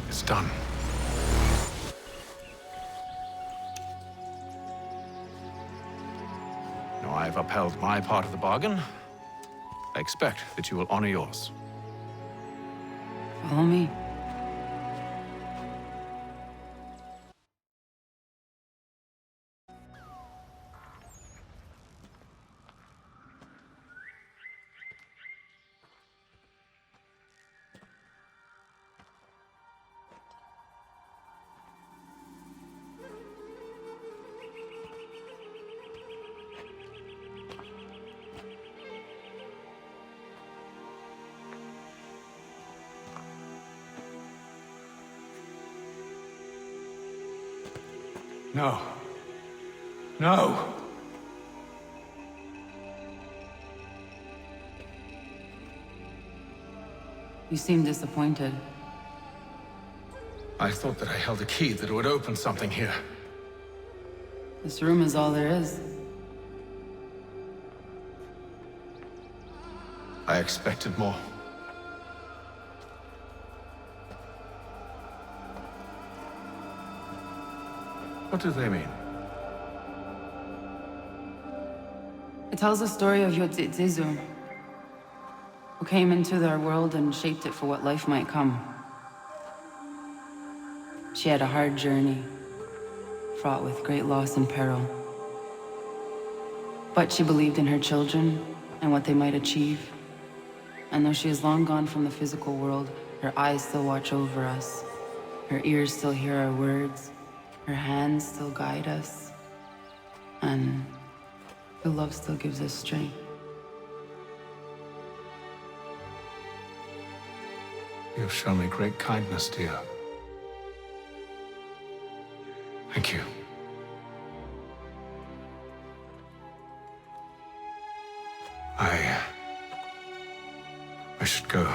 It's done. Now I've upheld my part of the bargain. I expect that you will honor yours. Follow me. No. No! You seem disappointed. I thought that I held a key that would open something here. This room is all there is. I expected more. What do they mean? It tells the story of Yotzitzizu, who came into their world and shaped it for what life might come. She had a hard journey, fraught with great loss and peril. But she believed in her children and what they might achieve. And though she is long gone from the physical world, her eyes still watch over us. Her ears still hear our words. Her hands still guide us. And her love still gives us strength. You have shown me great kindness, dear. Thank you. I should go.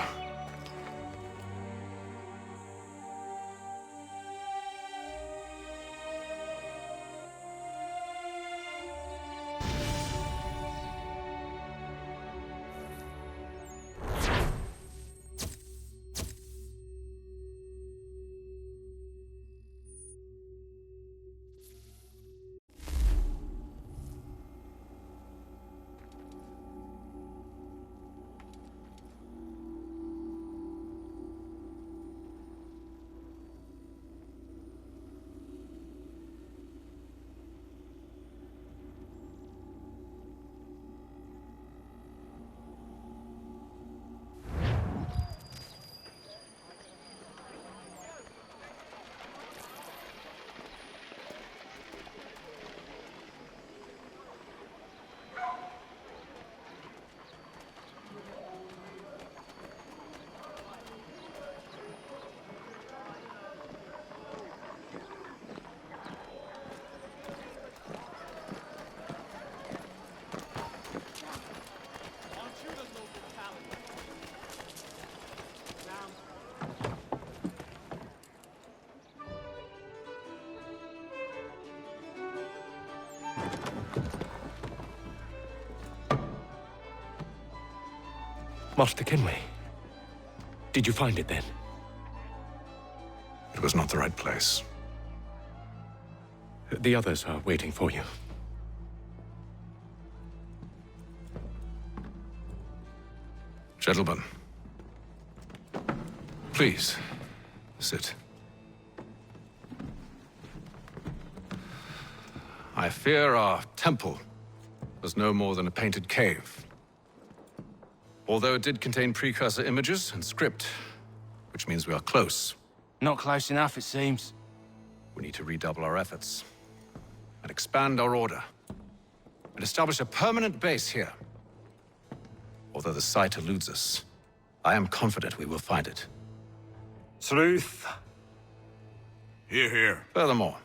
Master Kenway, did you find it then? It was not the right place. The others are waiting for you. Gentlemen, please, sit. I fear our temple was no more than a painted cave. Although it did contain precursor images and script, which means we are close. Not close enough, it seems. We need to redouble our efforts and expand our order and establish a permanent base here. Although the site eludes us, I am confident we will find it. Truth. Hear, hear. Furthermore,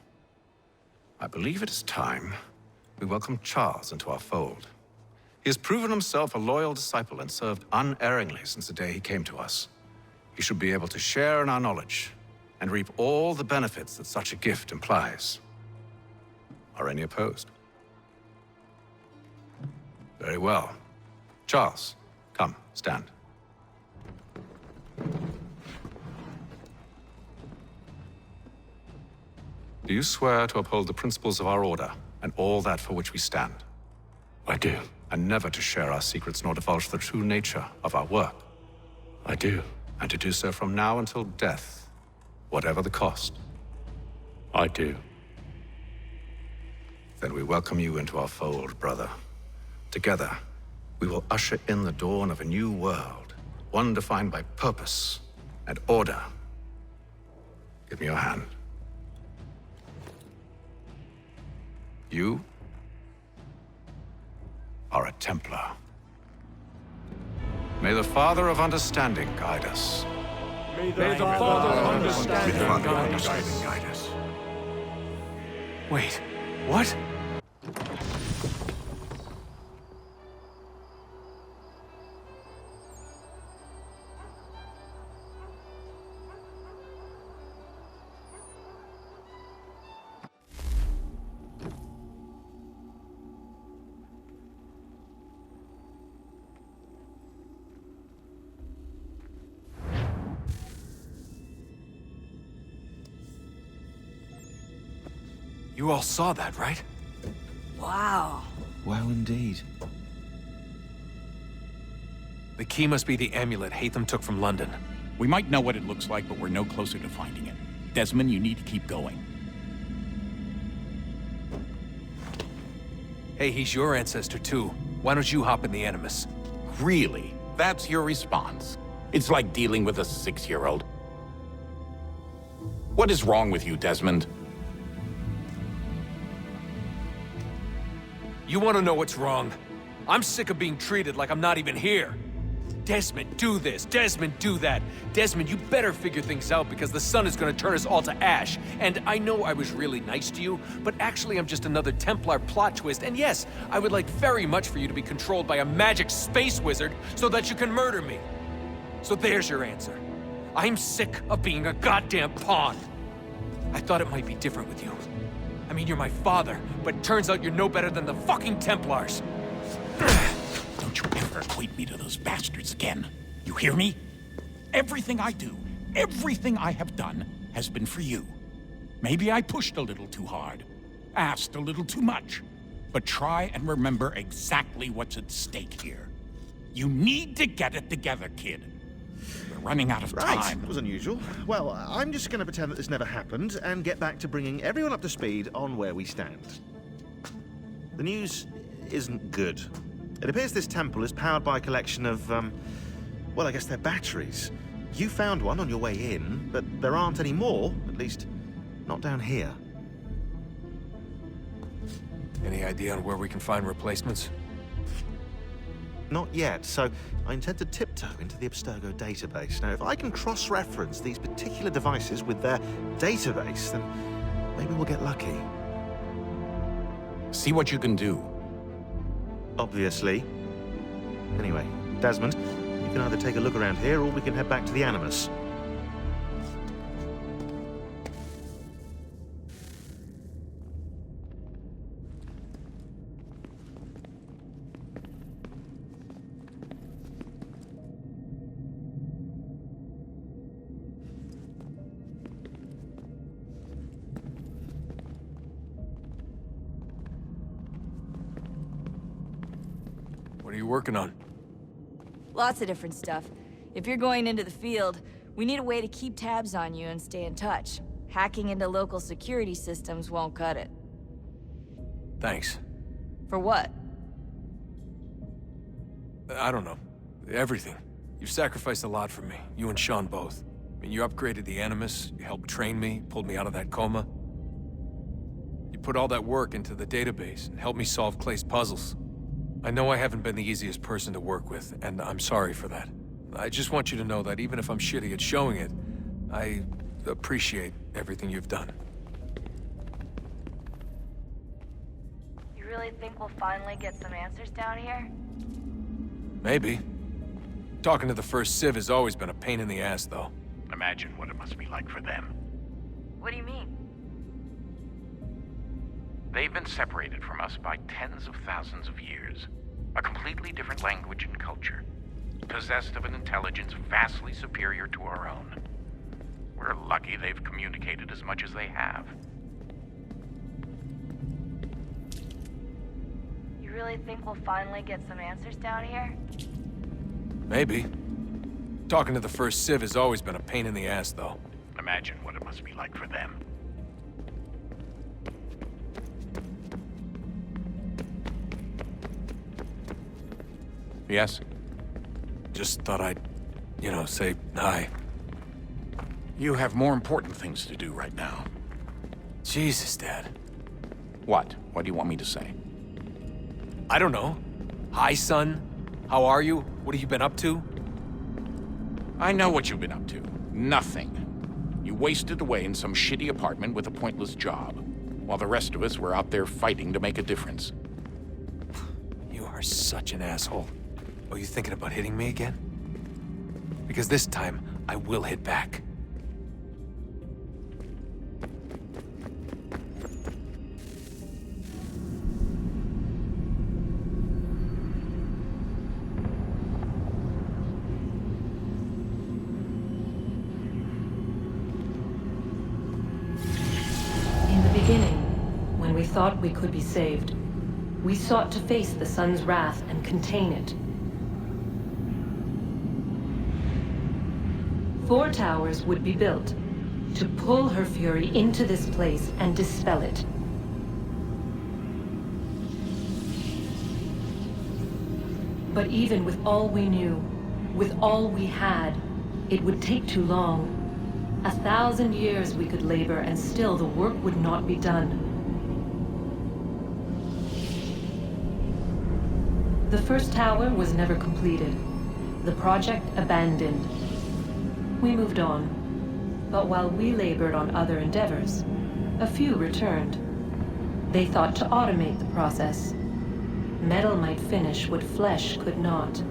I believe it is time we welcome Charles into our fold. He has proven himself a loyal disciple and served unerringly since the day he came to us. He should be able to share in our knowledge and reap all the benefits that such a gift implies. Are any opposed? Very well. Charles, come, stand. Do you swear to uphold the principles of our order and all that for which we stand? I do. And never to share our secrets nor divulge the true nature of our work? I do. And to do so from now until death, whatever the cost? I do. Then we welcome you into our fold, brother. Together, we will usher in the dawn of a new world, one defined by purpose and order. Give me your hand. You are a Templar. May the Father of Understanding guide us. May the Father of Understanding guide us. Wait, what? You all saw that, right? Wow. Wow, indeed. The key must be the amulet Hatham took from London. We might know what it looks like, but we're no closer to finding it. Desmond, you need to keep going. Hey, he's your ancestor too. Why don't you hop in the Animus? Really? That's your response? It's like dealing with a 6-year-old. What is wrong with you, Desmond? You want to know what's wrong? I'm sick of being treated like I'm not even here. Desmond, do this. Desmond, do that. Desmond, you better figure things out because the sun is going to turn us all to ash. And I know I was really nice to you, but actually I'm just another Templar plot twist. And yes, I would like very much for you to be controlled by a magic space wizard so that you can murder me. So there's your answer. I'm sick of being a goddamn pawn. I thought it might be different with you. I mean, you're my father, but turns out you're no better than the fucking Templars. Don't you ever equate me to those bastards again. You hear me? Everything I do, everything I have done, has been for you. Maybe I pushed a little too hard, asked a little too much, but try and remember exactly what's at stake here. You need to get it together, kid. We're running out of Right, time. that was unusual. Well, I'm just going to pretend that this never happened and get back to bringing everyone up to speed on where we stand. The news isn't good. It appears this temple is powered by a collection of, well, I guess they're batteries. You found one on your way in, but there aren't any more, at least not down here. Any idea on where we can find replacements? Not yet, so I intend to tiptoe into the Abstergo database. Now, if I can cross-reference these particular devices with their database, then maybe we'll get lucky. See what you can do. Obviously. Anyway, Desmond, you can either take a look around here or we can head back to the Animus. What are you working on? Lots of different stuff. If you're going into the field, we need a way to keep tabs on you and stay in touch. Hacking into local security systems won't cut it. Thanks. For what? I don't know. Everything. You've sacrificed a lot for me, you and Sean both. I mean, you upgraded the Animus, you helped train me, pulled me out of that coma. You put all that work into the database and helped me solve Clay's puzzles. I know I haven't been the easiest person to work with, and I'm sorry for that. I just want you to know that even if I'm shitty at showing it, I appreciate everything you've done. You really think we'll finally get some answers down here? Maybe. Talking to the First Civ has always been a pain in the ass, though. Imagine what it must be like for them. What do you mean? They've been separated from us by tens of thousands of years. A completely different language and culture. Possessed of an intelligence vastly superior to our own. We're lucky they've communicated as much as they have. You really think we'll finally get some answers down here? Maybe. Talking to the First Civ has always been a pain in the ass, though. Imagine what it must be like for them. Yes? Just thought I'd, say hi. You have more important things to do right now. Jesus, Dad. What? What do you want me to say? I don't know. Hi, son. How are you? What have you been up to? I know what you've been up to. Nothing. You wasted away in some shitty apartment with a pointless job. while the rest of us were out there fighting to make a difference. You are such an asshole. Are you thinking about hitting me again? Because this time, I will hit back. In the beginning, when we thought we could be saved, we sought to face the sun's wrath and contain it. 4 towers would be built to pull her fury into this place and dispel it. But even with all we knew, with all we had, it would take too long. 1,000 years we could labor and still the work would not be done. The first tower was never completed. The project abandoned. We moved on. But while we labored on other endeavors, a few returned. They thought to automate the process. Metal might finish what flesh could not.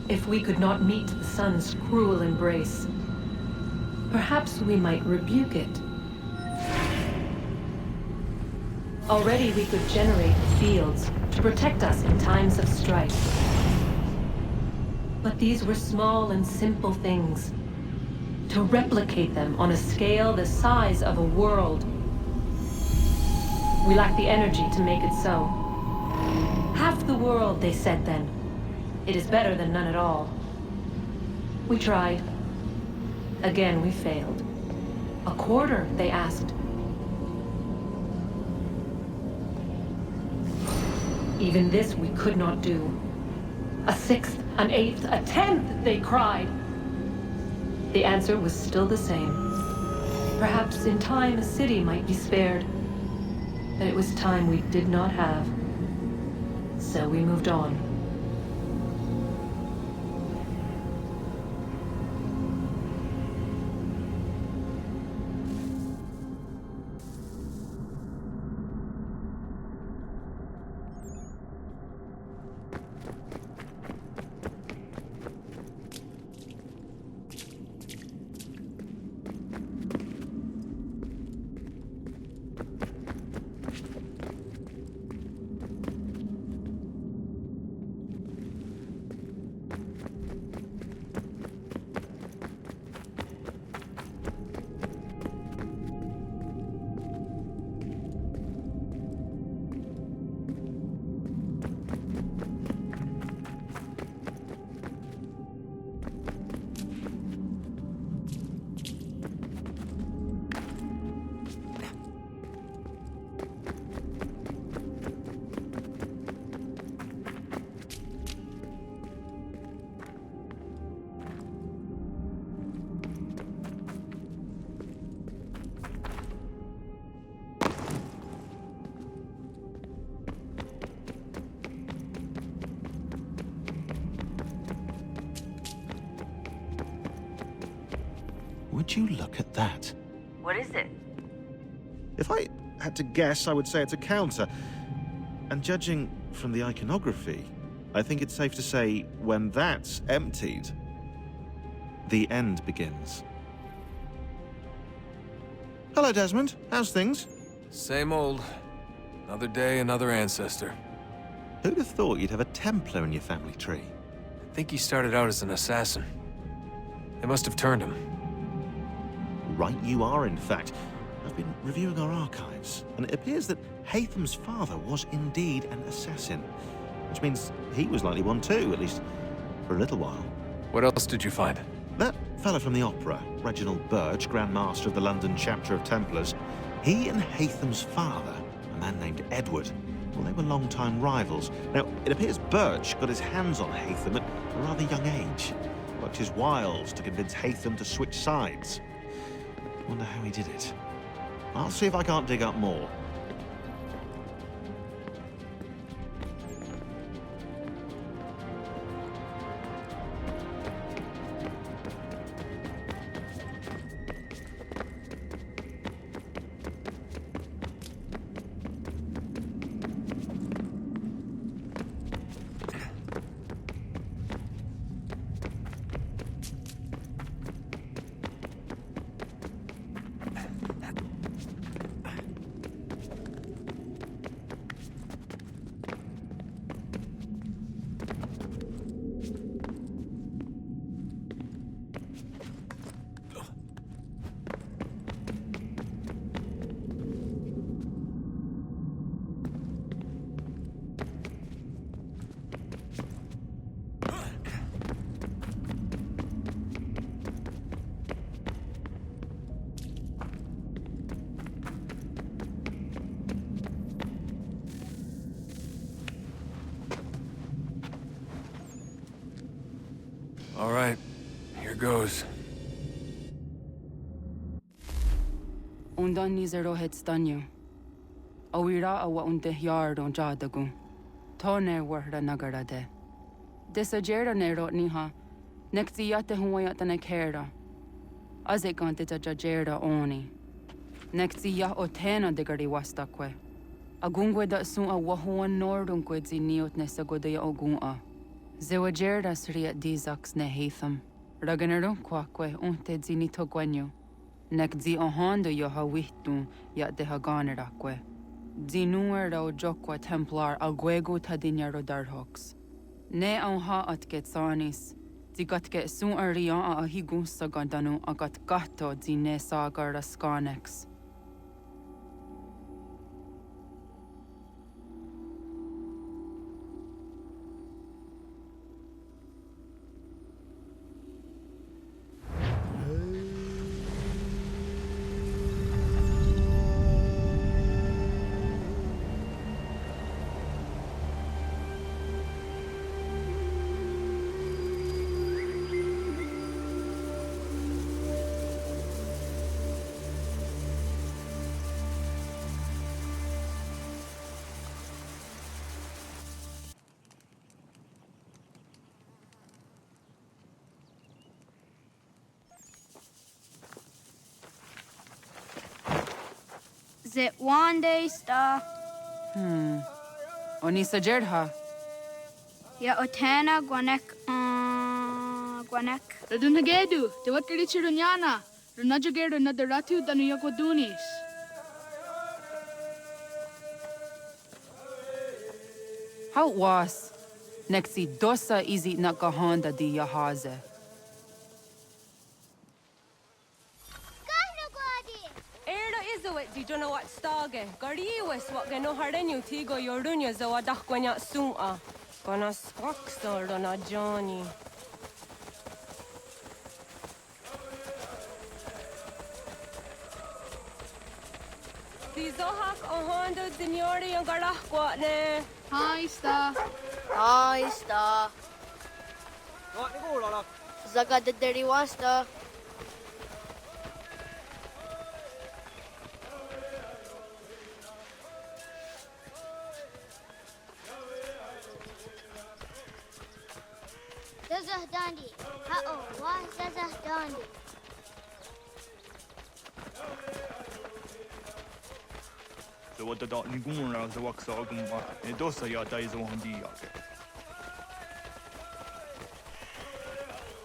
If we could not meet the sun's cruel embrace, perhaps we might rebuke it. Already we could generate fields to protect us in times of strife. But these were small and simple things. To replicate them on a scale the size of a world, we lack the energy to make it so. Half the world, they said then. It is better than none at all. We tried. Again, we failed. A quarter, they asked. Even this we could not do. A 1/6, an 1/8, a 1/10, they cried. The answer was still the same. Perhaps in time a city might be spared. But it was time we did not have. So we moved on. Would you look at that? What is it? If I had to guess, I would say it's a counter. And judging from the iconography, I think it's safe to say when that's emptied, the end begins. Hello, Desmond. How's things? Same old. Another day, another ancestor. Who'd have thought you'd have a Templar in your family tree? I think he started out as an assassin. They must have turned him. Right you are, in fact. I've been reviewing our archives, and it appears that Haytham's father was indeed an assassin. Which means he was likely one too, at least for a little while. What else did you find? That fella from the opera, Reginald Birch, Grand Master of the London chapter of Templars, he and Haytham's father, a man named Edward, well, they were long-time rivals. Now, it appears Birch got his hands on Haytham at a rather young age. Worked his wiles to convince Haytham to switch sides. Wonder how he did it. I'll see if I can't dig up more. All right, here goes. Undan ni zero het stanyo. Awira awa unte yard on jadagu. Toner warda nagarade. Desajera nero niha. Nekti yate huayata nekera. Azekante jajera oni. Nekti ya otena degari wastakwe. Agungwe da sun a wahuan nordunque ziniot nesagodaya ogun'a. Zewajerda sriat dizax ne Haytham. Raganero quaque unte zinito guanyo. Nek zi ohando yo hawitu yat de haganeraque. Zinuer o jokwa templar alguego tadinyaro darhox. Ne ha at getsanis. Zigat get sun arian a higun sagandanu agat gato zine sagar rascanex. Is it one day stuff? Oni sajerha. Ya otana guanek guanek. Radunagedu, te wakari chirunyana. Runajageru nadaratu danu yakodunis. How was? Nexi dosa izi nakahanda di yahaze. Di jono wat stage. Gari wes wat geno hardenyu tigo yordunya zawa dakwanya sum'a. Gona skaksa rona Johnny. Di zohak ohando dinyori yung garah kwa ne. Hi, sta. Hi, sta. What ni ko lala? Zaga de deriwasta. Zazahdandi. Ha-oh, wah Zazahdandi. So what the dot ni gumra the wax agumma. E dosa ya daizo handi yake.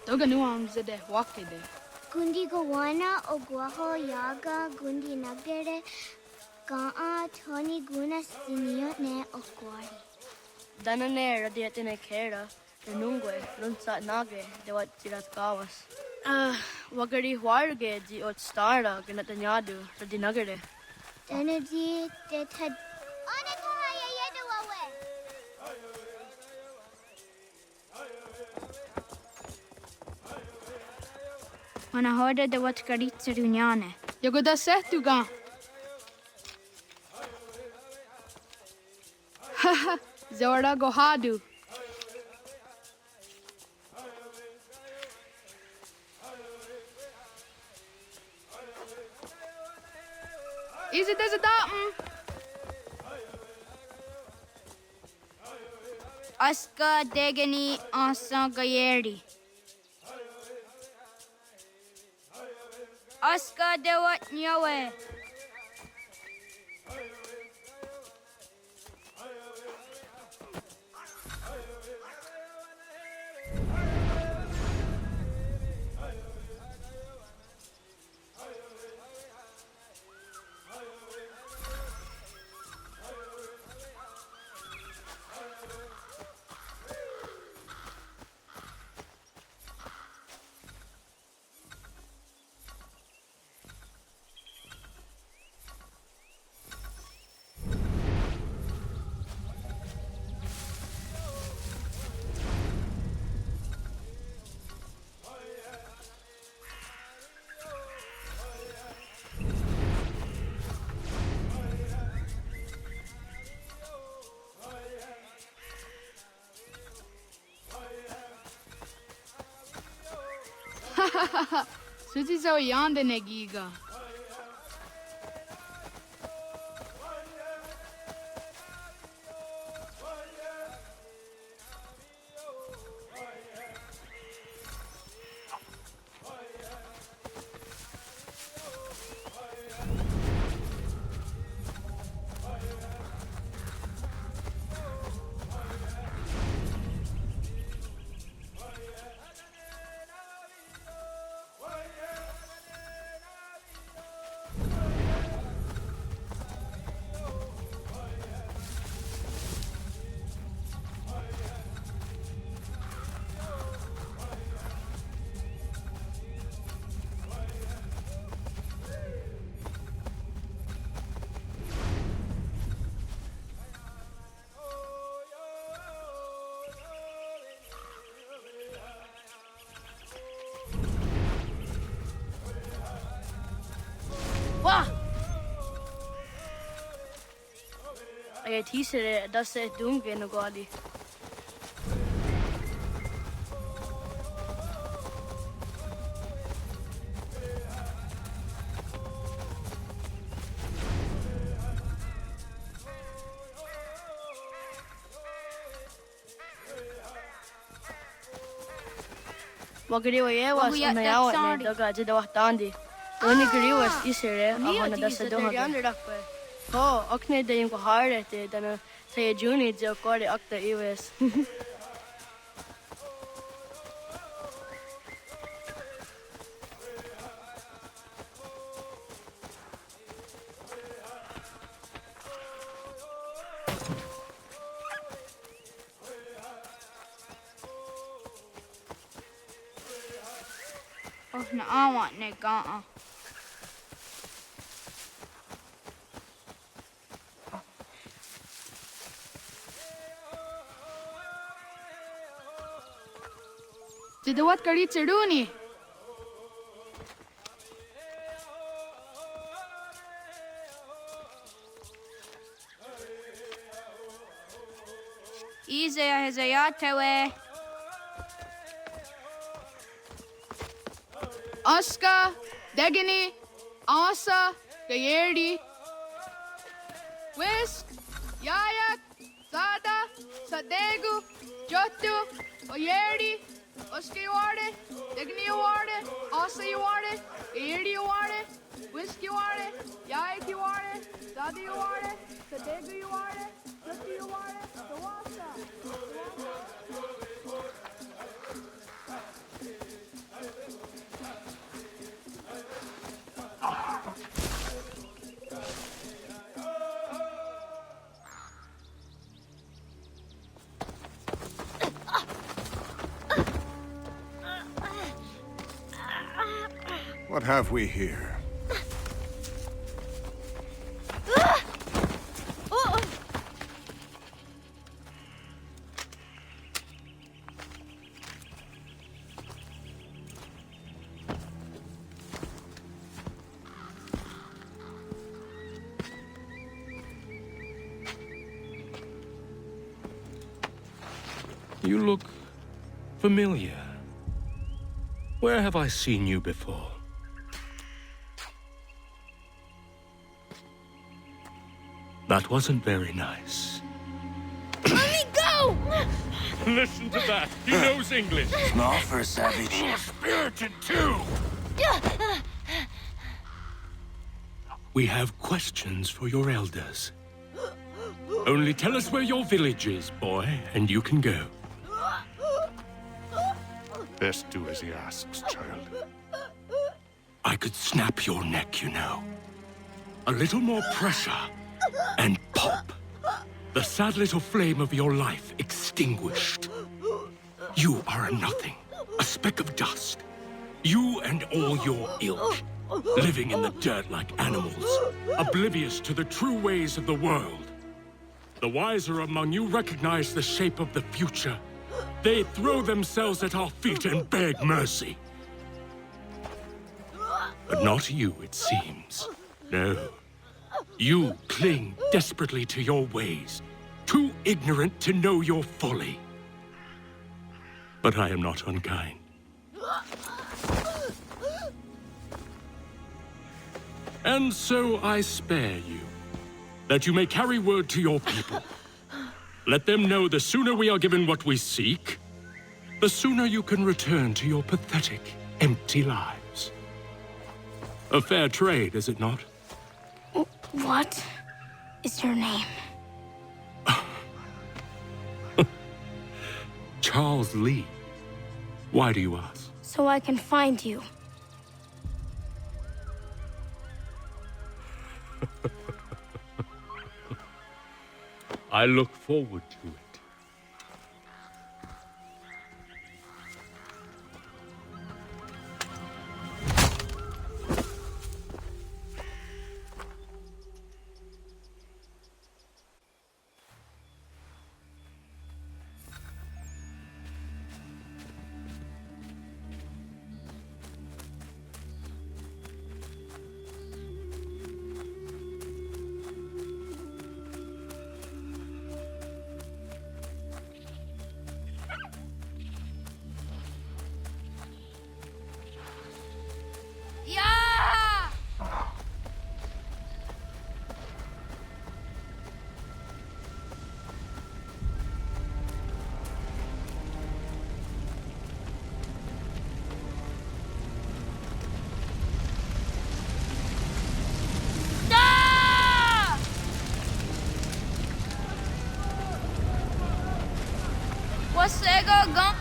Toga nuam zede wakede. Gundi gawana o guaho yaga gundi nagere Ga'a Tony Gunas Sinio ne Okwari. Danane Radiatine Kera, the Nungwe, Lunsat Nage, the what Tirat Gawas. Wagari Warge, the Ot Stara, Ganatanyadu, the Dinagare. Energy that had. When I heard the what Karitsa Dunyane. You go da set to go. Haha, Zora Gohadu. Is it as a datum? Aska Degani Asa Gayeri. Aska de what Nyawe. Suzi zo yande negiga. I teaser it, that's it, doing no godi. Wagari was on the hour and the Gaji the Watandi. Only Gariwas Isere, on the Sadon. Oh, Okne de Ingo Harde, then say a juni, the Cordy Octa Iwes. Oh, no, I want Nega. Did the what Karitsa Duni? Easy as a yatewe. Aska, Degani, Asa, Gayerdi, Whisk, Yayak, Sada, Sadegu, Jotu, Oyerdi, Oska you are it, Degani you are it, Asa you are it, Gayerdi you are it, Whisk you are it, Yayak you are it, Sada you are it, Sadegu you are it, Jotu you are it, Tawasa. What have we here? You look familiar. Where have I seen you before? That wasn't very nice. Let me go! Listen to that. He knows English. Small for a savage. Spirited too. We have questions for your elders. Only tell us where your village is, boy, and you can go. Best do as he asks, child. I could snap your neck, you know. A little more pressure, and pop. The sad little flame of your life extinguished. You are a nothing, a speck of dust. You and all your ilk, living in the dirt like animals, oblivious to the true ways of the world. The wiser among you recognize the shape of the future. They throw themselves at our feet and beg mercy. But not you, it seems. No. You cling desperately to your ways, too ignorant to know your folly. But I am not unkind. And so I spare you, that you may carry word to your people. Let them know the sooner we are given what we seek, the sooner you can return to your pathetic, empty lives. A fair trade, is it not? What is your name? Charles Lee. Why do you ask? So I can find you. I look forward to it. Você gogão.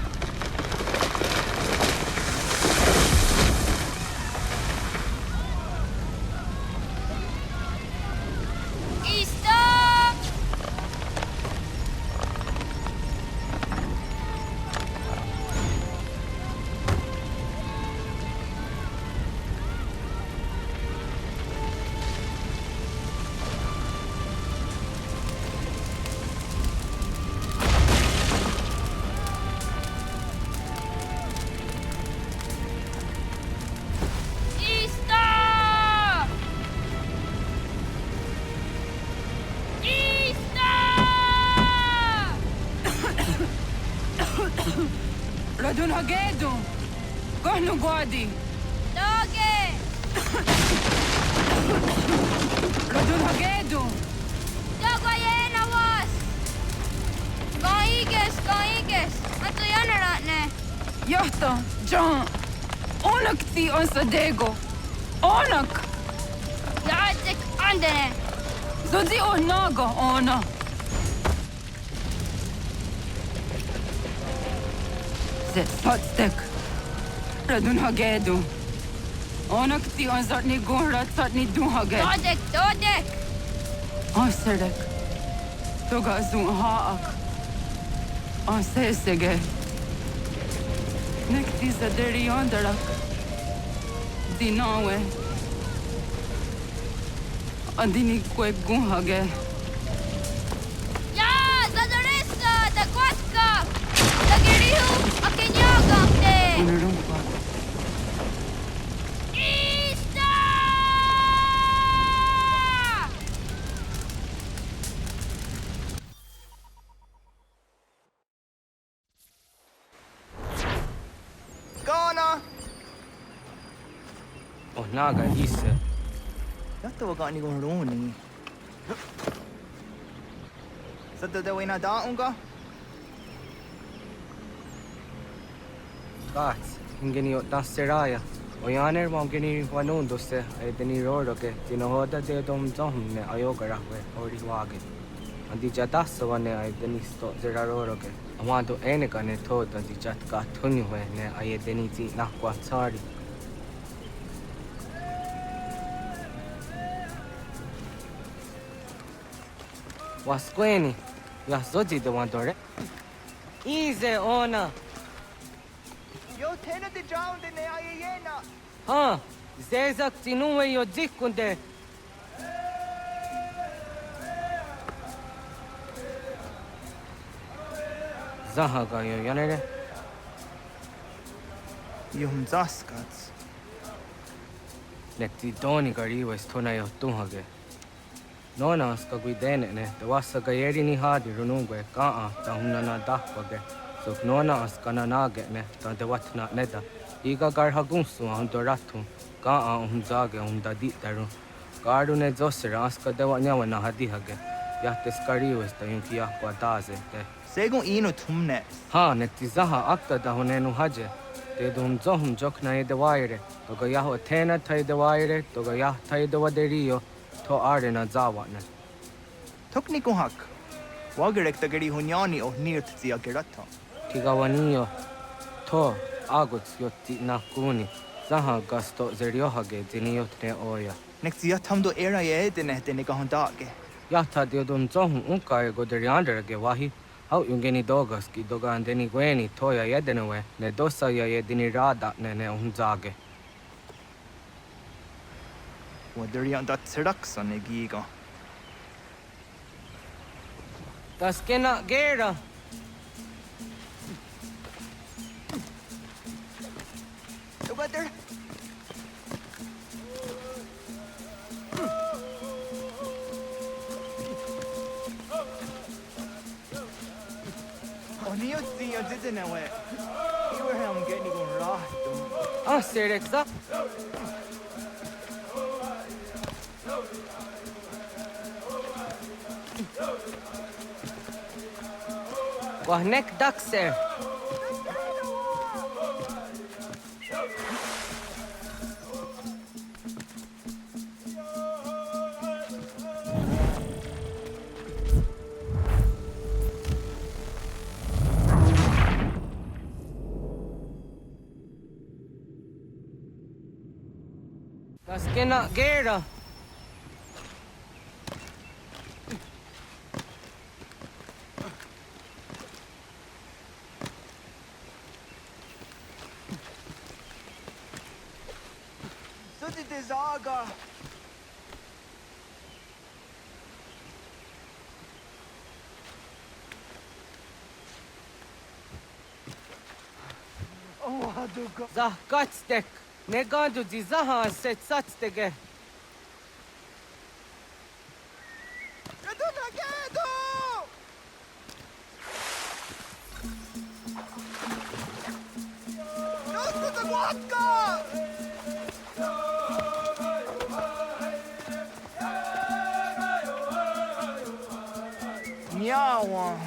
Radun Hagedu! Kohnu Gwadi! Doge! Radun Hagedu! Dogo yena was! Kaiges! Atu yanaratne! Johto, John! Onak ti on Sadego! Onak! Jaatik andene! Zodi onago ona! Zet Potstek! Radun Hagedu! Onak ti on Zatni Gunra Zatni Duhaged! Dodek! On Serdek! Toga Zun Haak! On Sesege! Nekti Zaderi Onderak! di nawe. Andini kwe gunhage. Ya, Zadoresa, da Quasca, da Gerihu, Akenyagante. Unurumpa. Oh, naga isse. Yatta wakani goroni. Sadda da wena da unga. Gats, ingeni tasseraya. Oyaner mongeni wanundo se edeni roro ke tinohoda de dom zomne ayogara we ori wage. Andi jatassa wane edeni sto zeraroro ke. Amado eneka ne toda di jatka tunyu we ne ayedeni ti nakwa tsari. Wasqueni, ya zoji de wandore. Easy ona. Yo tena de drowned in the ayena. Ha, zezak tinuwe yo dikunde. Zahaga yo yanere. Yum zaskats. Nekti doni gari was tona yo tuhage. Nona ska guidene ne, te wassa gayeri ni hadi runungwe kaa ta hunana dakpage. So nona askana nage ne, ta te watna neda. Iga garha gunsu hundoratu, kaa hunzage hundaditaru. Garu ne zosera aska dewa nyawa na hadihage. Yahte skariwes ta yunkia kwa daze te. Segun ino tumne. Ha, nekti zaha akta da hunenu haje. Te dum zohum jokna ede waire. Toga yaho tena taide waire, toga yah taide waderio. To arena zawane. Tokni kuhak. Wagerek ta gari hunyani o nirt zia gerata. Tigawaniyo. To aguts yotti nakuni. Zaha gasto zeriohage ziniyotne oya. Nekti yatamdo era ye dene dene kahondage. Yata diodun zohum unkae goderianderage wahi. Hau yungeni dogas ki doga andeni gweni toya yedenewe. Ne dosa ya yedini rada ne unzage. Waderian dat seraksan egiga. Das kena gera. Wader. Onio zio dizenewe. Iwerham geni gon rahtum. Ah, sereksa. Wahnek dakser. Das kena gera. Zaga. Oh, Haduka. Zah katstek. Ne gandu di zaha set satstege. Yaduna gedo! Yaduna the vodka! Miała.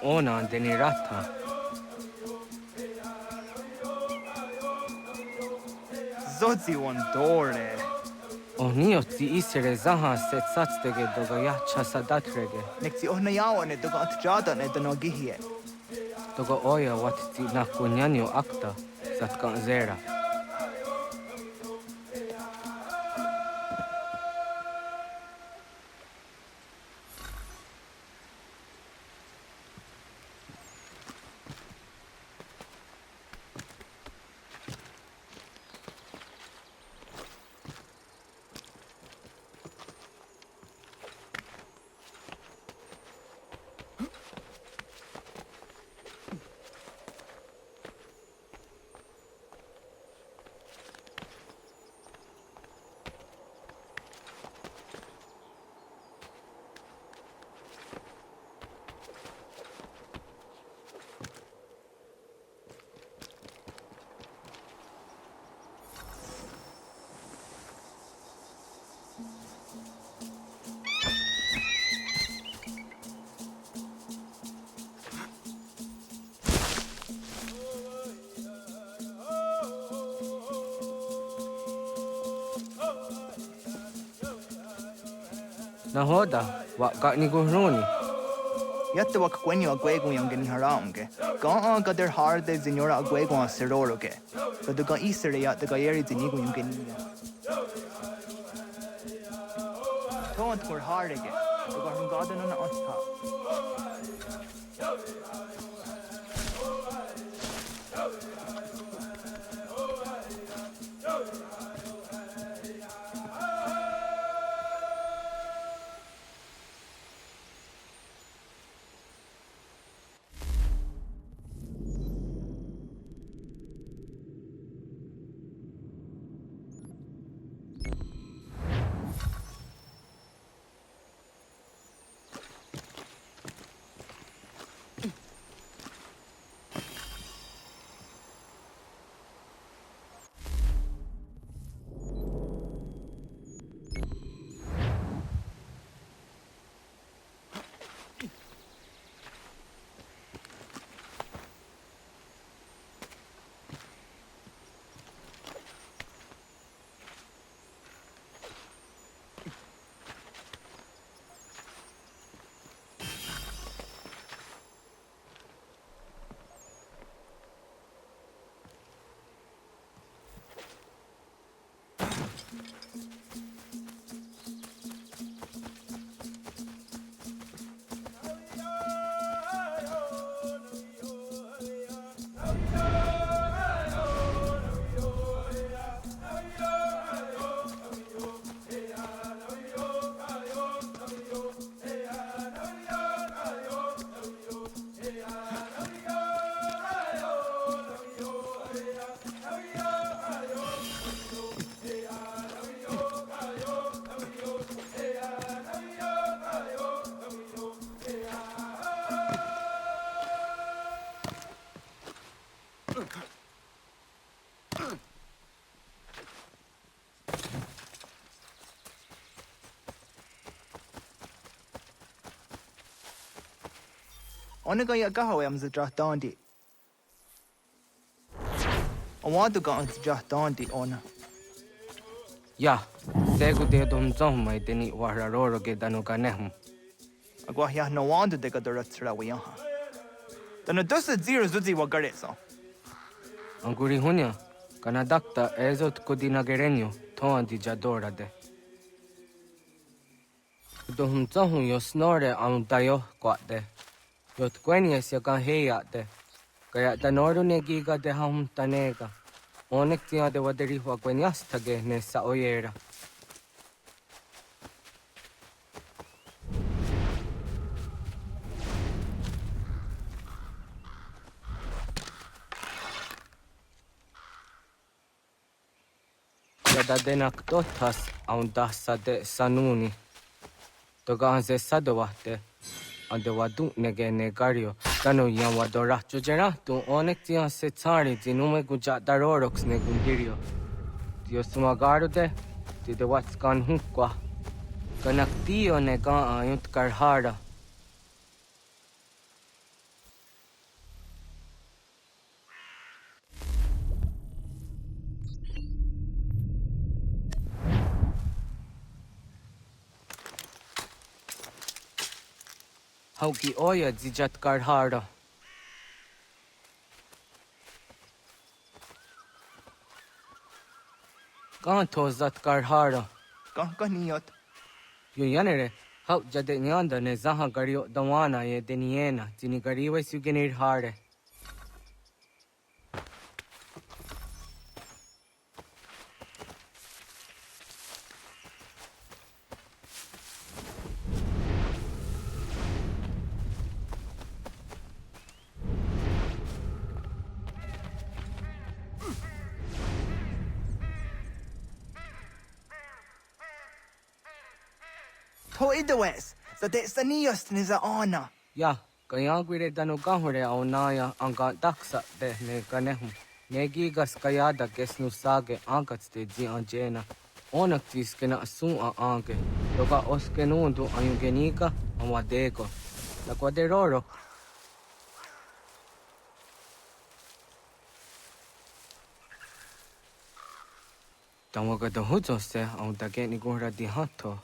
Ona andeni rata. Zodzi wandore. Onioti isere zaha set satstege doga yacha sadatrege. Nekti ohnayawa ne doga atjada ne danogihie. Doga oya watti nakunyanyo akta satkan zera. Na hoda, wa ka ni guruni. Yatta wak kwenyo agwego yang gani haraunge. Ga gader harde zinora agwego a seroroge. Gadu ga isere ya the gayeri zinigo yung gani. Don't kur hardige. Ga hum gadan on otta. Onega ya gaho am zadrahtandi. Awadu ga zadrahtandi ona. Ya, segu de dum zom mai deni wararoro ge danu kanehum. Agwa ya no wandu de gadaratsra wiyaha. Danu dosa zero zuzi wagareso. Anguri hunya, kana dakta ezot kodina gerenyo, toandi jadora de. Dum zom yo snore am dayo kwate. Yot kwenies ya kan heya de. Kaya tanoru ne giga de ham tanega. Onek tia de waderi wa kwenias tage ne sa oyera. Yada denak totas aun dasa de sanuni. Toga anze sadowate. Ande wadu nege negario. Tano yan wadora chujera tu onek tia se tsari zinume guja darorox ne gundirio. Tio sumagaro de ti de watskan hukwa. Kanak tio ne ga ayunt karhara. Hauki oya zijat karhara. Kan to zat karhara. Kan niyot. Yo yanere, hau jade nyanda ne zaha gario dawana ye deniena, zini gariwe sugenir hare. Toidawes, sa de saniyos ni za ona. Ya, kaya gwire dano gahore au naya anga daksa de ne kanehum. Negigas kayada kesnu sage angats de zi anjena. Onak tis kena asun a ange. Toga oskenundu ayungenika amadego. La quaderoro. Tawaga da hujo se au dage ni gora di hato.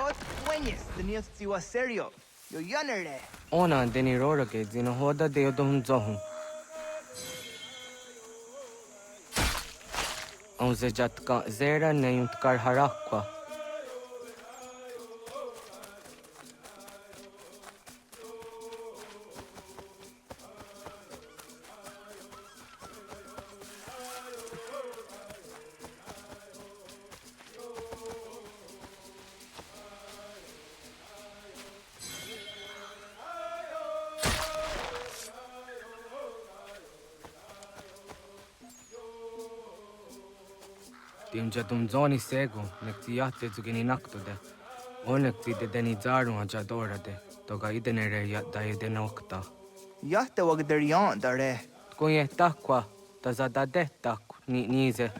Yo, sueñes, tenías siwa serio. Yo yanere. Ona deni rorage zino hoda de yodum zohum. On zejatka zera neyuntkar harakwa. Tim jatum zoni sego, nekti jahte zugini naktude. Onekti de deni zaru ajadora de, toga idenere jadda edenokta. Jahte wagderian dare. Kun jehtakwa, tazada dehtak nize.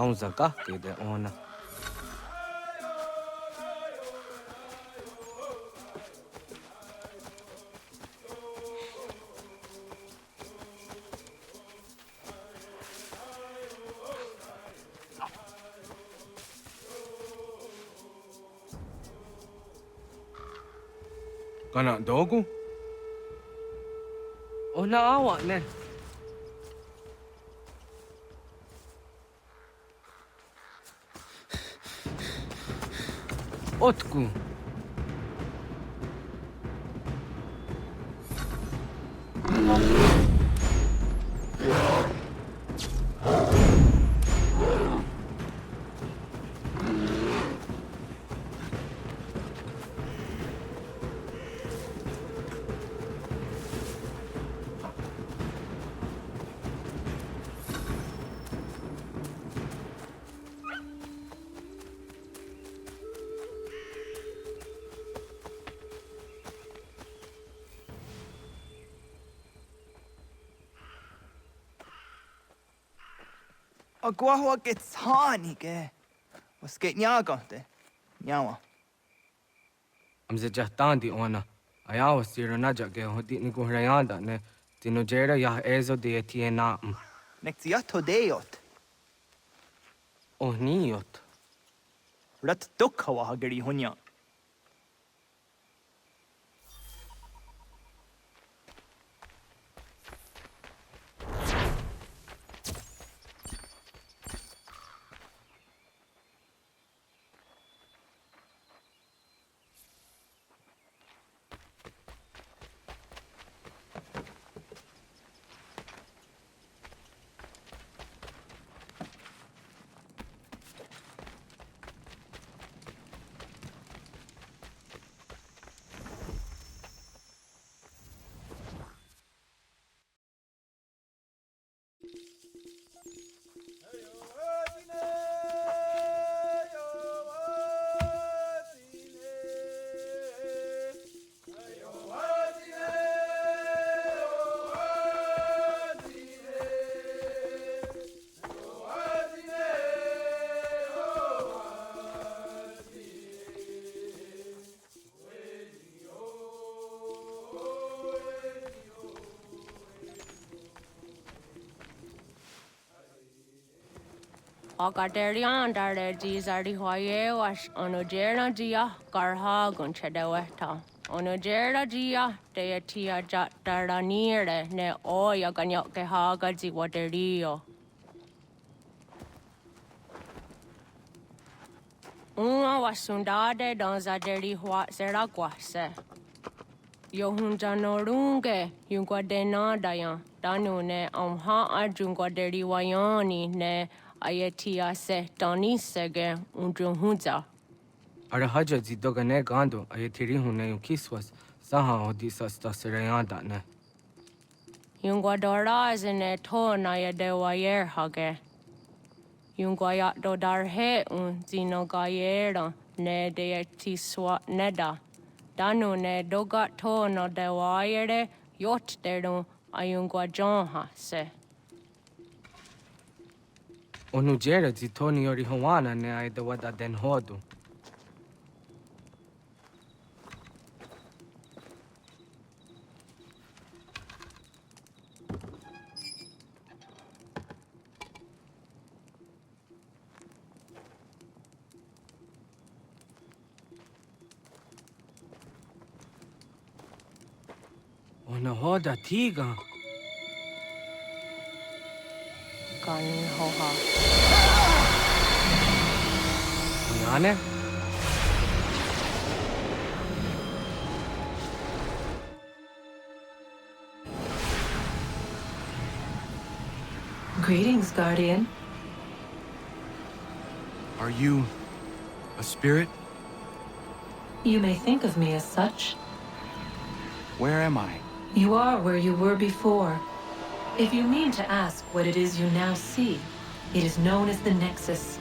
Aunzaka de ona. Kana dogu? Ona awa ne. Otku. Agua gets honey, ge. Was geht nyaga de? Nyawa. Amze jahtandi ona. Ayawa siro najage hodi ni guhrayanda ne. Tino jera ya ezo de tiena. Nektiato deot. Oh niot. Rat dukhawa hageri hunya. Agaderian dare Gizardi Hoye was Onogera Gia Garha Gunchedeweta. Onogera Gia Deatia Jatardanire ne Oya Ganyoke Hagazi Waterio. Una was Sundade Donzaderi Hua Seraguase. Yohunja Norunge, Yunguadena Dayan, Danune, Arjunguaderi Wayani ne. Ayatia se Donisege Undruhunza. Arahaja zidogane gando ayatiri hune kiswas saha odisas tasirayanda ne. Yungwadora zine to na yadewayer hage. Yungwayat dodar he zino gayera ne deeti swat neda. Danu ne dogat to no dewayere yot deru ayungwajonha se. Onujera zitoni yori hawana ne aidawada den hodu. Ona hoda tiga. Kan hoha. Nane? Greetings, Guardian. Are you a spirit? You may think of me as such. Where am I? You are where you were before. If you mean to ask what it is you now see, it is known as the Nexus.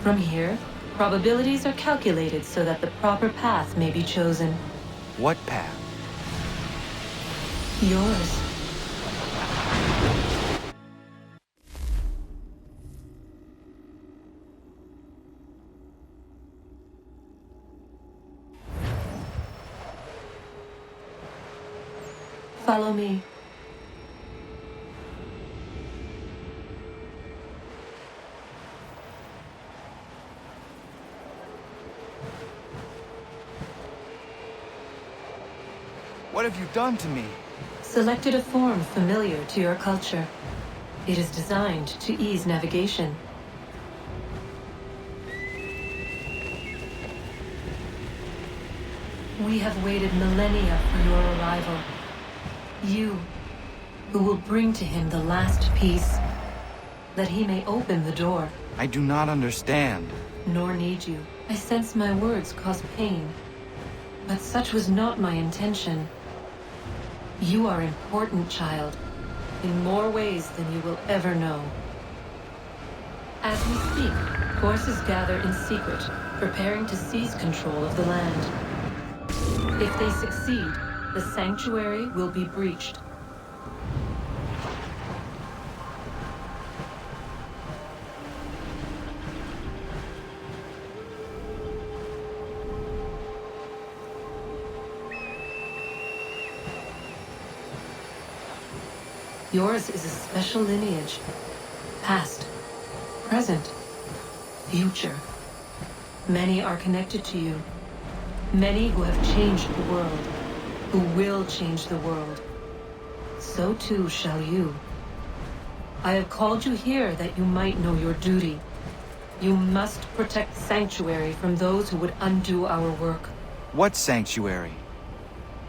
From here, probabilities are calculated so that the proper path may be chosen. What path? Yours. Follow me. What have you done to me? Selected a form familiar to your culture. It is designed to ease navigation. We have waited millennia for your arrival. You, who will bring to him the last piece, that he may open the door. I do not understand. Nor need you. I sense my words cause pain. But such was not my intention. You are important, child, in more ways than you will ever know. As we speak, forces gather in secret, preparing to seize control of the land. If they succeed, the sanctuary will be breached. Yours is a special lineage. Past, present, future. Many are connected to you. Many who have changed the world, who will change the world. So too shall you. I have called you here that you might know your duty. You must protect Sanctuary from those who would undo our work. What sanctuary?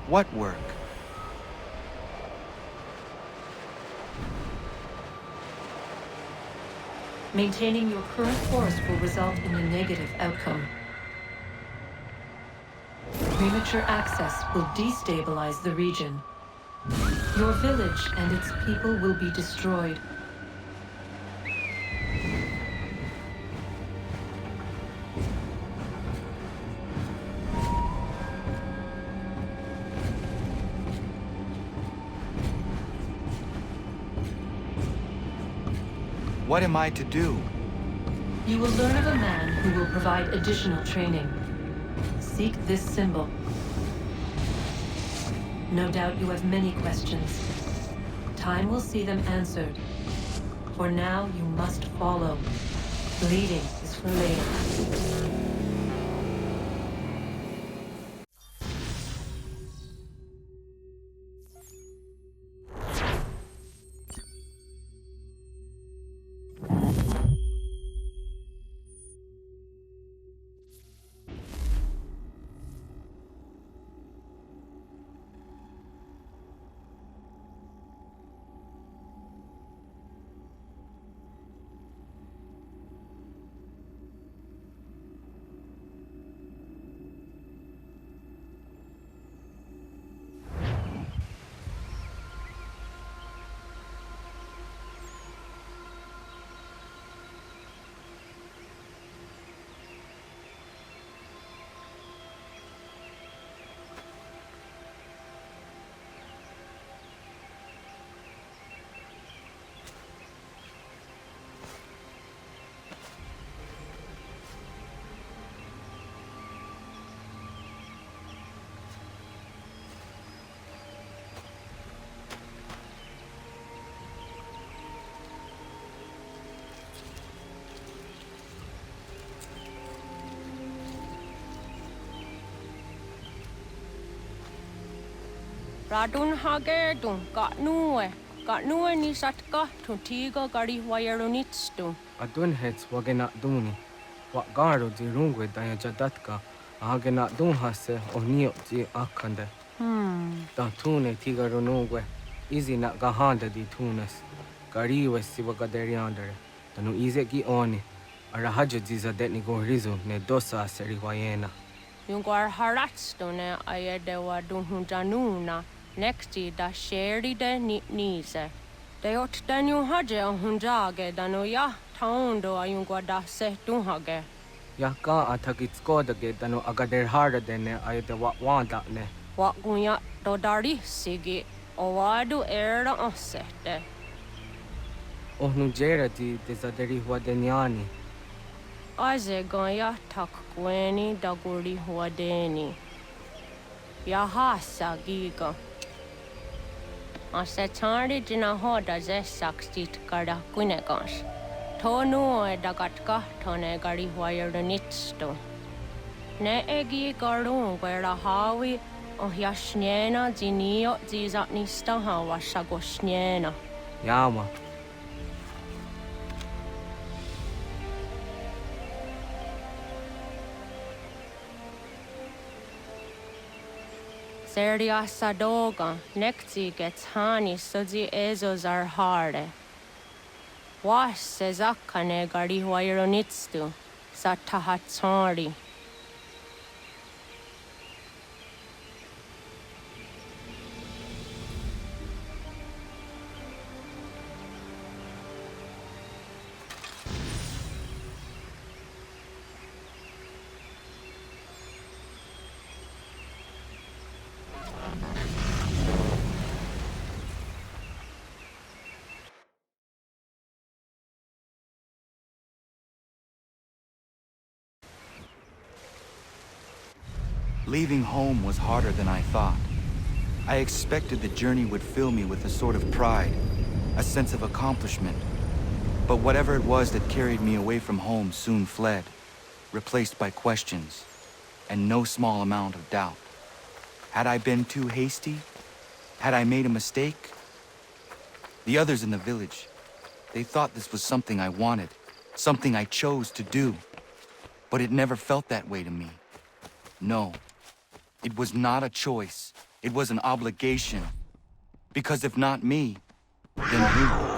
What work? Maintaining your current course will result in a negative outcome. Premature access will destabilize the region. Your village and its people will be destroyed. What am I to do? You will learn of a man who will provide additional training. Seek this symbol. No doubt you have many questions. Time will see them answered. For now, you must follow. Leading is for later. Radun hagerdun gatnue ni satka tuntiga gari wayarunitstu. Adun hets wagena duni. What garo di rungwe daya jadatka. Ahagena dun hase onio di akande. Da tune tiga runungwe. Izi na gahanda di tunas. Gariwe siwa gaderiandere. Tanu ize gi oni. Arahaja diza detni go rizu ne dosa seri wayena. Yungwar haratstu ne ayedewa dunhunjanuna. Nexti da sheri de nitnise. De ot danyu haje hunjage danoya taundo ayungwa da se dunhage. Yaka atakitskoda dano agader harda dene ayde wanda ne. Wagunya dodari sigi owadu era osete. Ohnu jera di desaderi huadeniani. Aze goya takweni daguri huadeni. Yahasa giga. se tsaaritina hoda zessaksit kada kuinekans. Tonu edakat kahtone gari huayerdonitsto. Ne egi garun guera hawi ohjasniena zinio zizatnista hawasagosniena. Yama. Seriassa doga, nekti gets hani sodzi ezos are harde. Was se zakkane gari huayronitstu, satahatsori. Leaving home was harder than I thought. I expected the journey would fill me with a sort of pride, a sense of accomplishment. But whatever it was that carried me away from home soon fled, replaced by questions, and no small amount of doubt. Had I been too hasty? Had I made a mistake? The others in the village, they thought this was something I wanted, something I chose to do. But it never felt that way to me. No. It was not a choice. It was an obligation. Because if not me, then who?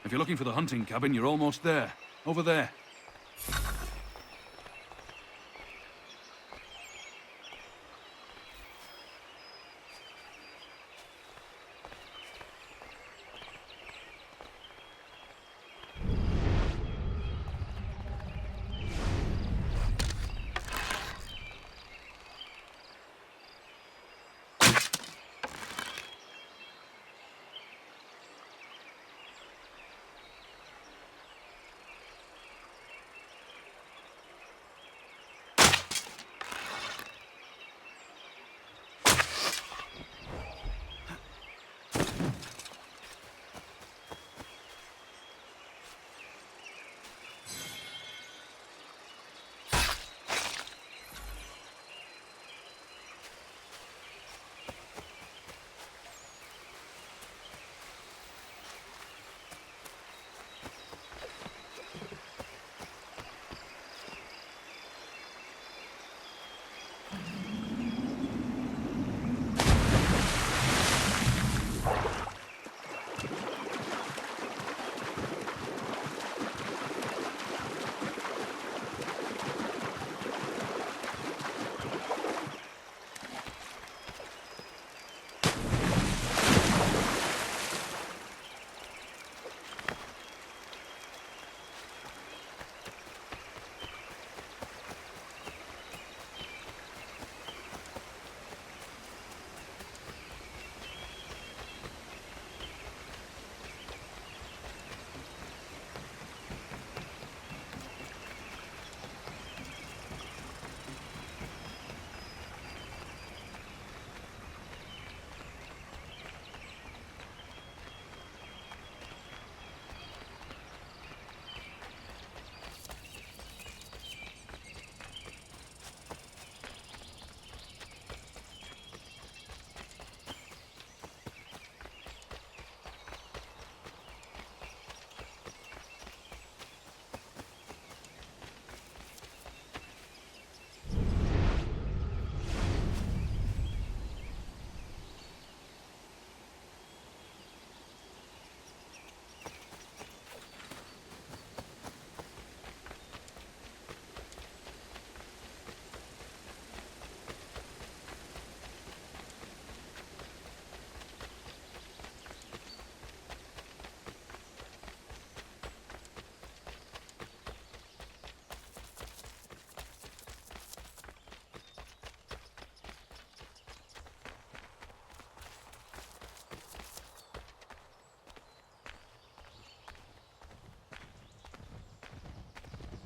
If you're looking for the hunting cabin, you're almost there. Over there.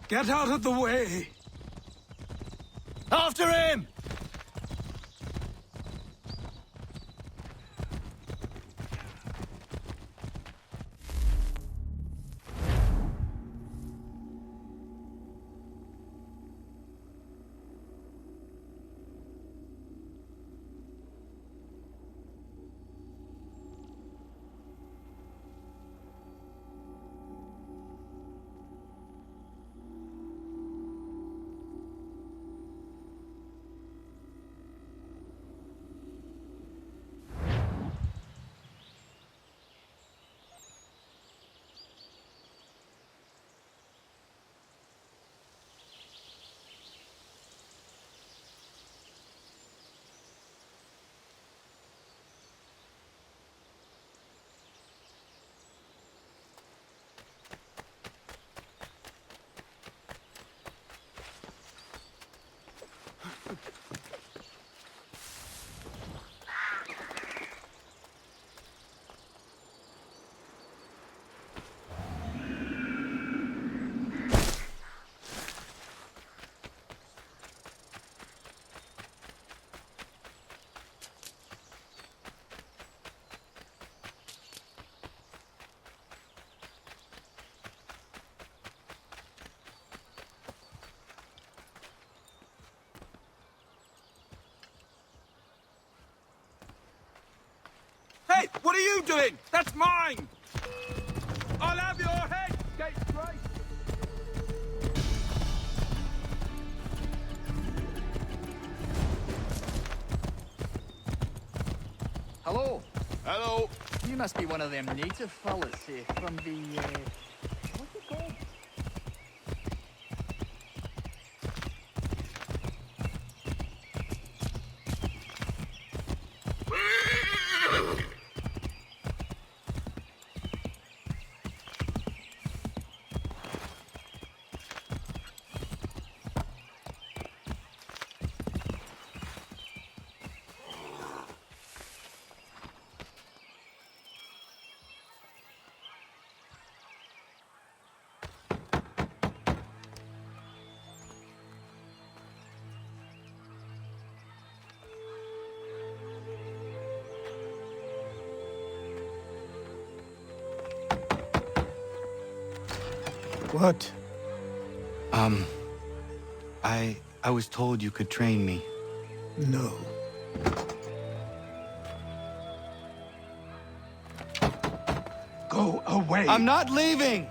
Get out of the way! After him! Hey, what are you doing? That's mine! I'll have your head, Scapegrace! Hello. Hello. You must be one of them native fellas from the, what's it called? What? I was told you could train me. No. Go away! I'm not leaving!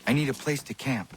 I need a place to camp.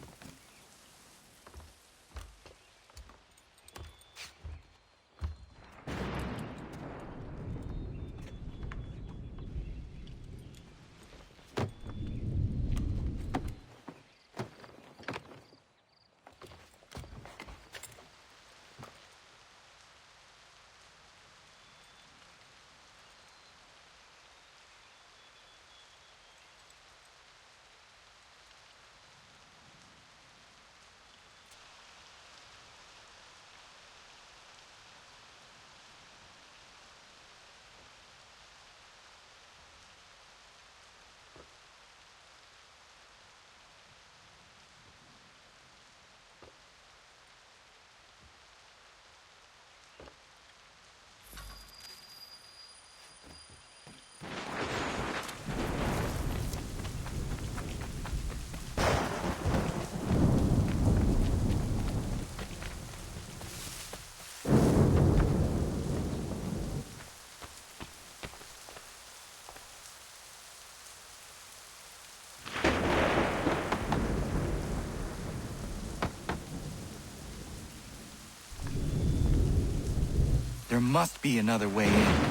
There must be another way in.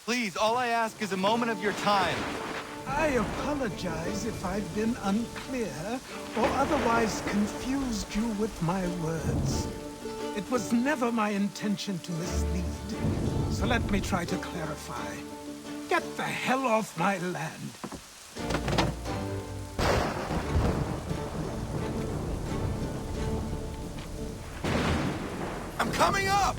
please, all I ask is a moment of your time. I apologize if I've been unclear or otherwise confused you with my words. It was never my intention to mislead, so let me try to clarify. Get the hell off my land. I'm coming up!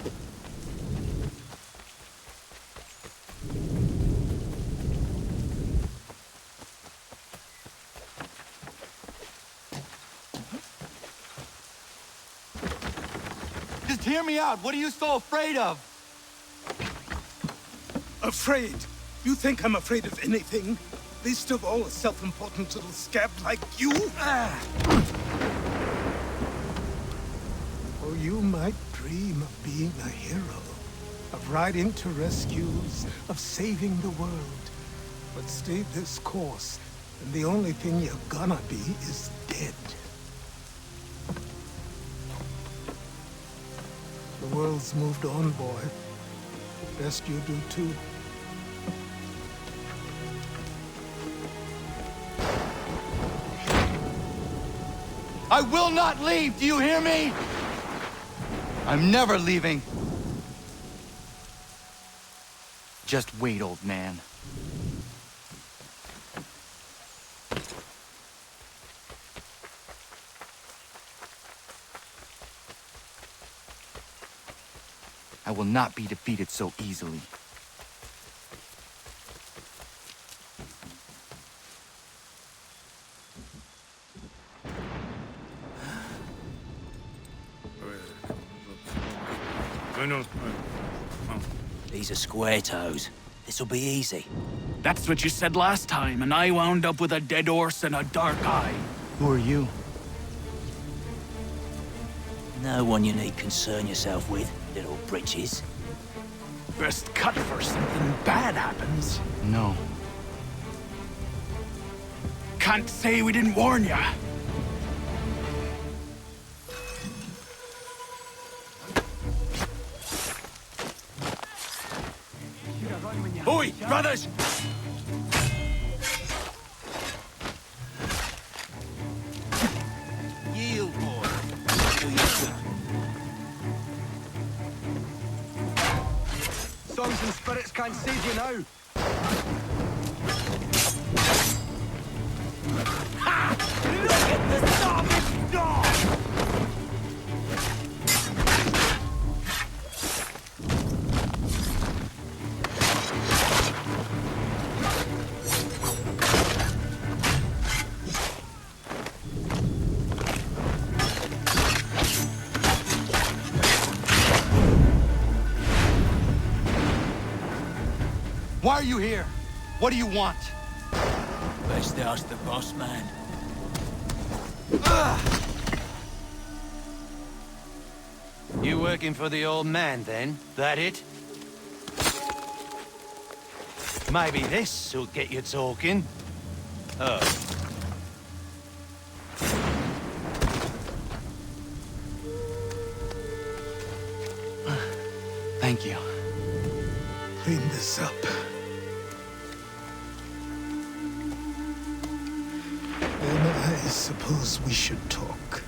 Just hear me out. What are you so afraid of? Afraid? You think I'm afraid of anything? Least of all a self-important little scab like you? Oh, you might dream of being a hero, of riding to rescues, of saving the world. But stay this course, and the only thing you're gonna be is dead. The world's moved on, boy. Best you do too. I will not leave, do you hear me? I'm never leaving. Just wait, old man. I will not be defeated so easily. These are square toes. This'll be easy. That's what you said last time, and I wound up with a dead horse and a dark eye. Who are you? No one you need concern yourself with, little britches. Best cut first something bad happens. No. Can't say we didn't warn ya. Oi, brothers! Yield, boy. Songs and spirits can't save you now. Ha! Look at the starving dog! Why are you here? What do you want? Best ask the boss man. You working for the old man, then? That it? Maybe this'll get you talking. Oh. Thank you. Clean this up. Then I suppose we should talk.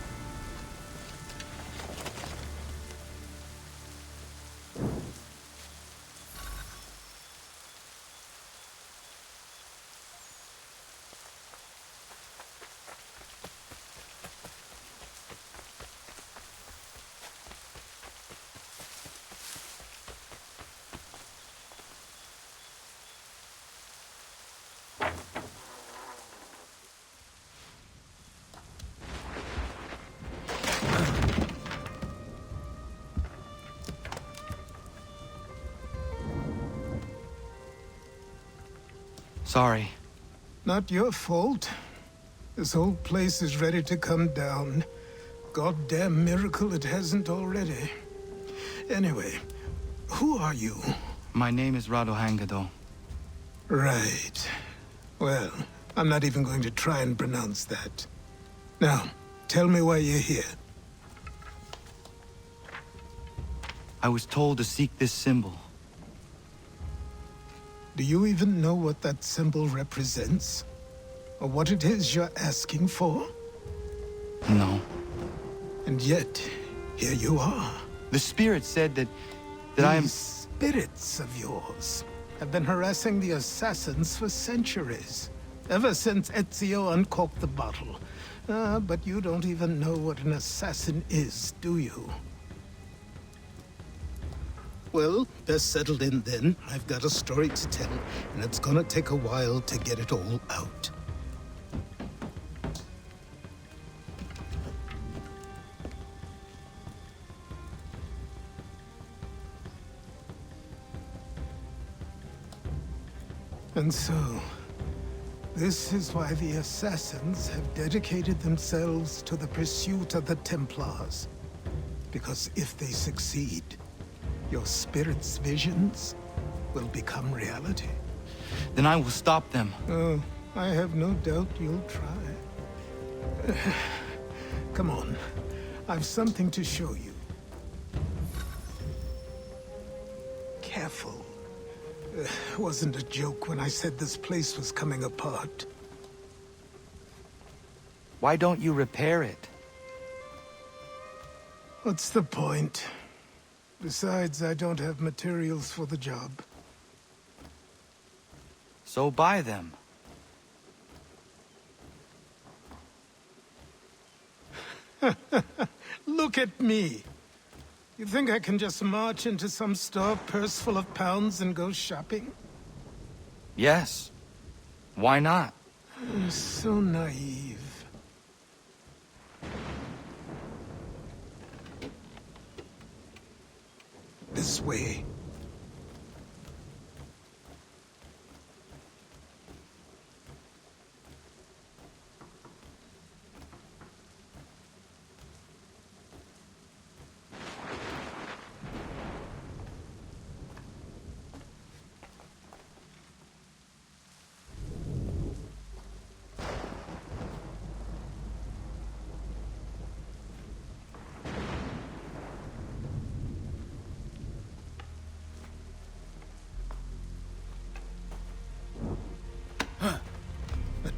Sorry. Not your fault. This whole place is ready to come down. Goddamn miracle it hasn't already. Anyway, who are you? My name is Radohangado. Right. Well, I'm not even going to try and pronounce that. Now, tell me why you're here. I was told to seek this symbol. Do you even know what that symbol represents? Or what it is you're asking for? No. And yet, here you are. The spirit said that I am... These spirits of yours have been harassing the assassins for centuries. Ever since Ezio uncorked the bottle. But you don't even know what an assassin is, do you? Well, best settled in then. I've got a story to tell, and it's gonna take a while to get it all out. And so, this is why the Assassins have dedicated themselves to the pursuit of the Templars. Because if they succeed, your spirit's visions will become reality. Then I will stop them. Oh, I have no doubt you'll try. Come on, I've something to show you. Careful. Wasn't a joke when I said this place was coming apart. Why don't you repair it? What's the point? Besides, I don't have materials for the job. So buy them. Look at me. You think I can just march into some store, purse full of pounds, and go shopping? Yes. Why not? So naive. This way.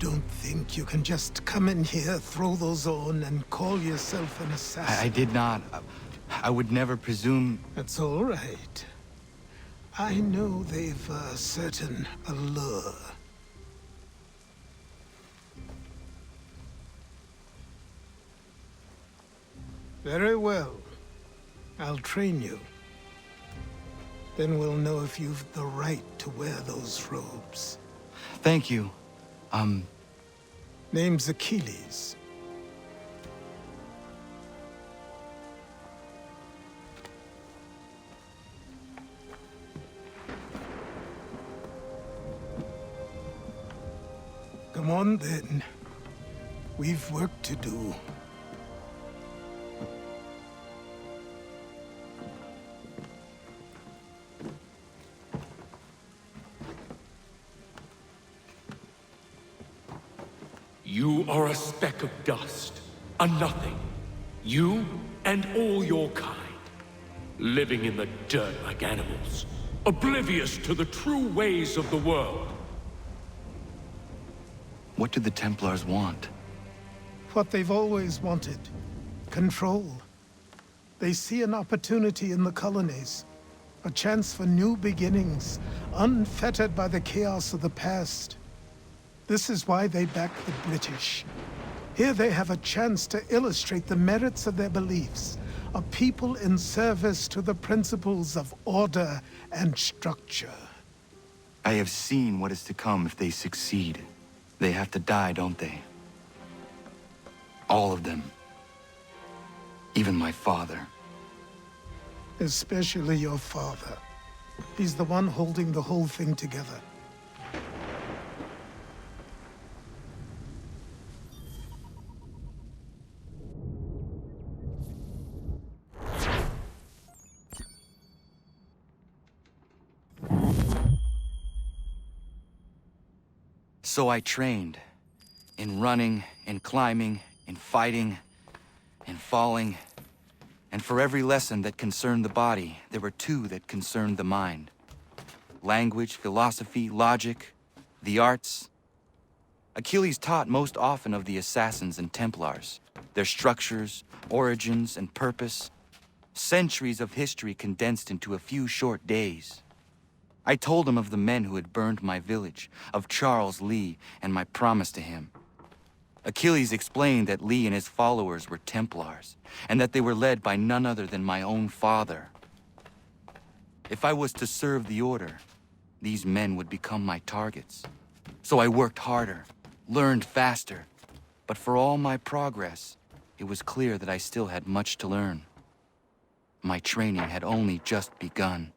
Don't think you can just come in here, throw those on, and call yourself an assassin. I did not. I would never presume... That's all right. I know they've a certain allure. Very well. I'll train you. Then we'll know if you've the right to wear those robes. Thank you. Name's Achilles. Come on, then. We've work to do. You are a speck of dust, a nothing. You and all your kind. Living in the dirt like animals. Oblivious to the true ways of the world. What do the Templars want? What they've always wanted. Control. They see an opportunity in the colonies. A chance for new beginnings, unfettered by the chaos of the past. This is why they back the British. Here they have a chance to illustrate the merits of their beliefs. A people in service to the principles of order and structure. I have seen what is to come if they succeed. They have to die, don't they? All of them. Even my father. Especially your father. He's the one holding the whole thing together. So I trained. In running, in climbing, in fighting, in falling. And for every lesson that concerned the body, there were two that concerned the mind. language, philosophy, logic, the arts. Achilles taught most often of the Assassins and Templars, their structures, origins, and purpose. Centuries of history condensed into a few short days. I told him of the men who had burned my village, of Charles Lee, and my promise to him. Achilles explained that Lee and his followers were Templars, and that they were led by none other than my own father. If I was to serve the Order, these men would become my targets. So I worked harder, learned faster, but for all my progress, it was clear that I still had much to learn. My training had only just begun.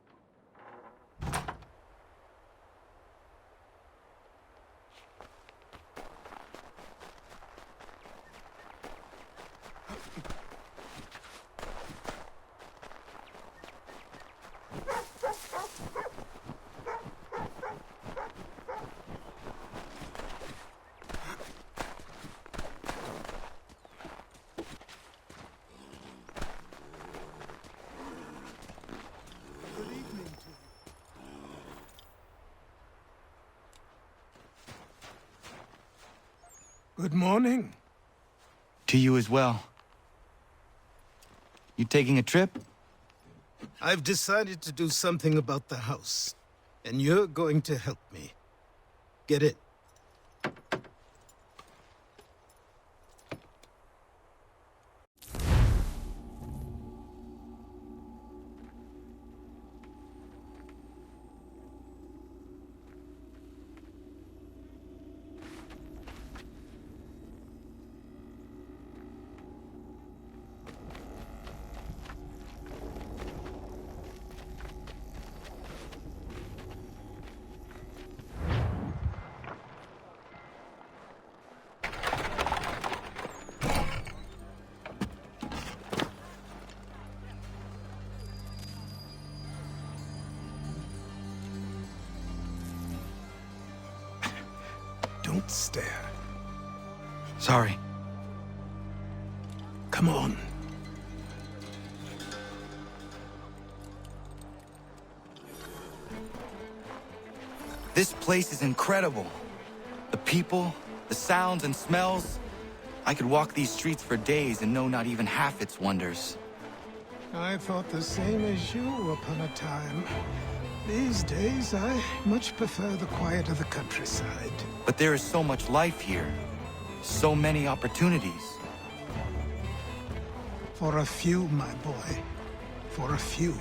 Good morning. To you as well. You taking a trip? I've decided to do something about the house, and you're going to help me. Get it? Don't stare. Sorry. Come on. This place is incredible. The people, the sounds and smells. I could walk these streets for days and know not even half its wonders. I thought the same as you upon a time. These days, I much prefer the quiet of the countryside. But there is so much life here. So many opportunities. For a few, my boy. For a few.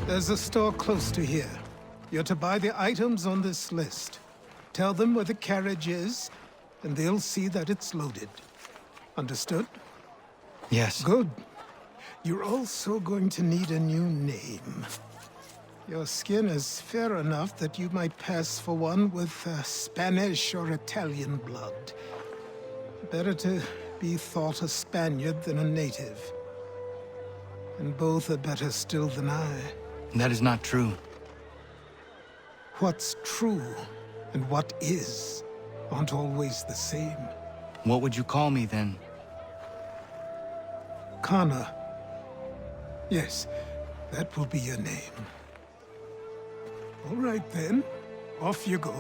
There's a store close to here. You're to buy the items on this list. Tell them where the carriage is, and they'll see that it's loaded. Understood? Yes. Good. You're also going to need a new name. Your skin is fair enough that you might pass for one with Spanish or Italian blood. Better to be thought a Spaniard than a native. And both are better still than I. That is not true. What's true and what is aren't always the same. What would you call me then? Kana. Yes, that will be your name. All right then, off you go.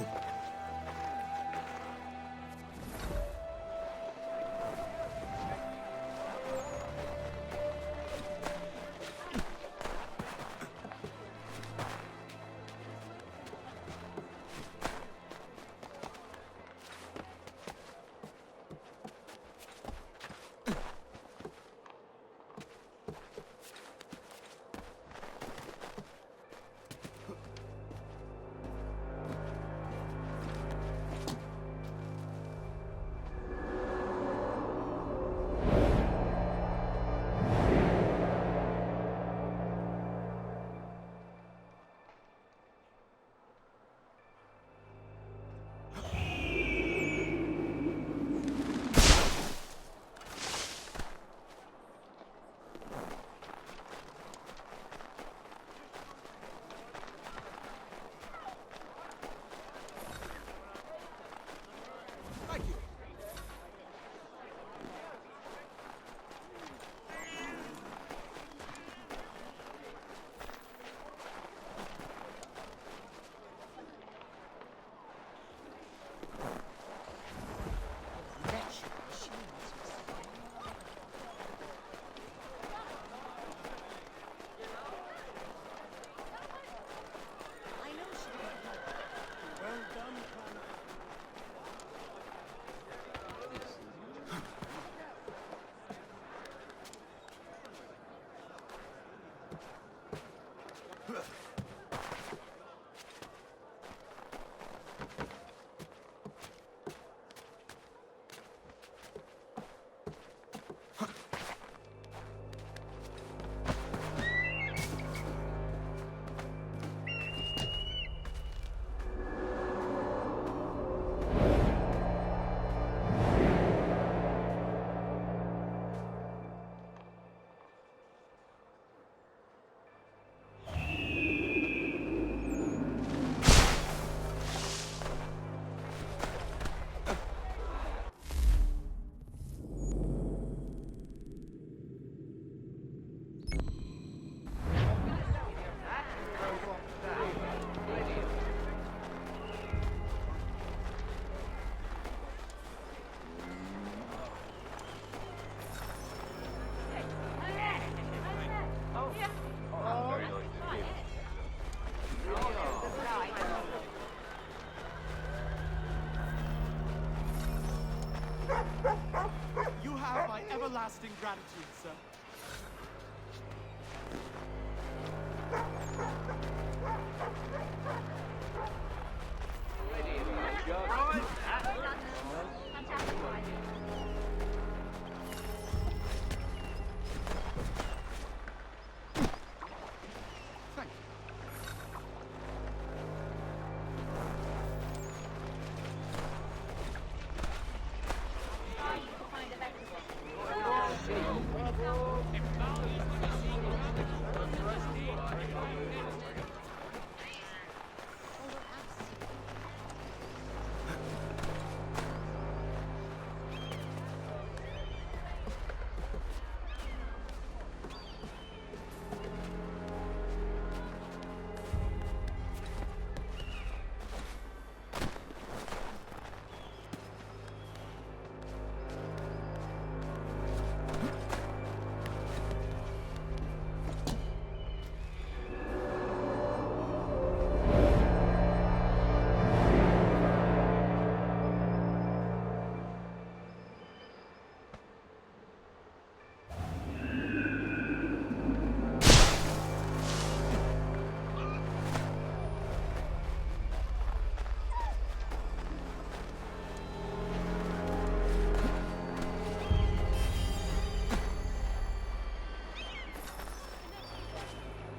everlasting gratitude, sir.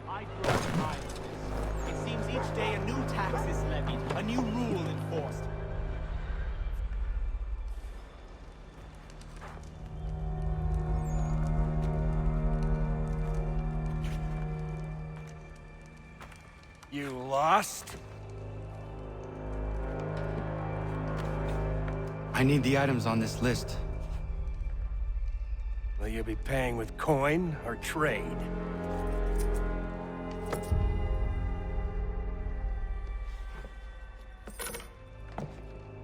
I grow tired of this. It seems each day a new tax is levied, a new rule enforced. You lost? I need the items on this list. Will you be paying with coin or trade?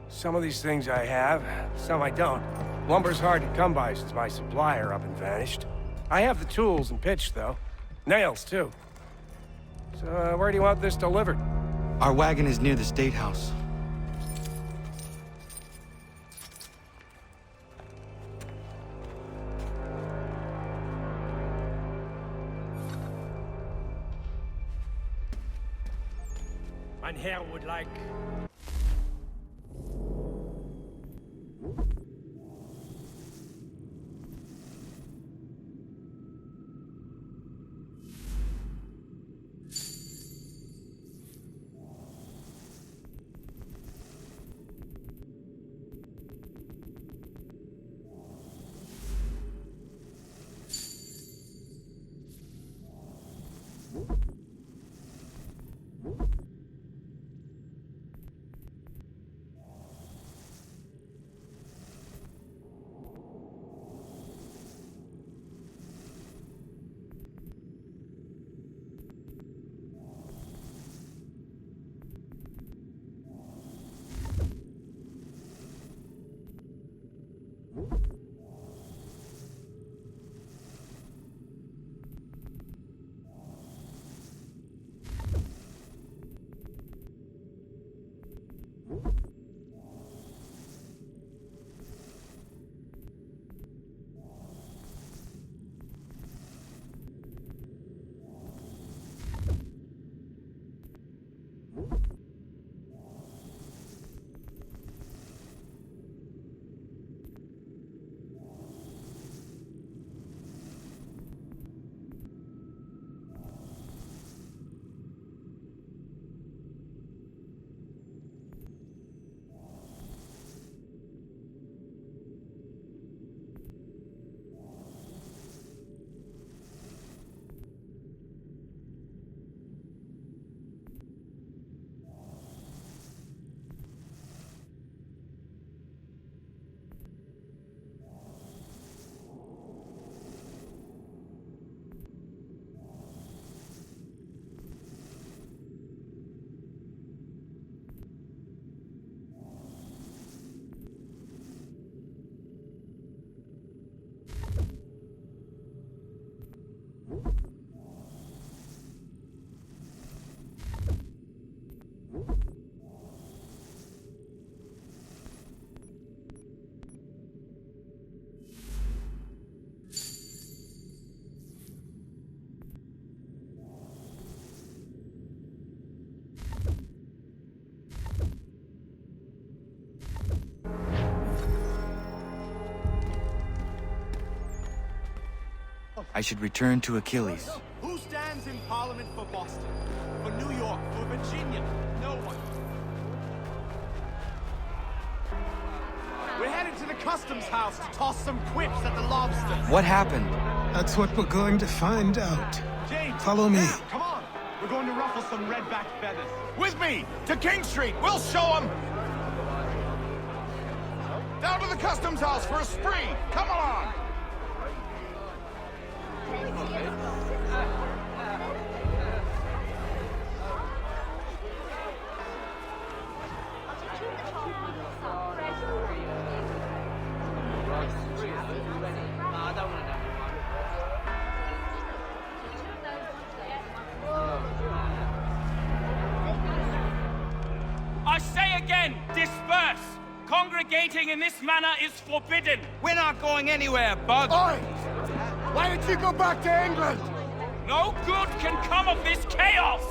Some of these things I have, some I don't. Lumber's hard to come by since my supplier up and vanished. I have the tools and pitch, though. Nails, too. So, where do you want this delivered? Our wagon is near the State House. Mein Herr would like... I should return to Achilles. Who stands in Parliament for Boston? For New York? For Virginia? No one. We're headed to the customs house to toss some quips at the lobsters. What happened? That's what we're going to find out. James, Follow me. now, come on. We're going to ruffle some red-backed feathers. With me! To King Street! We'll show them! Down to the customs house for a spree! Come along! I say again, disperse! Congregating in this manner is forbidden! We're not going anywhere, Bug! Oi! Why did you go back to England? No good can come of this chaos!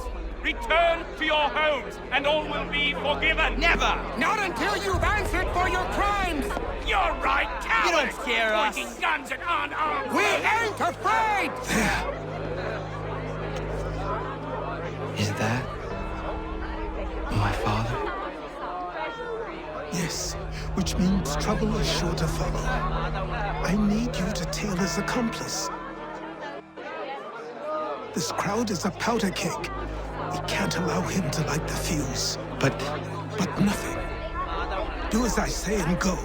Return to your homes, and all will be forgiven! Never! Not until you've answered for your crimes! You're right, cowards! You don't scare us. Pointing guns at unarmed... We ain't afraid! Is that my father? Yes, which means trouble is sure to follow. I need you to tail his accomplice. This crowd is a powder keg. We can't allow him to light the fuse. But nothing. Do as I say and go.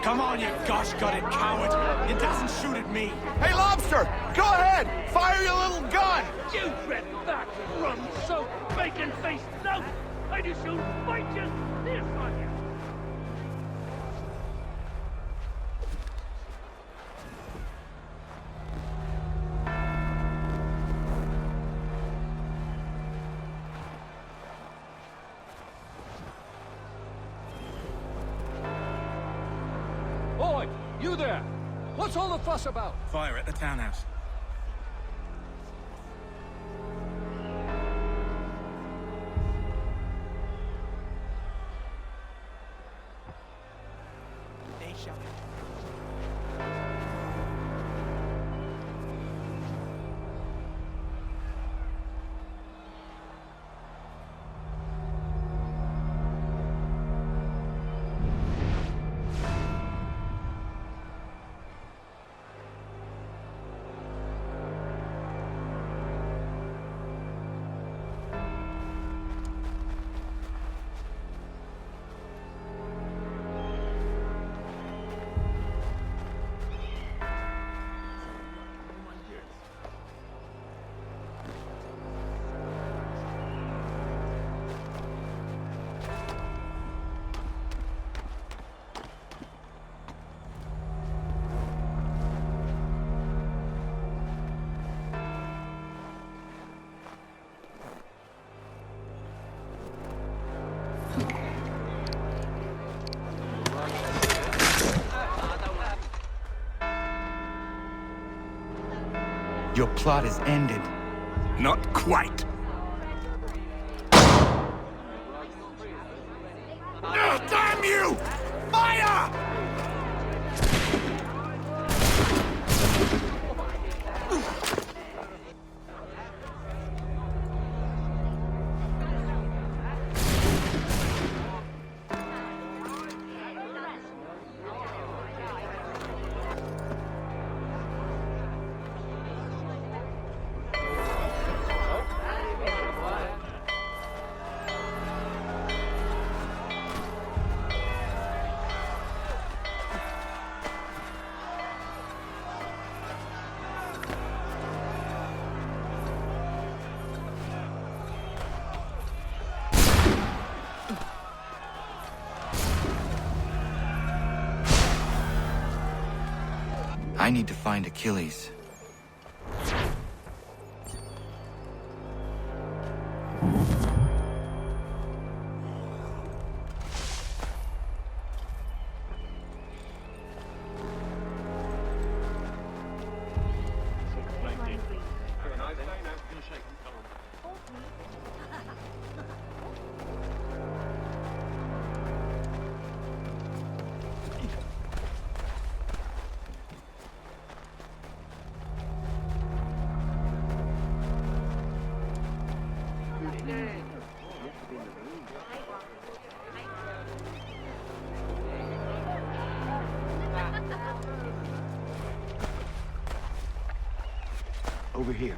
Come on, you gosh-gutted coward. It doesn't shoot at me. Hey, Lobster! Go ahead! Fire your little gun! You red back, rum-soaked, bacon-faced lout! I just shall fight you this on you! Boy, you there! What's all the fuss about? Fire at the townhouse. They shall. Your plot is ended. Not quite. Damn you! Fire! I need to find Achilles. Over here.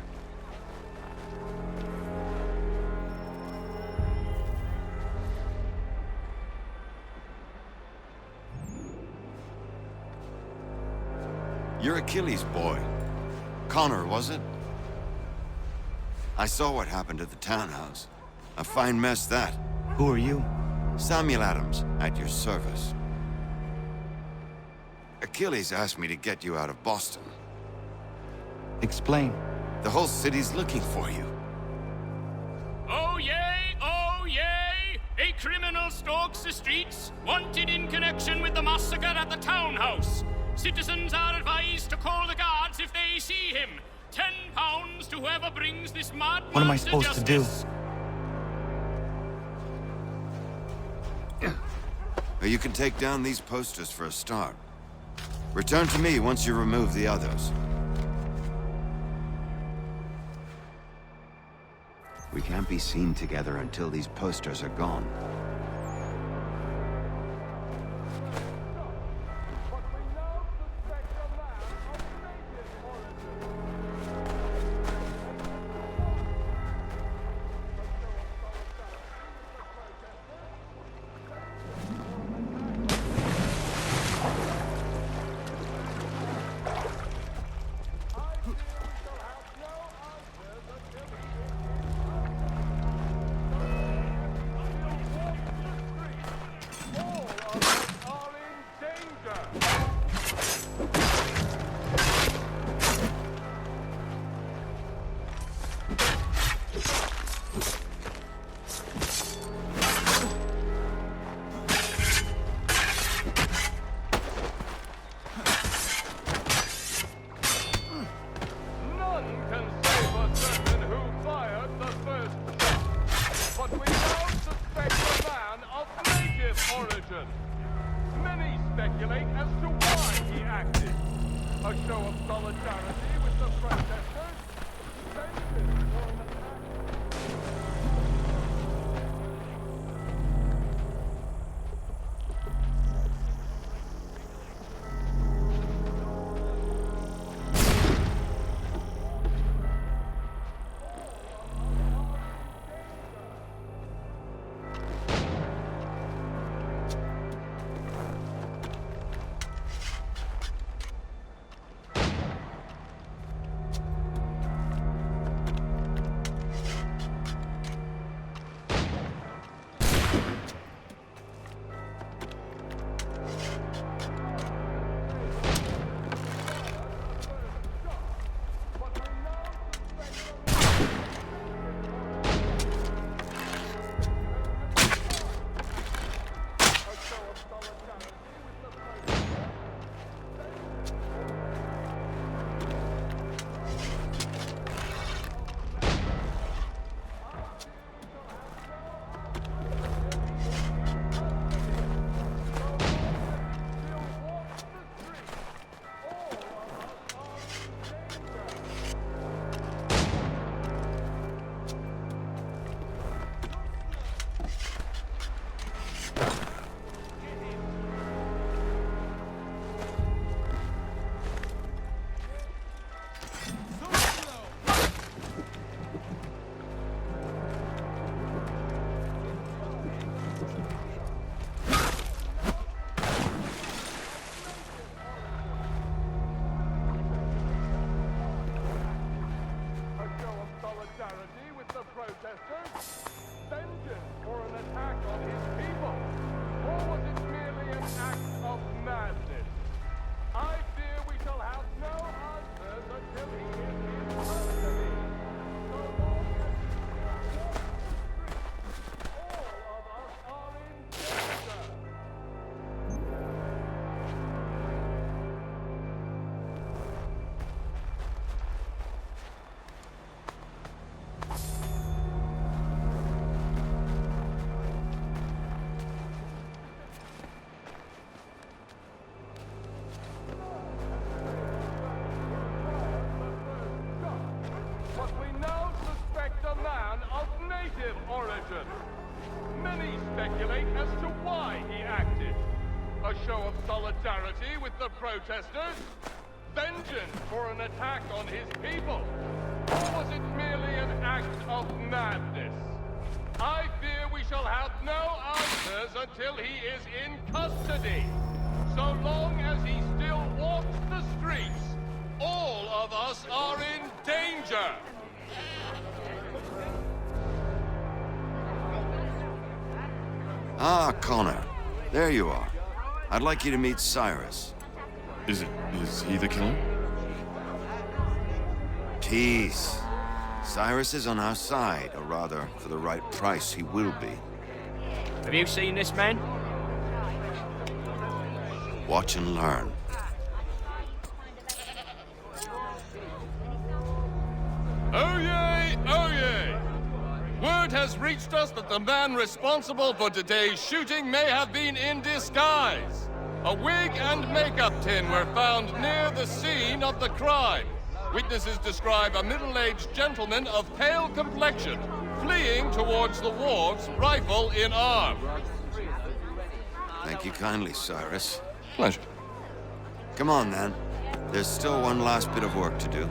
You're Achilles' boy. Connor, was it? I saw what happened at the townhouse. A fine mess, that. Who are you? Samuel Adams, at your service. Achilles asked me to get you out of Boston. Explain. The whole city's looking for you. Oh yay, oh yay! A criminal stalks the streets, wanted in connection with the massacre at the townhouse. Citizens are advised to call the guards if they see him. £10 to whoever brings this madman What am I supposed to do? You can take down these posters for a start. Return to me once you remove the others. We can't be seen together until these posters are gone. legend. Many speculate as to why he acted. A show of solidarity with the protesters? Vengeance for an attack on his people? Or was it merely an act of madness? I fear we shall have no answers until he is in custody. So long as he still walks the streets, all of us are in danger. Ah, Connor. There you are. I'd like you to meet Cyrus. Is he the killer? Peace. Cyrus is on our side, or rather, for the right price, he will be. Have you seen this man? Watch and learn. Oh yay, oh yay! Word has reached us that the man responsible for today's shooting may have been in disguise. A wig and makeup tin were found near the scene of the crime. Witnesses describe a middle-aged gentleman of pale complexion fleeing towards the wharves, rifle in arm. Thank you kindly, Cyrus. Pleasure. Come on, then. There's still one last bit of work to do.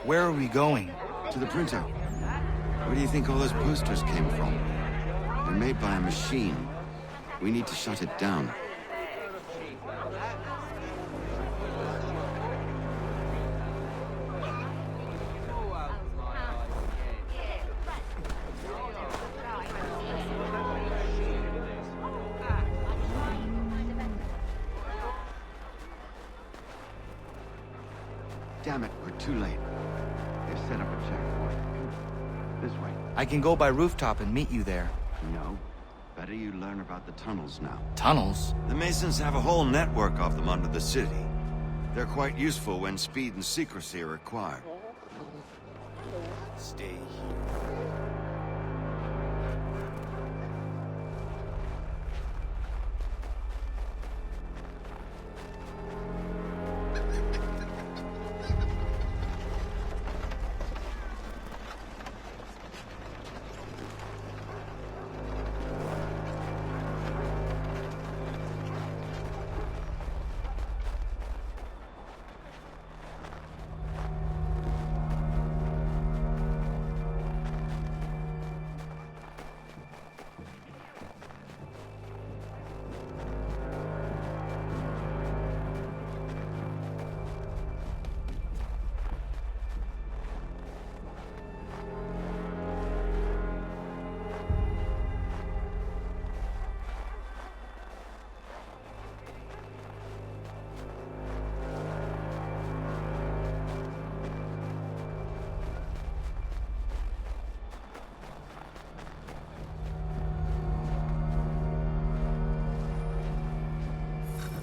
Where are we going? To the printout. Where do you think all those posters came from? They're made by a machine. We need to shut it down. Damn it, we're too late. They've set up a checkpoint. This way. I can go by rooftop and meet you there. No. Better you learn about the tunnels now. Tunnels? The Masons have a whole network of them under the city. They're quite useful when speed and secrecy are required. Stay here.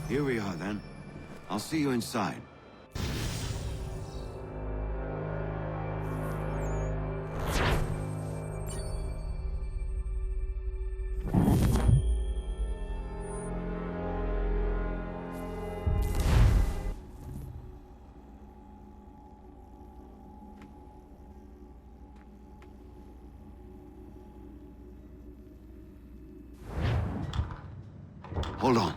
Here we are, then. I'll see you inside. Hold on.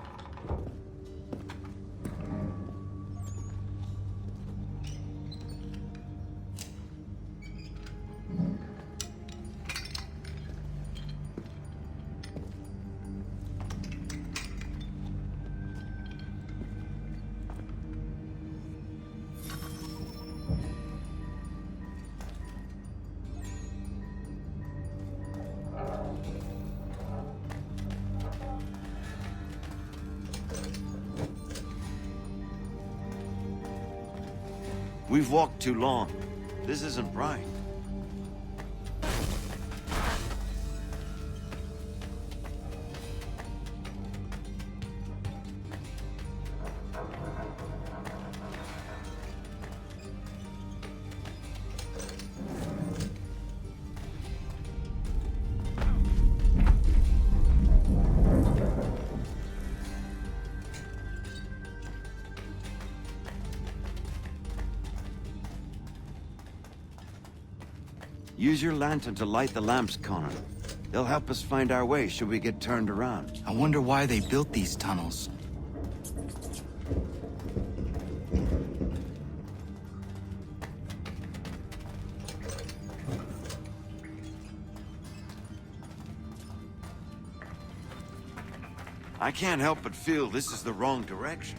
We've walked too long. This isn't right. Use your lantern to light the lamps, Connor. They'll help us find our way should we get turned around. I wonder why they built these tunnels. I can't help but feel this is the wrong direction.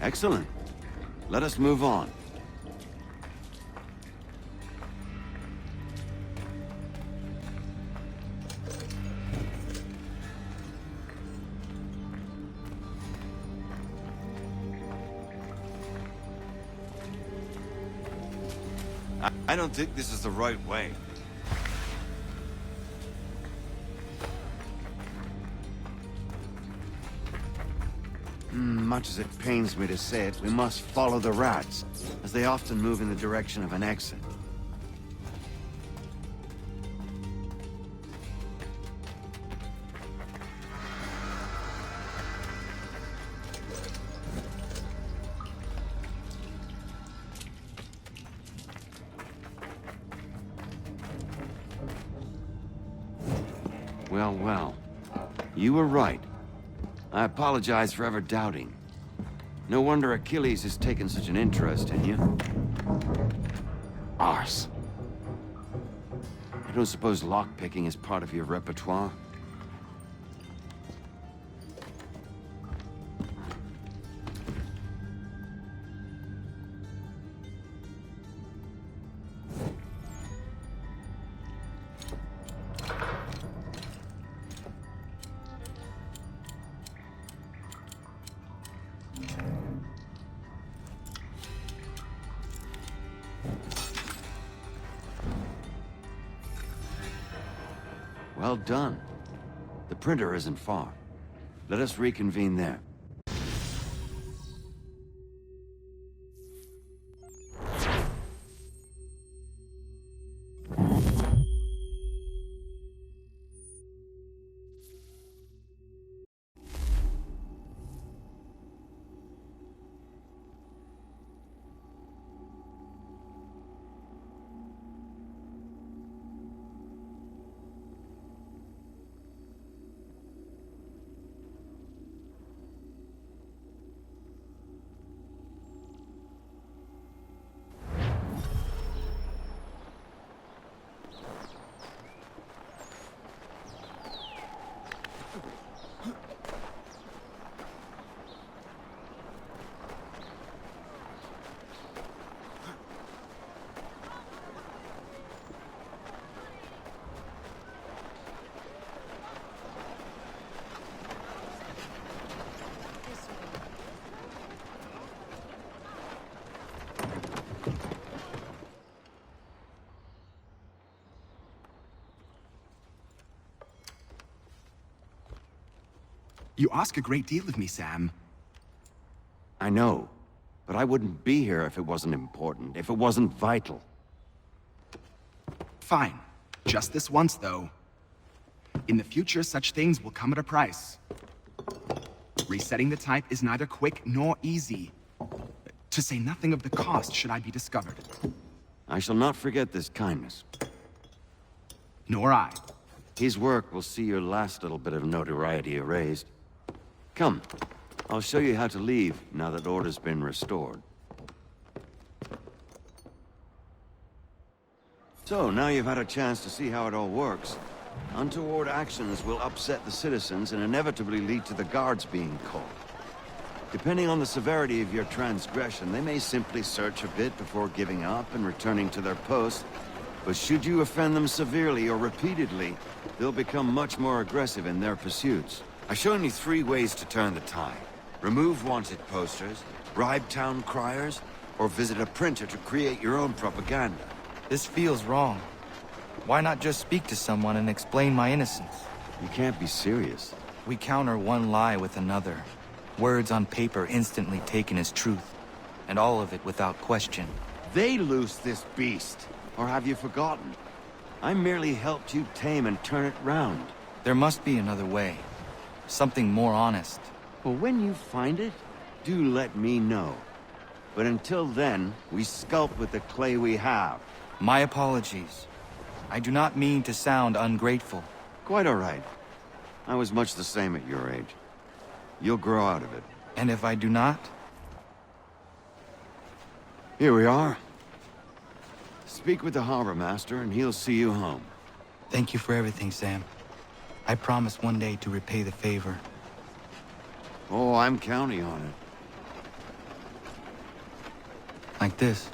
Excellent. Let us move on. I don't think this is the right way. Much as it pains me to say it, we must follow the rats, as they often move in the direction of an exit. Well, well. You were right. I apologize for ever doubting. No wonder Achilles has taken such an interest in you. Arse. I don't suppose lockpicking is part of your repertoire? Well done. The printer isn't far. Let us reconvene there. You ask a great deal of me, Sam. I know, but I wouldn't be here if it wasn't important, if it wasn't vital. Fine. Just this once, though. In the future, such things will come at a price. Resetting the type is neither quick nor easy. To say nothing of the cost should I be discovered. I shall not forget this kindness. Nor I. His work will see your last little bit of notoriety erased. Come, I'll show you how to leave now that order's been restored. So, now you've had a chance to see how it all works. Untoward actions will upset the citizens and inevitably lead to the guards being called. Depending on the severity of your transgression, they may simply search a bit before giving up and returning to their posts. But should you offend them severely or repeatedly, they'll become much more aggressive in their pursuits. I've shown you 3 ways to turn the tide. Remove wanted posters, bribe town criers, or visit a printer to create your own propaganda. This feels wrong. Why not just speak to someone and explain my innocence? You can't be serious. We counter one lie with another. Words on paper instantly taken as truth. And all of it without question. They loosed this beast. Or have you forgotten? I merely helped you tame and turn it round. There must be another way. Something more honest. Well, when you find it, do let me know. But until then, we sculpt with the clay we have. My apologies. I do not mean to sound ungrateful. Quite all right. I was much the same at your age. You'll grow out of it. And if I do not? Here we are. Speak with the harbor master and he'll see you home. Thank you for everything, Sam. I promise one day to repay the favor. Oh, I'm counting on it. Like this.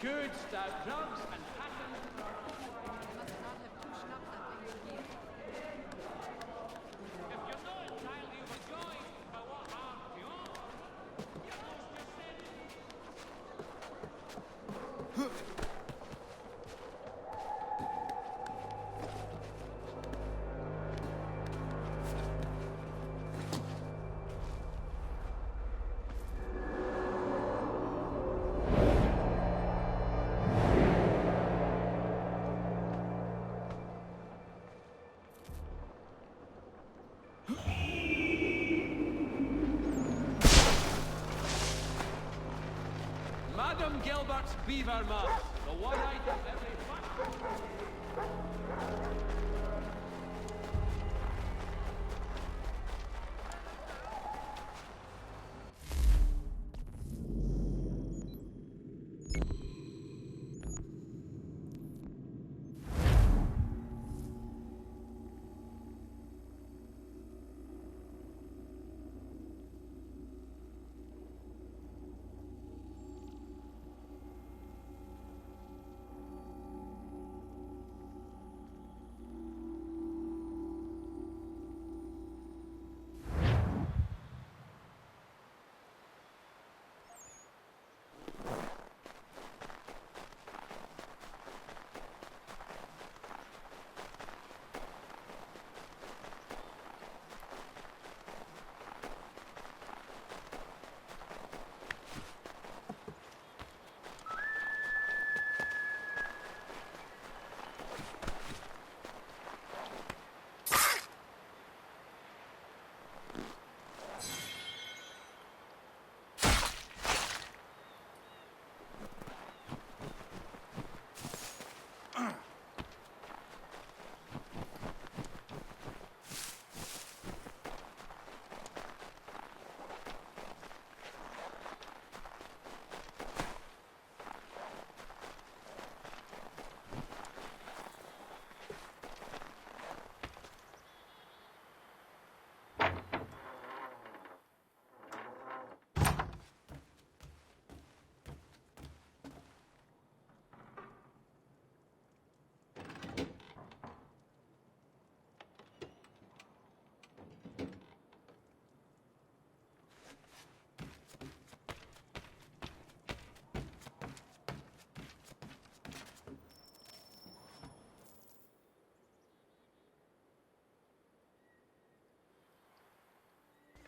Good stout drums and passions. Madam Gilbert's beaver mask, the one item every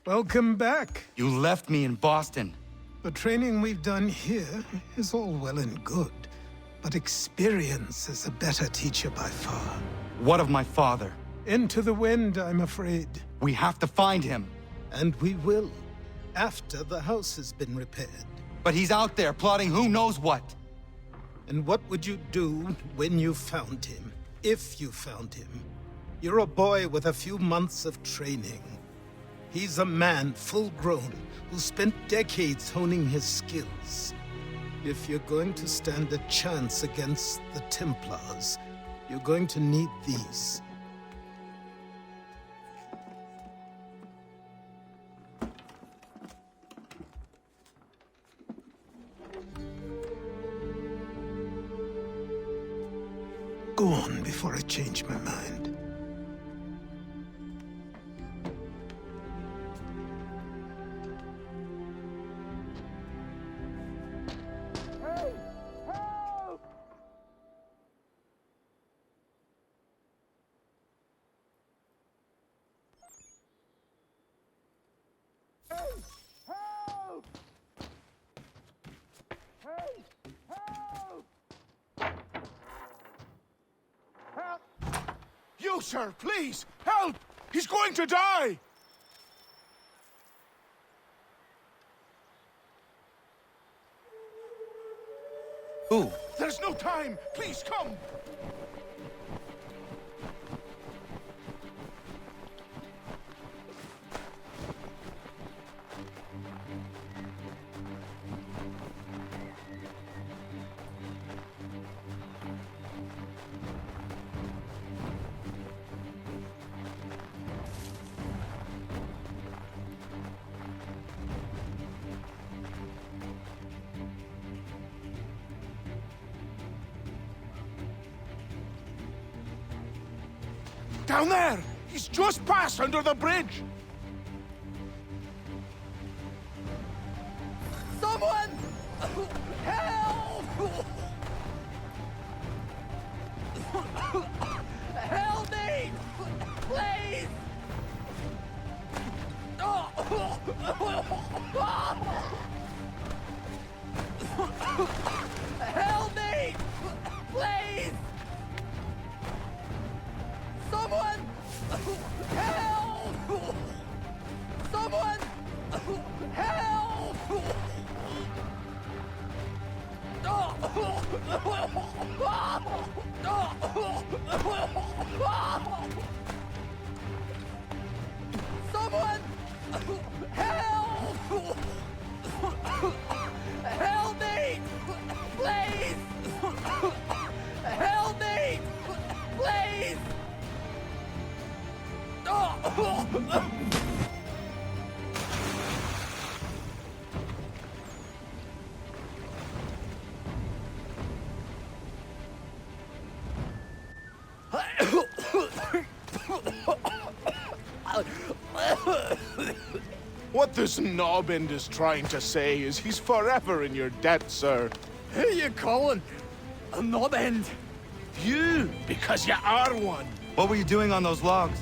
Welcome back. You left me in Boston. The training we've done here is all well and good, but experience is a better teacher by far. What of my father? Into the wind, I'm afraid. We have to find him. And we will, after the house has been repaired. But he's out there plotting who knows what. And what would you do when you found him? If you found him? You're a boy with a few months of training. He's a man full grown who spent decades honing his skills. If you're going to stand a chance against the Templars, you're going to need these. on before I change my mind. You, sir, please, help! He's going to die! Who? There's no time! Please, come! Down there! He's just passed under the bridge! Someone! Help! Help me! Please! Help me! Please! Someone! Help! Someone! Help! Someone! Help! Help me! Please! Help me! Please! What this knobend is trying to say is he's forever in your debt, sir. Who are you calling? A knobend? You, because you are one. What were you doing on those logs?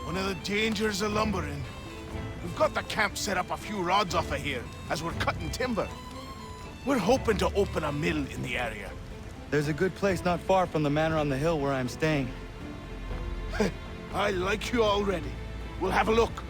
One of the dangers of lumbering. We've got the camp set up a few rods off of here, as we're cutting timber. We're hoping to open a mill in the area. There's a good place not far from the manor on the hill where I'm staying. I like you already. We'll have a look.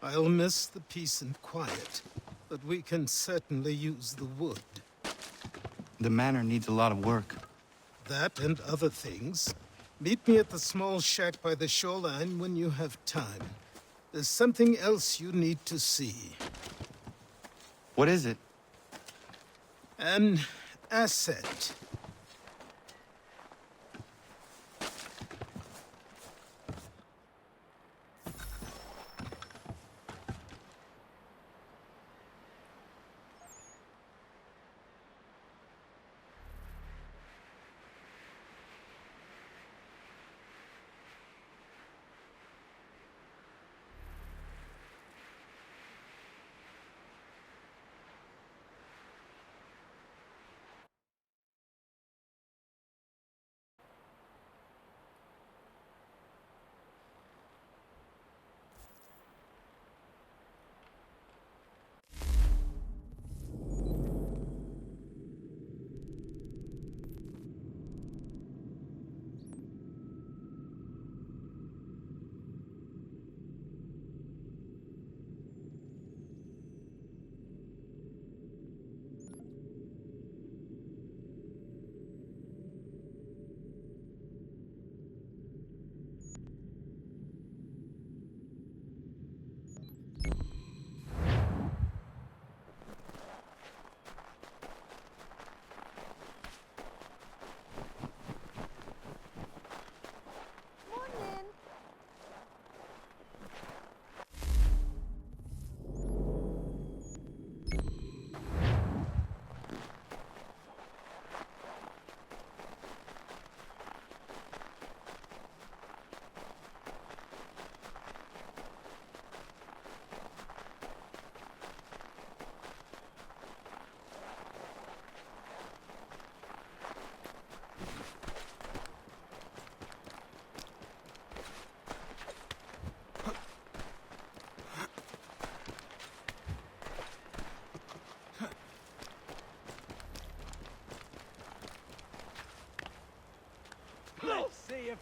I'll miss the peace and quiet, but we can certainly use the wood. The manor needs a lot of work. That and other things. Meet me at the small shack by the shoreline when you have time. There's something else you need to see. What is it? An asset.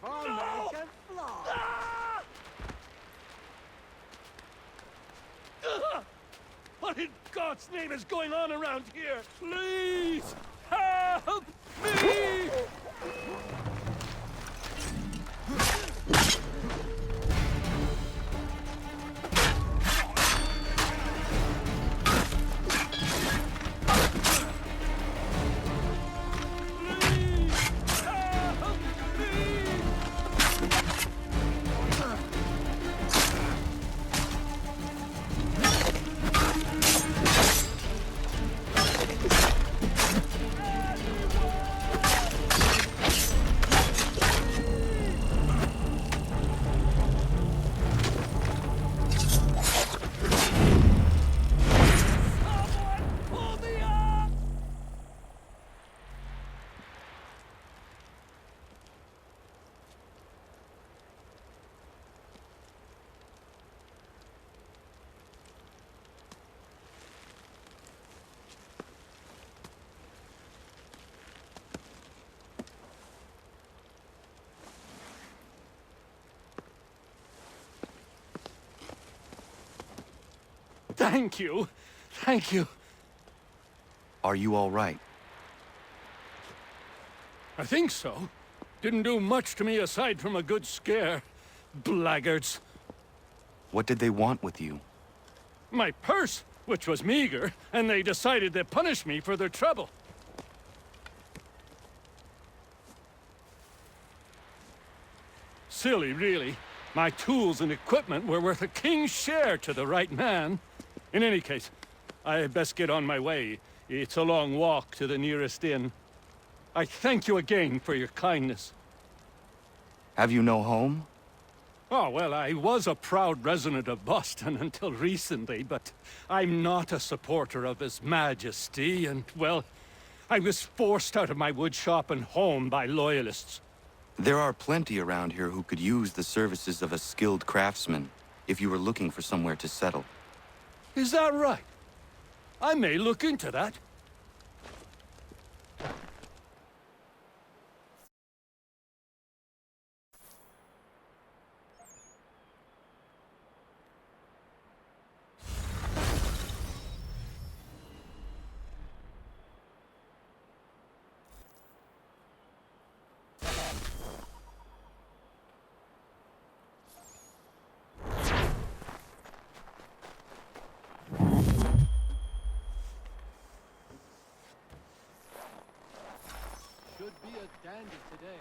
No! What in God's name is going on around here? Please, help me! Thank you. Thank you. Are you all right? I think so. Didn't do much to me aside from a good scare. Blackguards. What did they want with you? My purse, which was meager, and they decided to punish me for their trouble. Silly, really. My tools and equipment were worth a king's share to the right man. In any case, I had best get on my way. It's a long walk to the nearest inn. I thank you again for your kindness. Have you no home? Oh, well, I was a proud resident of Boston until recently, but I'm not a supporter of His Majesty, and, well, I was forced out of my woodshop and home by loyalists. There are plenty around here who could use the services of a skilled craftsman, if you were looking for somewhere to settle. Is that right? I may look into that. Should be a dandy today.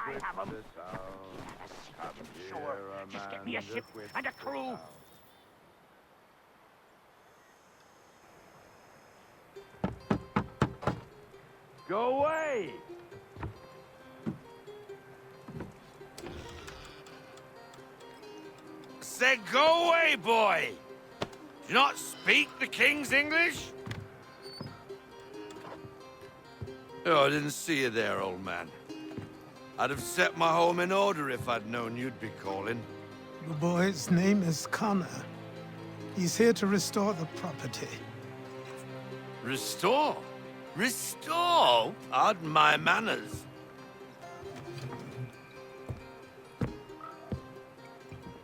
I have them. Sure, just get me a ship and a crew. Go away! Said go away, boy! Do you not speak the King's English? Oh, I didn't see you there, old man. I'd have set my home in order if I'd known you'd be calling. The boy's name is Connor. He's here to restore the property. Restore? Restore? Pardon my manners.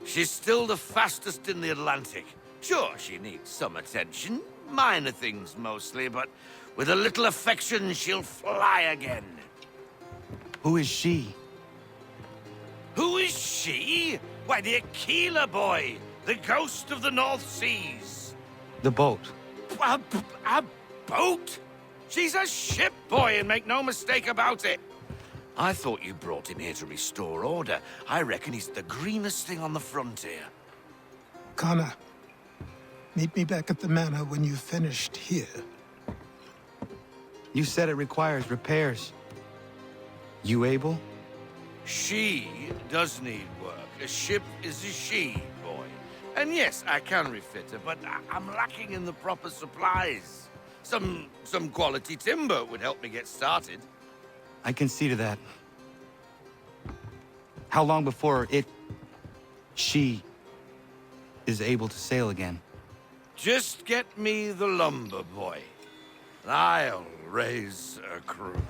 She's still the fastest in the Atlantic. Sure, she needs some attention. Minor things mostly, but with a little affection, she'll fly again. Who is she? Who is she? Why, the Aquila boy, the ghost of the North Seas. The boat. A boat? She's a ship boy, and make no mistake about it. I thought you brought him here to restore order. I reckon he's the greenest thing on the frontier. Connor, meet me back at the manor when you've finished here. You said it requires repairs. You able? She does need work. A ship is a she, boy. And yes, I can refit her, but I'm lacking in the proper supplies. Some quality timber would help me get started. I can see to that. How long before she is able to sail again? Just get me the lumber, boy. I'll raise a crew.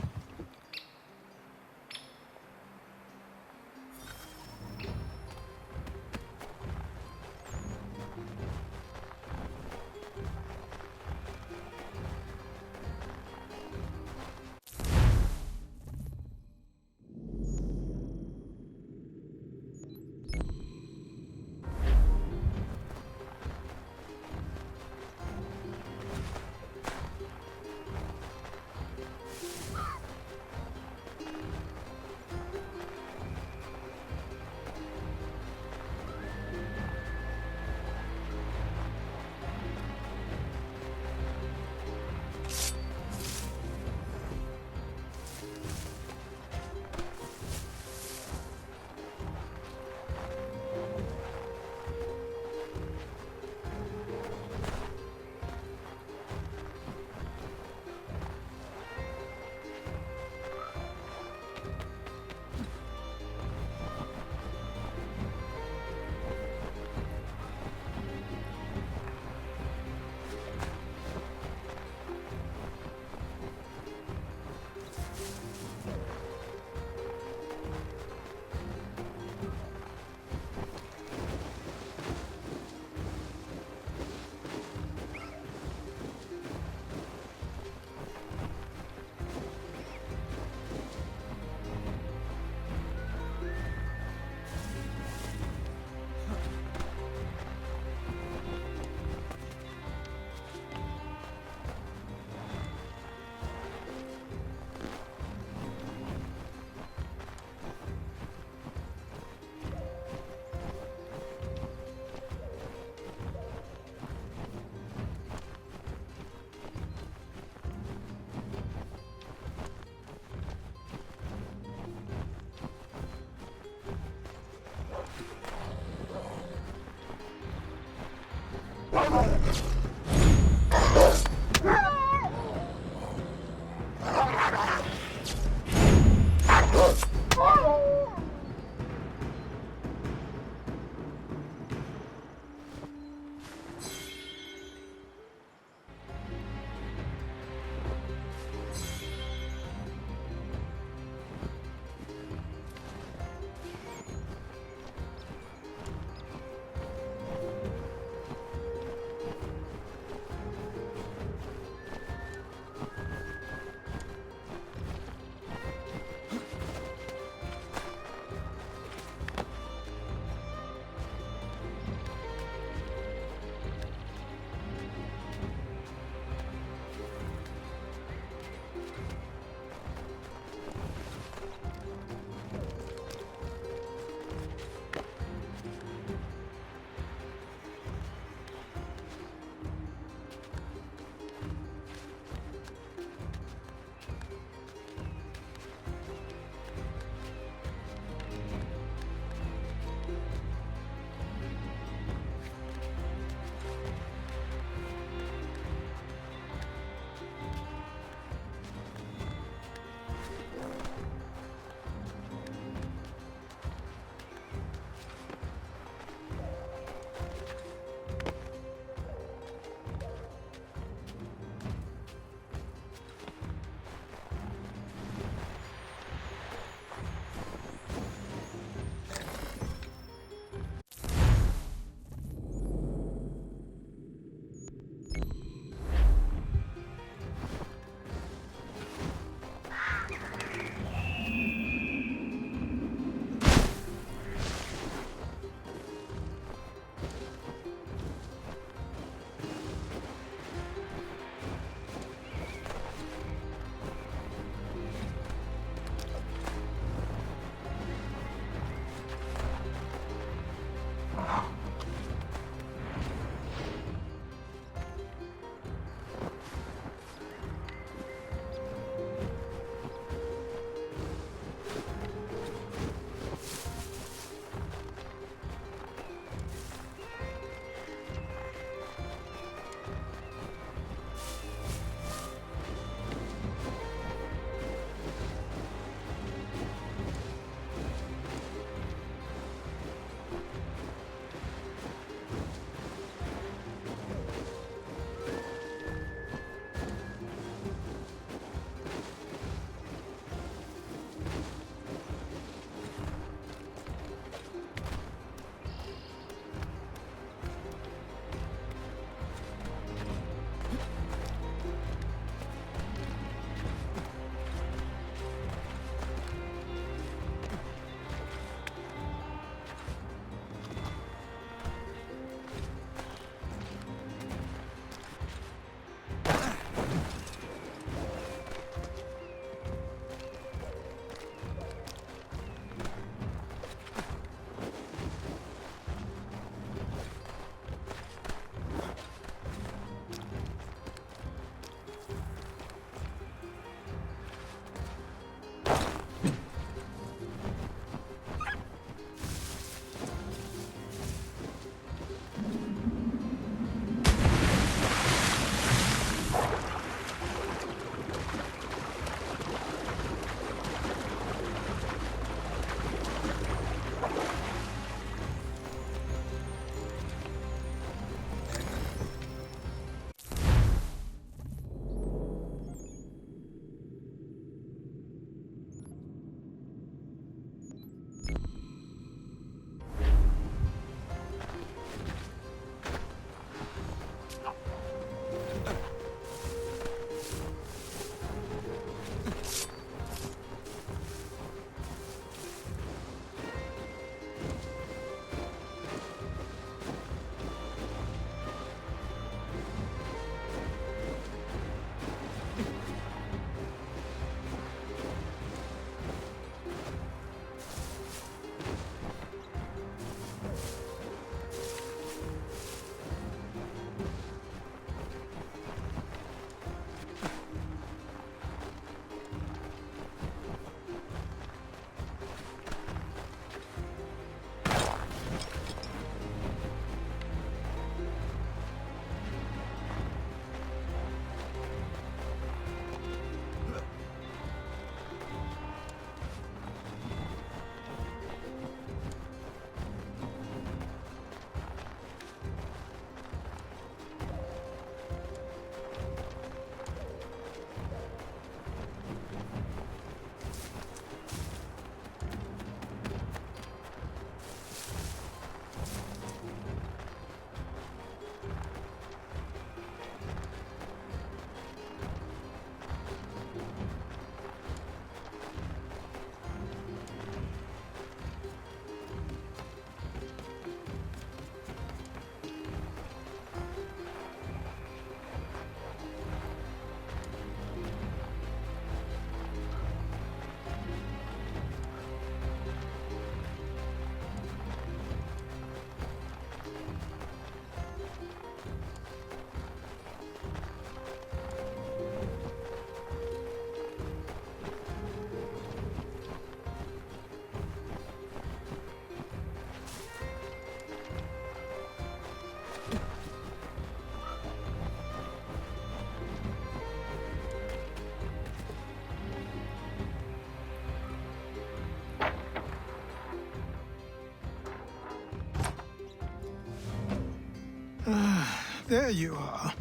There you are.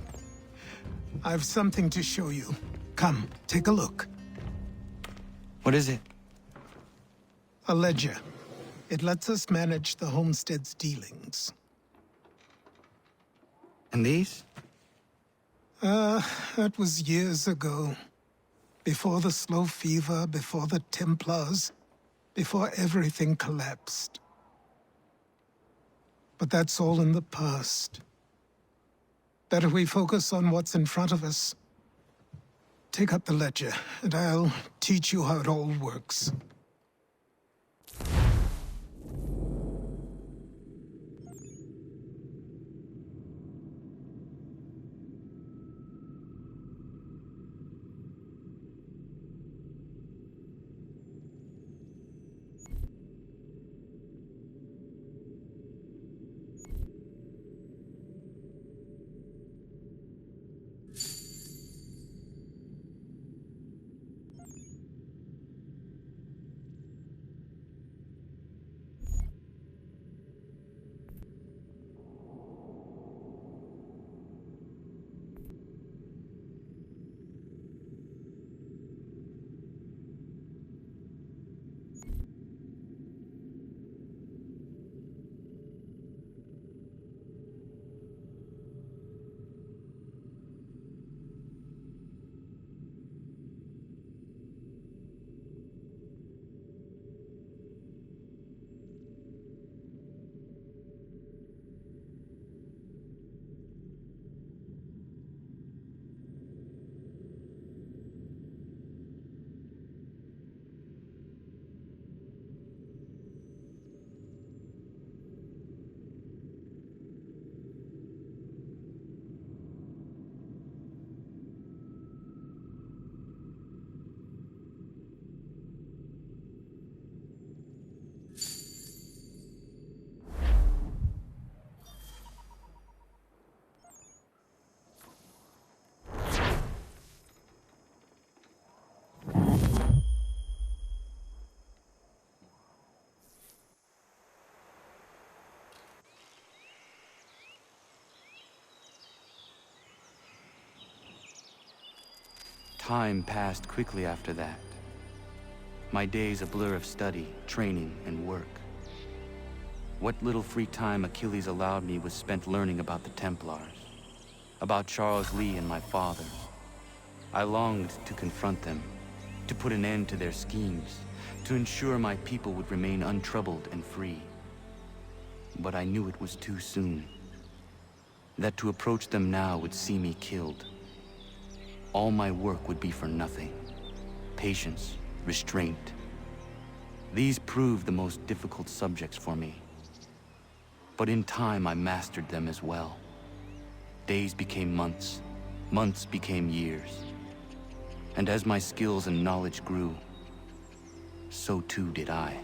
I've something to show you. Come, take a look. What is it? A ledger. It lets us manage the homestead's dealings. And these? That was years ago. Before the slow fever, before the Templars, before everything collapsed. But that's all in the past. Better we focus on what's in front of us. Take up the ledger, and I'll teach you how it all works. Time passed quickly after that. My days a blur of study, training, and work. What little free time Achilles allowed me was spent learning about the Templars, about Charles Lee and my father. I longed to confront them, to put an end to their schemes, to ensure my people would remain untroubled and free. But I knew it was too soon, that to approach them now would see me killed. All my work would be for nothing. Patience, restraint. These proved the most difficult subjects for me. But in time, I mastered them as well. Days became months, months became years. And as my skills and knowledge grew, so too did I.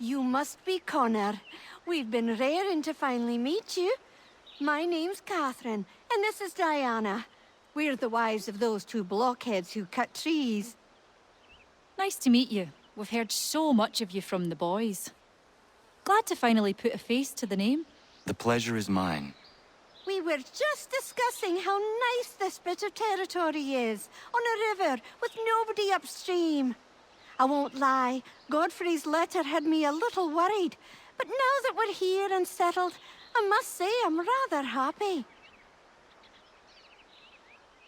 You must be Connor. We've been raring to finally meet you. My name's Catherine, and this is Diana. We're the wives of those two blockheads who cut trees. Nice to meet you. We've heard so much of you from the boys. Glad to finally put a face to the name. The pleasure is mine. We were just discussing how nice this bit of territory is, on a river with nobody upstream. I won't lie, Godfrey's letter had me a little worried, but now that we're here and settled, I must say I'm rather happy.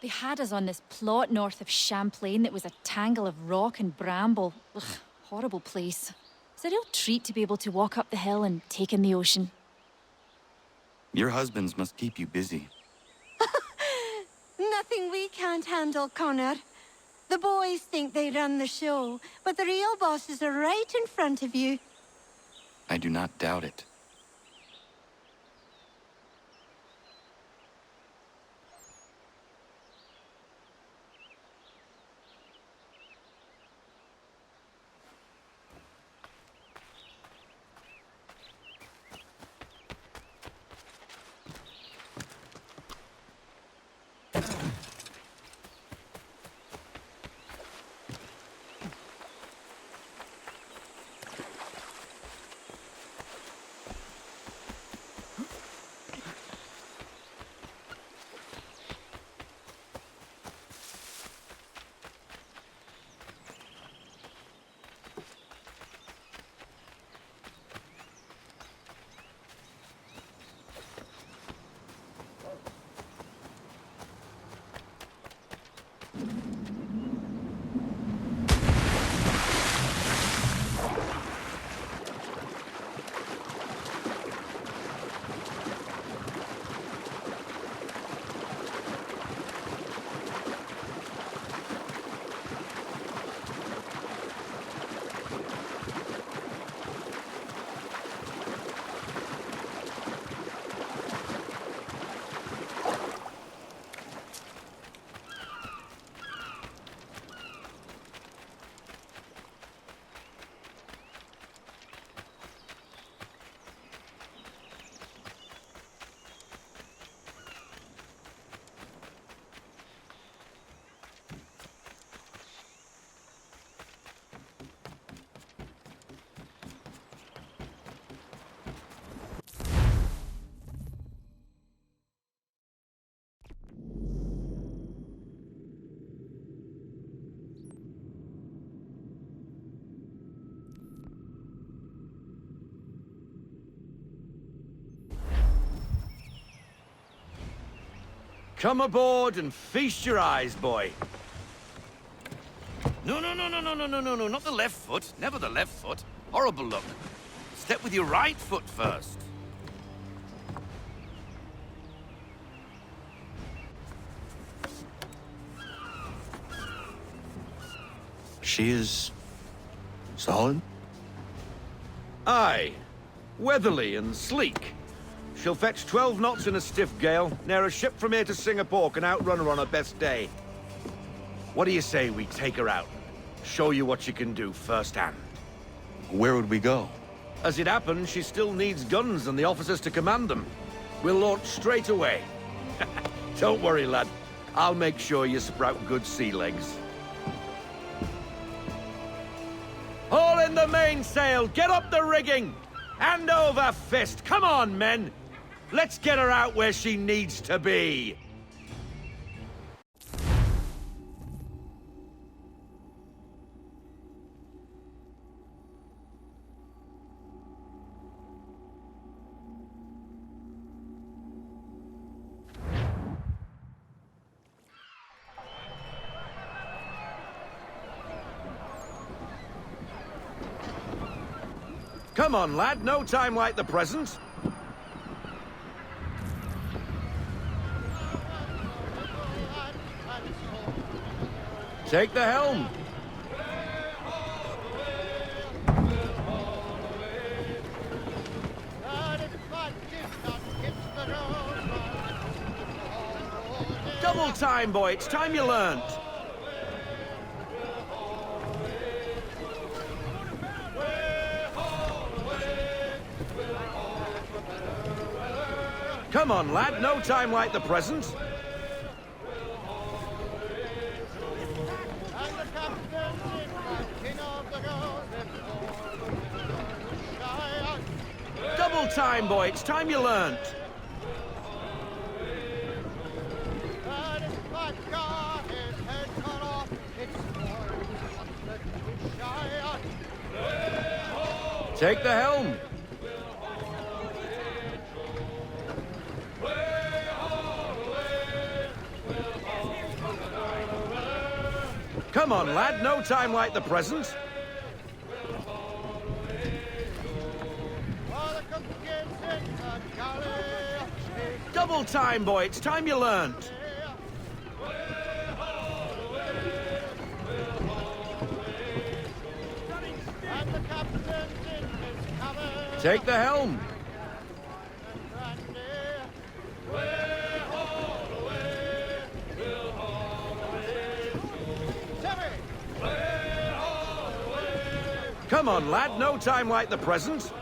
They had us on this plot north of Champlain that was a tangle of rock and bramble. Ugh, horrible place. It's a real treat to be able to walk up the hill and take in the ocean. Your husbands must keep you busy. Nothing we can't handle, Connor. The boys think they run the show, but the real bosses are right in front of you. I do not doubt it. Come aboard and feast your eyes, boy. No, not the left foot. Never the left foot. Horrible look. Step with your right foot first. She is... solid? Aye. Weatherly and sleek. She'll fetch 12 knots in a stiff gale, near a ship from here to Singapore can outrun her on her best day. What do you say we take her out? Show you what she can do firsthand. Where would we go? As it happens, she still needs guns and the officers to command them. We'll launch straight away. Don't worry, lad. I'll make sure you sprout good sea legs. Haul in the mainsail! Get up the rigging! Hand over fist! Come on, men! Let's get her out where she needs to be! Come on, lad. No time like the present. Take the helm. Double time, boy. It's time you learned. Come on, lad, no time like the present. Double time, boy, it's time you learnt. Take the helm. Come on, lad, no time like the present. Double time, boy, it's time you learnt. Take the helm. Come on, lad, no time like the present.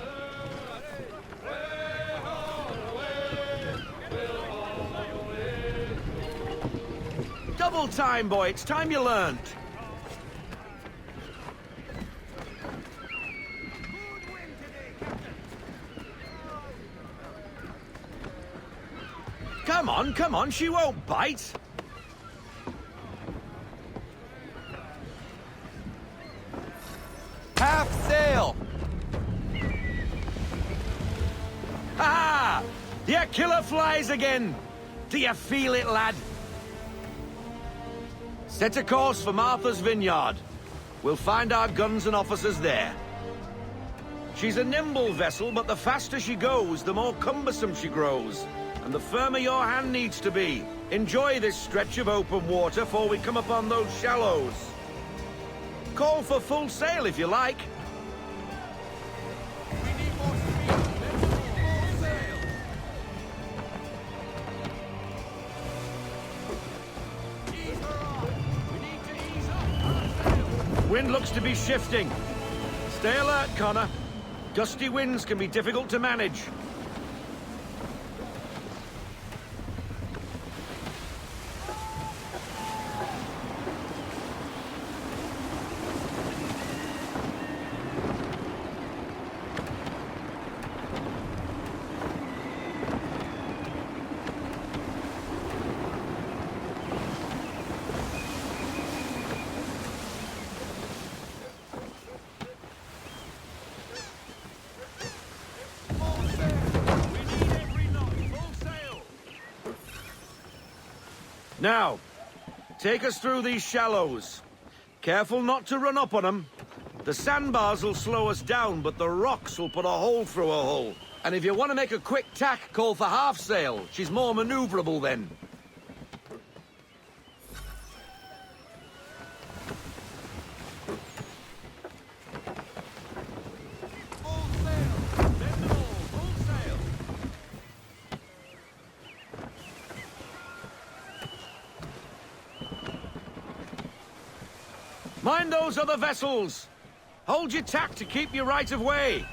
Double time, boy, it's time you learnt. Come on, she won't bite. Half sail! Ha! Your killer flies again! Do you feel it, lad? Set a course for Martha's Vineyard. We'll find our guns and officers there. She's a nimble vessel, but the faster she goes, the more cumbersome she grows. And the firmer your hand needs to be. Enjoy this stretch of open water before we come upon those shallows. Call for full sail if you like. Wind looks to be shifting. Stay alert, Connor. Gusty winds can be difficult to manage. Now, take us through these shallows. Careful not to run up on them. The sandbars will slow us down, but the rocks will put a hole through a hull. And if you want to make a quick tack, call for half sail. She's more maneuverable then. Mind those other vessels! Hold your tack to keep your right of way!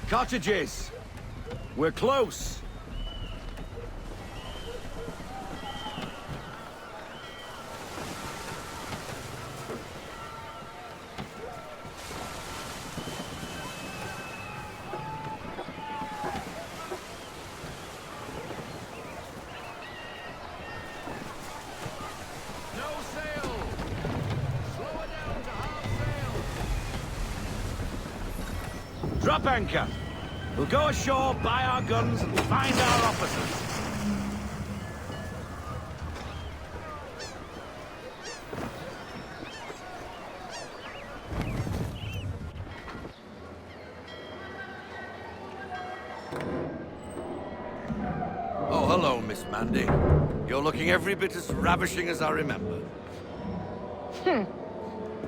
Cottages! We're close! Drop anchor. We'll go ashore, buy our guns, and find our officers. Oh, hello, Miss Mandy. You're looking every bit as ravishing as I remember.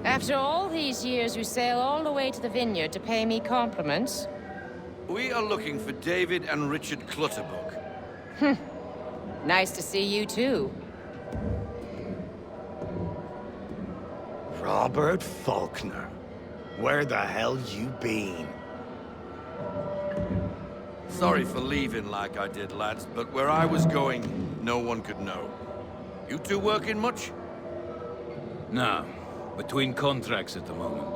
After all these years, you sail all the way to the vineyard to pay me compliments? We are looking for David and Richard Clutterbuck. Nice to see you, too. Robert Faulkner. Where the hell you been? Sorry for leaving like I did, lads, but where I was going, no one could know. You two working much? No. Between contracts at the moment.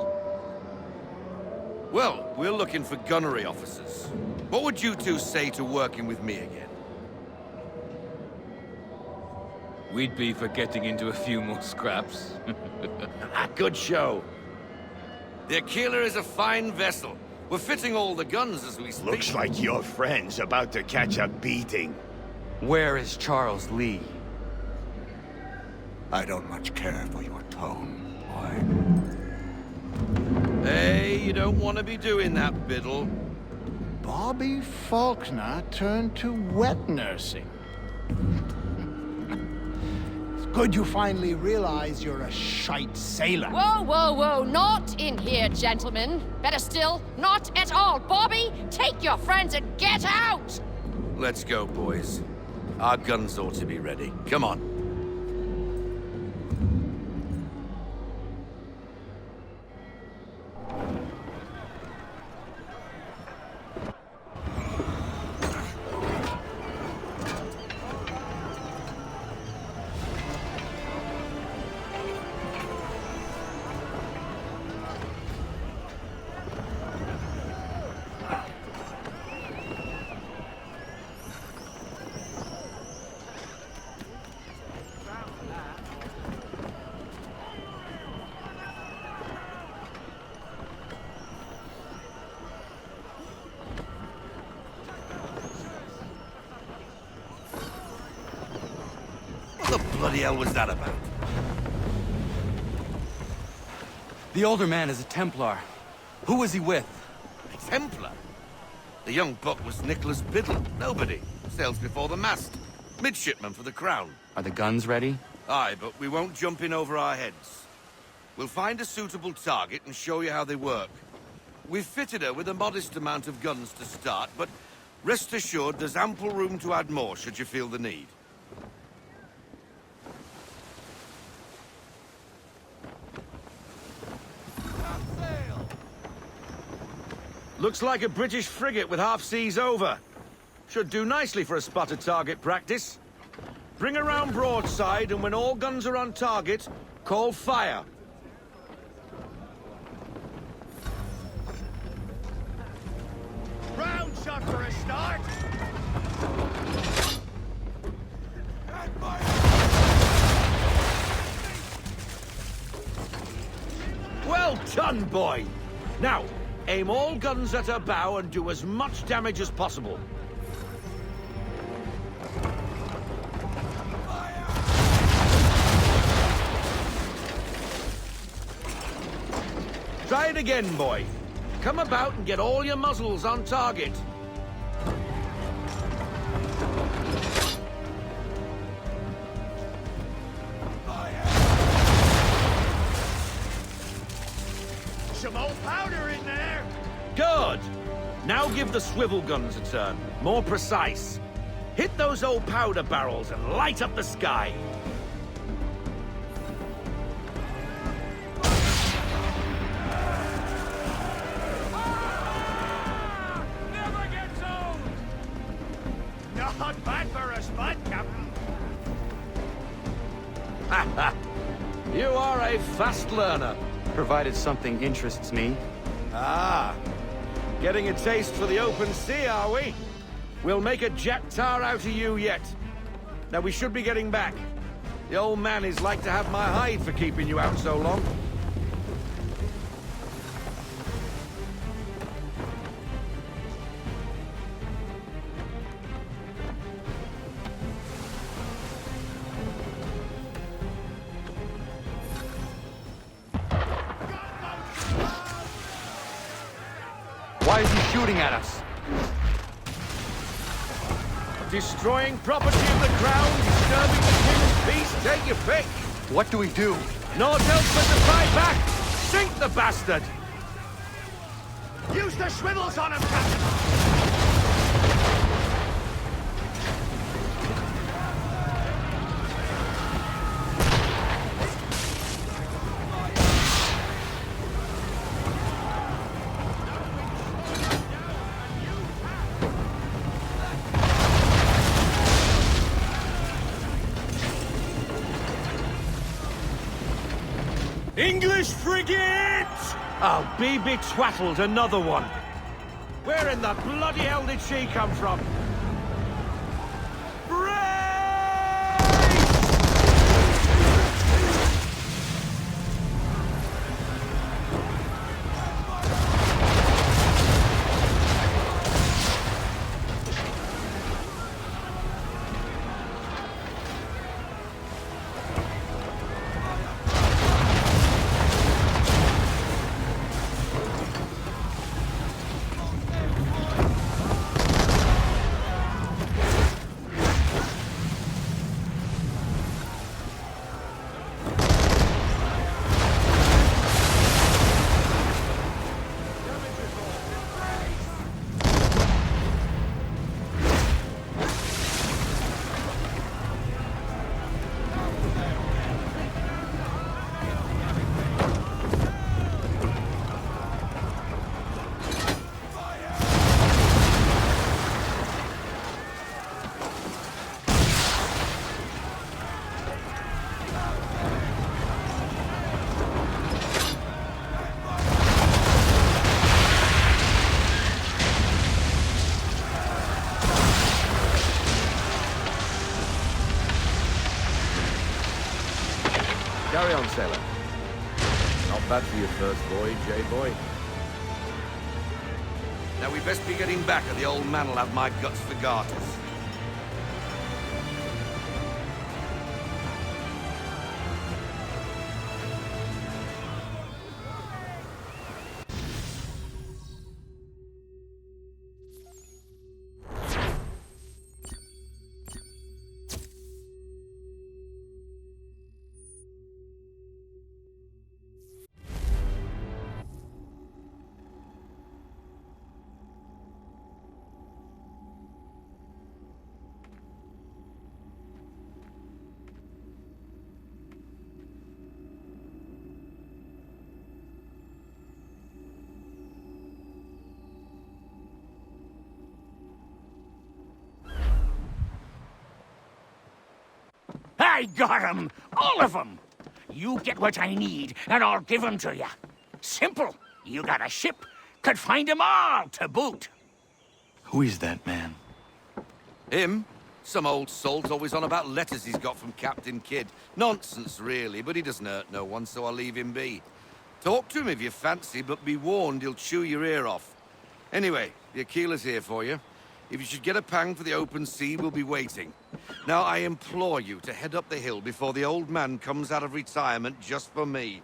Well, we're looking for gunnery officers. What would you two say to working with me again? We'd be for getting into a few more scraps. Good show. The Aquila is a fine vessel. We're fitting all the guns as we speak. Looks like your friend's about to catch a beating. Where is Charles Lee? I don't much care for your tone, boy. Hey, you don't want to be doing that, Biddle. Bobby Faulkner turned to wet nursing. It's good you finally realize you're a shite sailor. Whoa, whoa, whoa, not in here, gentlemen. Better still, not at all. Bobby, take your friends and get out! Let's go, boys. Our guns ought to be ready. Come on. What the bloody hell was that about? The older man is a Templar. Who was he with? A Templar? The young buck was Nicholas Biddle. Nobody. Sails before the mast. Midshipman for the Crown. Are the guns ready? Aye, but we won't jump in over our heads. We'll find a suitable target and show you how they work. We've fitted her with a modest amount of guns to start, but rest assured there's ample room to add more should you feel the need. Looks like a British frigate with half seas over. Should do nicely for a spotted target practice. Bring around broadside, and when all guns are on target, call fire. Round shot for a start. Well done, boy. Now, aim all guns at her bow and do as much damage as possible. Try it again, boy. Come about and get all your muzzles on target. Some old powder in there. Good. Now give the swivel guns a turn. More precise. Hit those old powder barrels and light up the sky. Not bad for a spud, Captain. You are a fast learner. Provided something interests me. Ah, getting a taste for the open sea, are we? We'll make a Jack Tar out of you yet. Now we should be getting back. The old man is like to have my hide for keeping you out so long. Why is he shooting at us? Destroying property of the crown, disturbing the king's peace, take your pick. What do we do? Naught else but to fight back! Sink the bastard! Use the swivels on him, Captain! English frigate! Oh, be twaddled, another one. Where in the bloody hell did she come from? Carry on, sailor. Not bad for your first voyage, eh, boy? Now we best be getting back, or the old man'll have my guts for garters. I got 'em! All of 'em! You get what I need, and I'll give 'em to you. Simple. You got a ship, could find 'em all to boot. Who is that man? Him? Some old salt always on about letters he's got from Captain Kidd. Nonsense, really, but he doesn't hurt no one, so I'll leave him be. Talk to him if you fancy, but be warned he'll chew your ear off. Anyway, the Aquila's here for you. If you should get a pang for the open sea, we'll be waiting. Now, I implore you to head up the hill before the old man comes out of retirement just for me.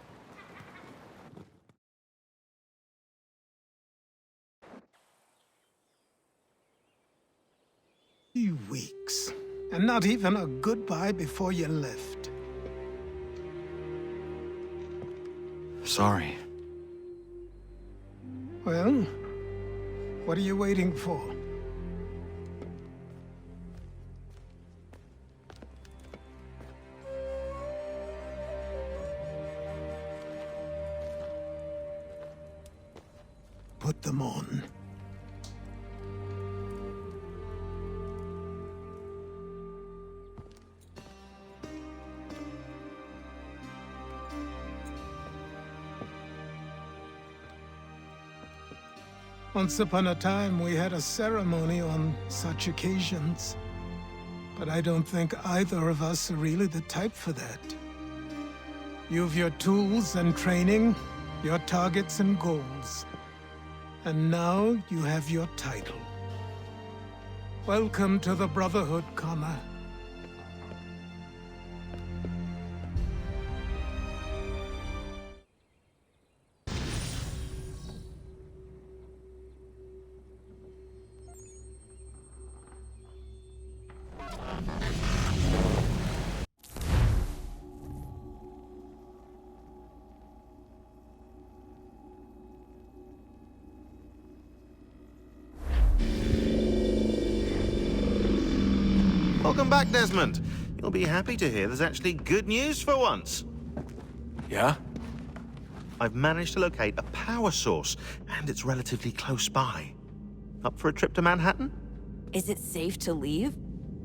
3 weeks, and not even a goodbye before you left. Sorry. Well, what are you waiting for? Put them on. Once upon a time, we had a ceremony on such occasions. But I don't think either of us are really the type for that. You've your tools and training, your targets and goals. And now you have your title. Welcome to the Brotherhood, Connor. Welcome back, Desmond. You'll be happy to hear there's actually good news for once. Yeah? I've managed to locate a power source, and it's relatively close by. Up for a trip to Manhattan? Is it safe to leave?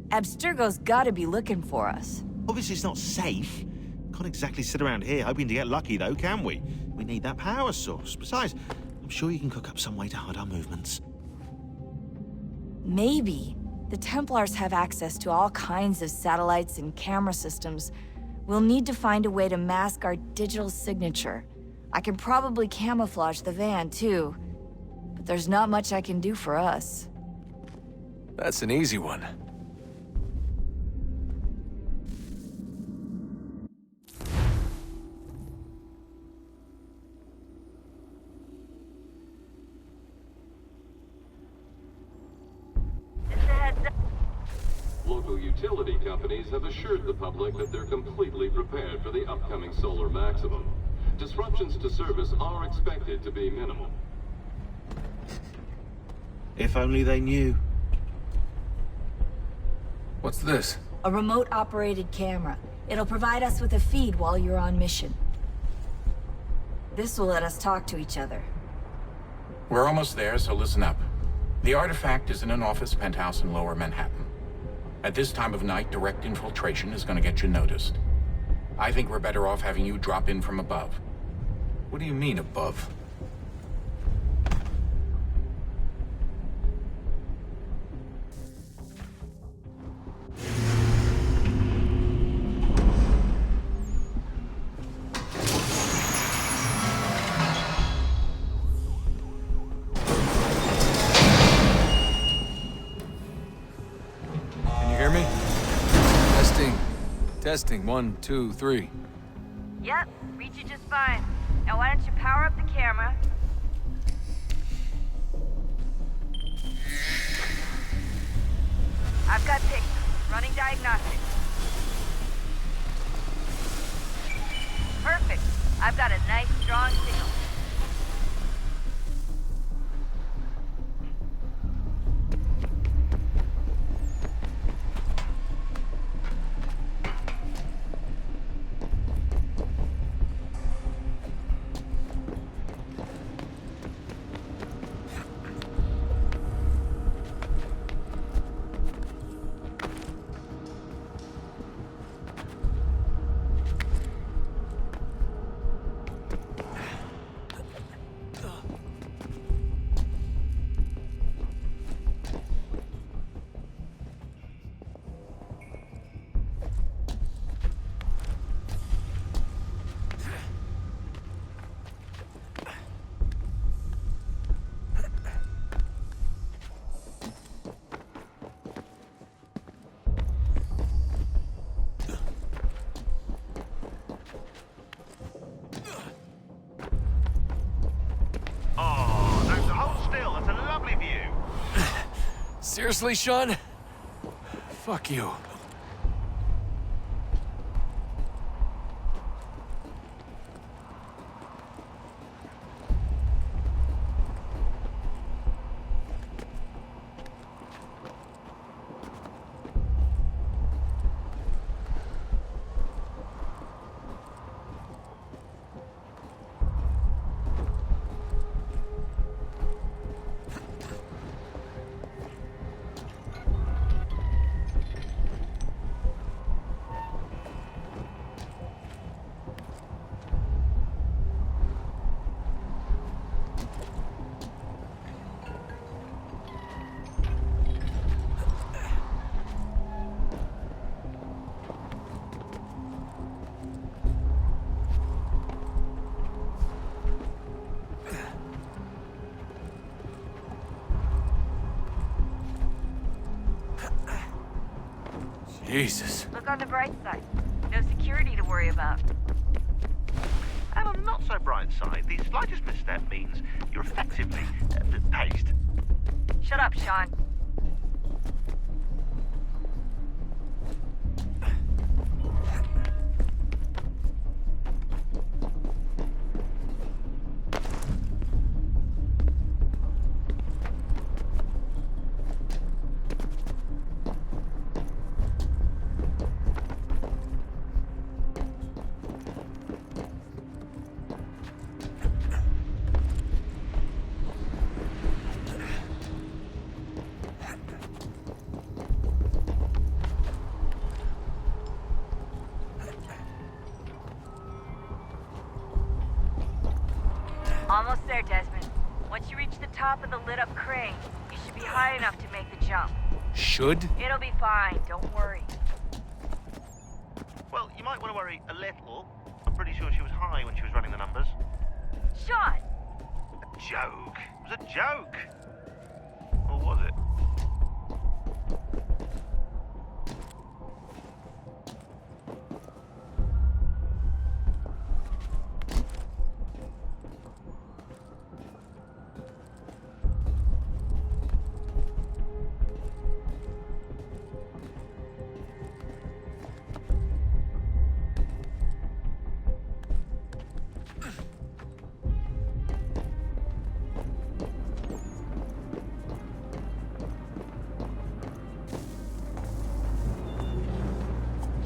Abstergo's gotta be looking for us. Obviously it's not safe. Can't exactly sit around here hoping to get lucky, though, can we? We need that power source. Besides, I'm sure you can cook up some way to hide our movements. Maybe. The Templars have access to all kinds of satellites and camera systems. We'll need to find a way to mask our digital signature. I can probably camouflage the van, too. But there's not much I can do for us. That's an easy one. Local utility companies have assured the public that they're completely prepared for the upcoming solar maximum. Disruptions to service are expected to be minimal. If only they knew. What's this? A remote-operated camera. It'll provide us with a feed while you're on mission. This will let us talk to each other. We're almost there, so listen up. The artifact is in an office penthouse in Lower Manhattan. At this time of night, direct infiltration is gonna get you noticed. I think we're better off having you drop in from above. What do you mean, above? Testing, 1, 2, 3. Yep, reach you just fine. Now why don't you power up the camera? I've got pics. Running diagnostics. Perfect. I've got a nice, strong signal. Seriously, Sean? Fuck you. Jesus. Look on the bright side. No security to worry about. And on the not so bright side, the slightest misstep means you're effectively paced. Shut up, Sean. Almost there, Desmond. Once you reach the top of the lit-up crane, you should be high enough to make the jump. Should? It'll be fine, don't worry. Well, you might want to worry a little. I'm pretty sure she was high when she was running the numbers. Sean! A joke. It was a joke. Or was it?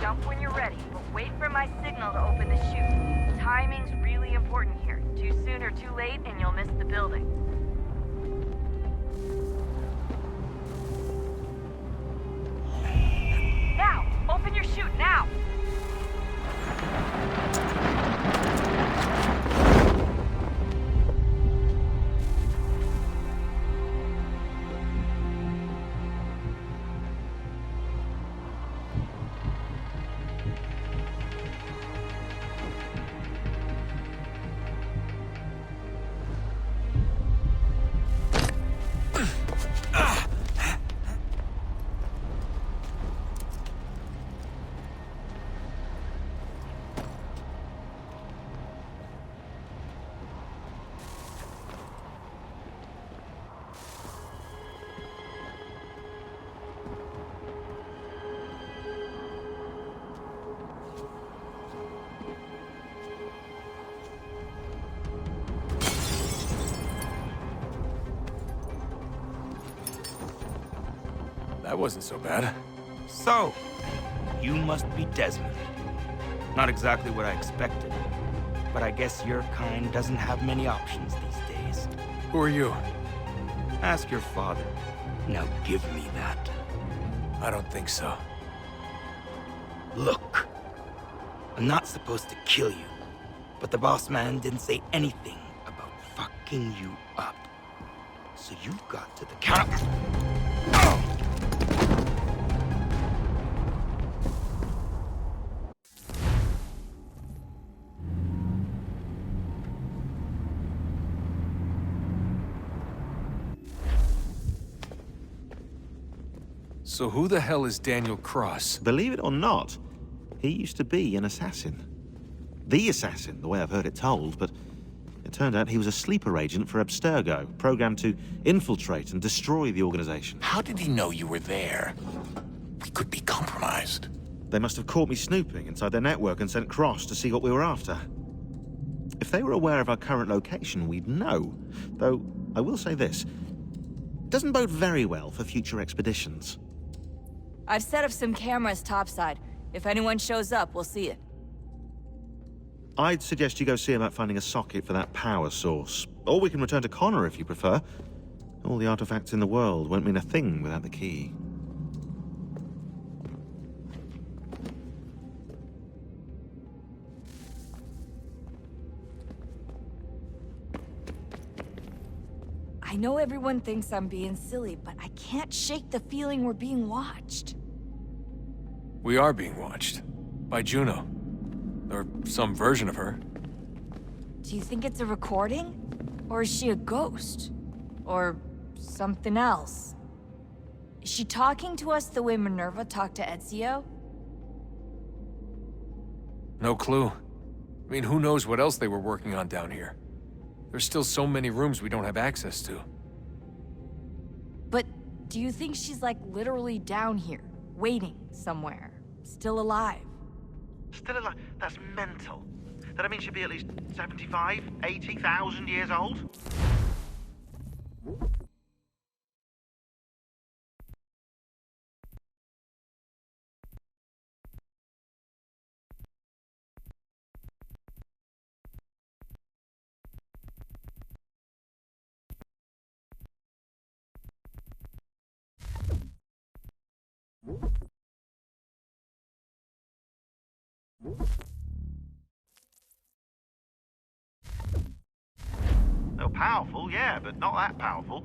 Jump when you're ready, but wait for my signal to open the chute. Timing's really important here. Too soon or too late, and you'll miss the building. Now! Open your chute, now! That wasn't so bad. So, you must be Desmond. Not exactly what I expected, but I guess your kind doesn't have many options these days. Who are you? Ask your father. Now give me that. I don't think so. Look, I'm not supposed to kill you, but the boss man didn't say anything about fucking you up. So you got to the counter. So who the hell is Daniel Cross? Believe it or not, he used to be an assassin. The assassin, the way I've heard it told, but it turned out he was a sleeper agent for Abstergo, programmed to infiltrate and destroy the organization. How did he know you were there? We could be compromised. They must have caught me snooping inside their network and sent Cross to see what we were after. If they were aware of our current location, we'd know. Though, I will say this. It doesn't bode very well for future expeditions. I've set up some cameras topside. If anyone shows up, we'll see it. I'd suggest you go see about finding a socket for that power source. Or we can return to Connor if you prefer. All the artifacts in the world won't mean a thing without the key. I know everyone thinks I'm being silly, but I can't shake the feeling we're being watched. We are being watched. By Juno. Or some version of her. Do you think it's a recording? Or is she a ghost? Or something else? Is she talking to us the way Minerva talked to Ezio? No clue. I mean, who knows what else they were working on down here? There's still so many rooms we don't have access to. But do you think she's like literally down here, waiting somewhere, still alive? Still alive? That's mental. That means she'd be at least 75, 80,000 years old? Powerful, yeah, but not that powerful.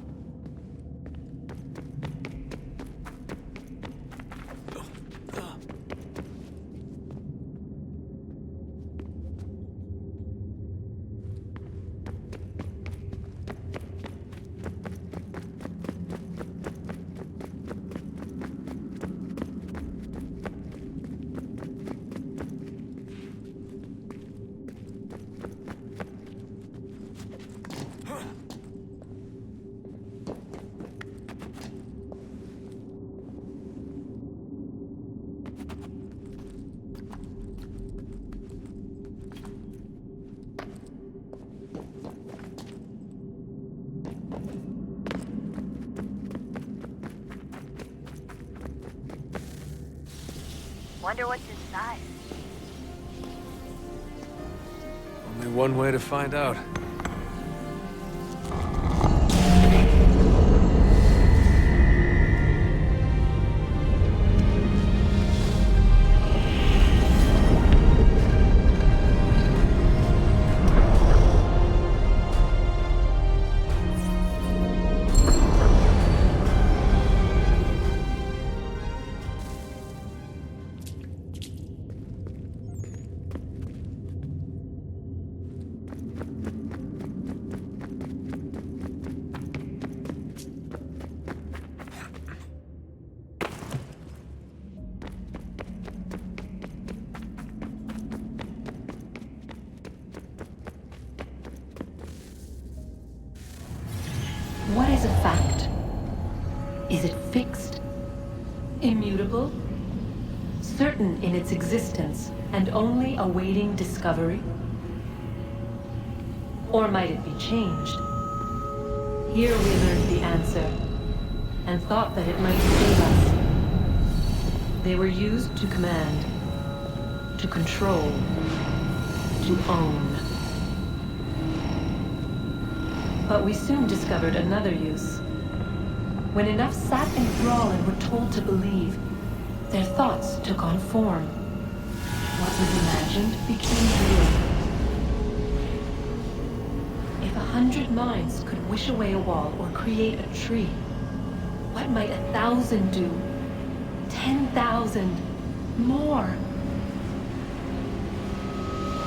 Wonder what's inside. Only one way to find out. What is a fact? Is it fixed? Immutable? Certain in its existence and only awaiting discovery? Or might it be changed? Here we learned the answer, and thought that it might save us. They were used to command, to control, to own. But we soon discovered another use. When enough sat in thrall and were told to believe, their thoughts took on form. What was imagined became real. If 100 minds could wish away a wall or create a tree, what might 1,000 do? 10,000? More?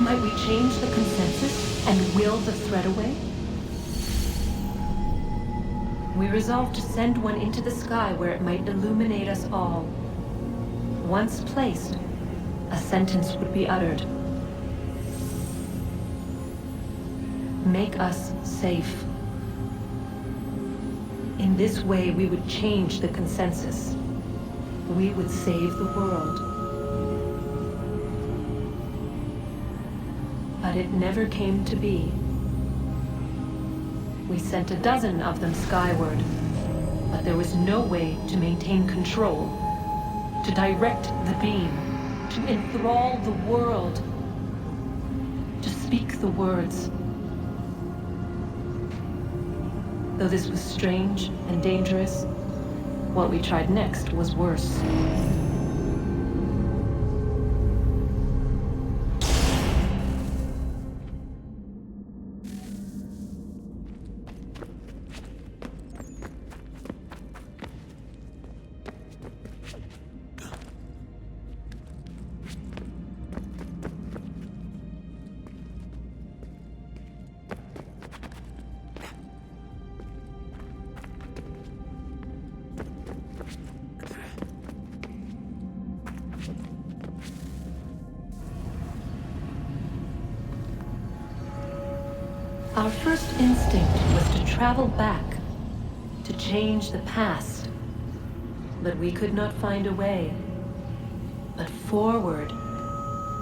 Might we change the consensus and will the threat away? We resolved to send one into the sky where it might illuminate us all. Once placed, a sentence would be uttered. Make us safe. In this way, we would change the consensus. We would save the world. But it never came to be. We sent a dozen of them skyward, but there was no way to maintain control, to direct the beam, to enthrall the world, to speak the words. Though this was strange and dangerous, what we tried next was worse. Our first instinct was to travel back, to change the past. But we could not find a way. But forward,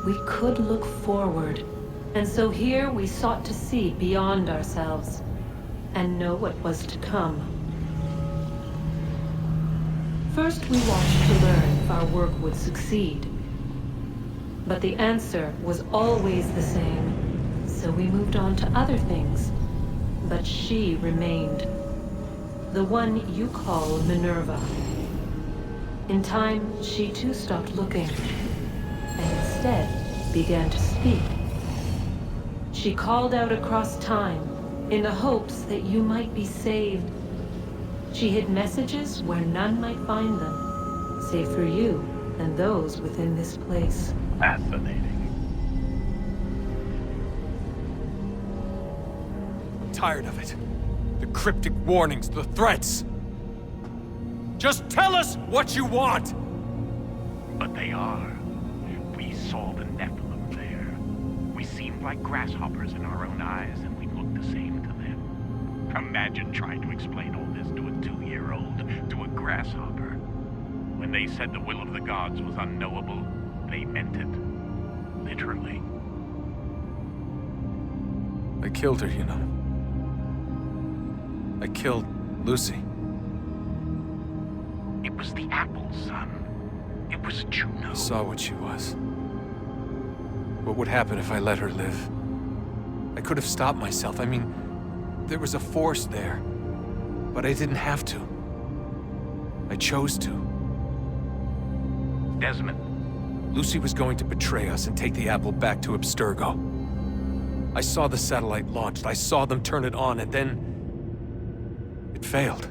we could look forward. And so here we sought to see beyond ourselves and know what was to come. First we watched to learn if our work would succeed. But the answer was always the same. So we moved on to other things, but she remained. The one you call Minerva. In time, she too stopped looking, and instead began to speak. She called out across time, in the hopes that you might be saved. She hid messages where none might find them, save for you and those within this place. Fascinating. Tired of it. The cryptic warnings, the threats. Just tell us what you want! But they are. We saw the Nephilim there. We seemed like grasshoppers in our own eyes, and we looked the same to them. Imagine trying to explain all this to a 2-year-old, to a grasshopper. When they said the will of the gods was unknowable, they meant it. Literally. I killed her, you know. I killed Lucy. It was the apple, son. It was Juno. I saw what she was. What would happen if I let her live? I could have stopped myself. I mean, there was a force there. But I didn't have to. I chose to. Desmond. Lucy was going to betray us and take the apple back to Abstergo. I saw the satellite launched. I saw them turn it on, and then it failed.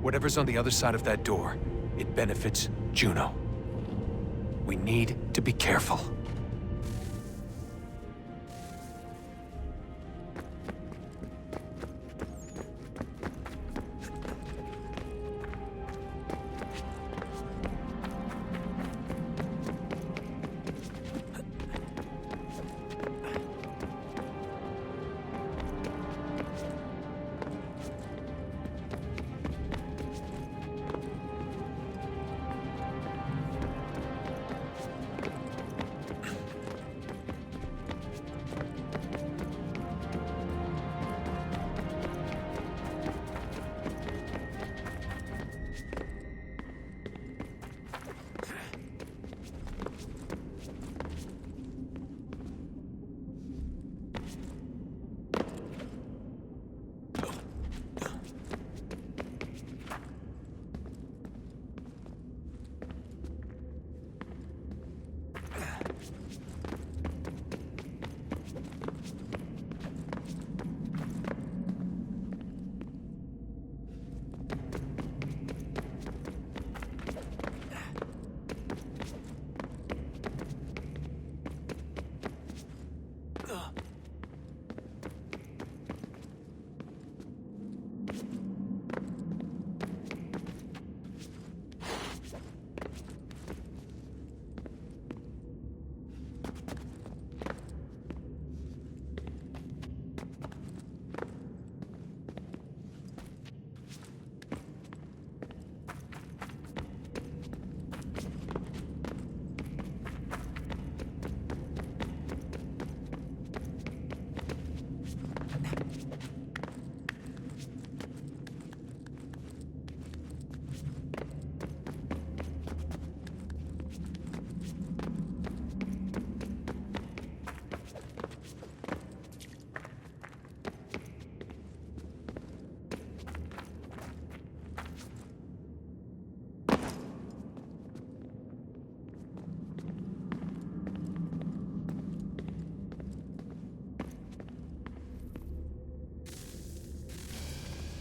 Whatever's on the other side of that door, it benefits Juno. We need to be careful.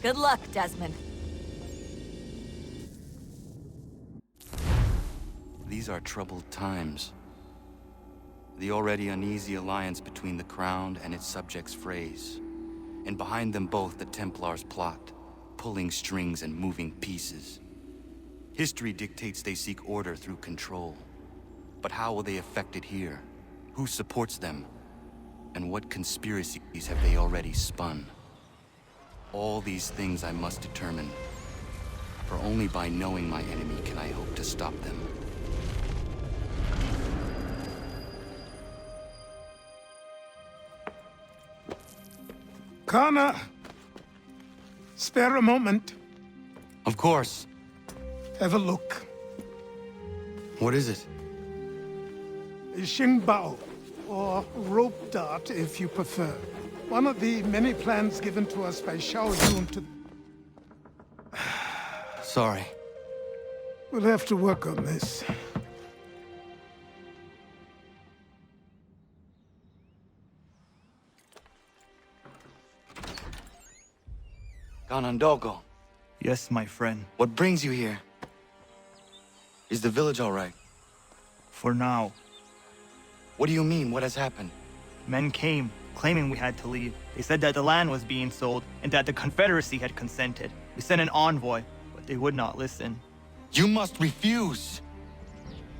Good luck, Desmond. These are troubled times. The already uneasy alliance between the Crown and its subjects frays. And behind them both the Templars plot, pulling strings and moving pieces. History dictates they seek order through control. But how will they affect it here? Who supports them? And what conspiracies have they already spun? All these things I must determine. For only by knowing my enemy can I hope to stop them. Connor! Spare a moment. Of course. Have a look. What is it? Xingbao, or rope dart if you prefer. One of the many plans given to us by Xiao Yun to... Sorry. We'll have to work on this. Ganondogo. Yes, my friend. What brings you here? Is the village all right? For now. What do you mean? What has happened? Men came, claiming we had to leave. They said that the land was being sold, and that the Confederacy had consented. We sent an envoy, but they would not listen. You must refuse!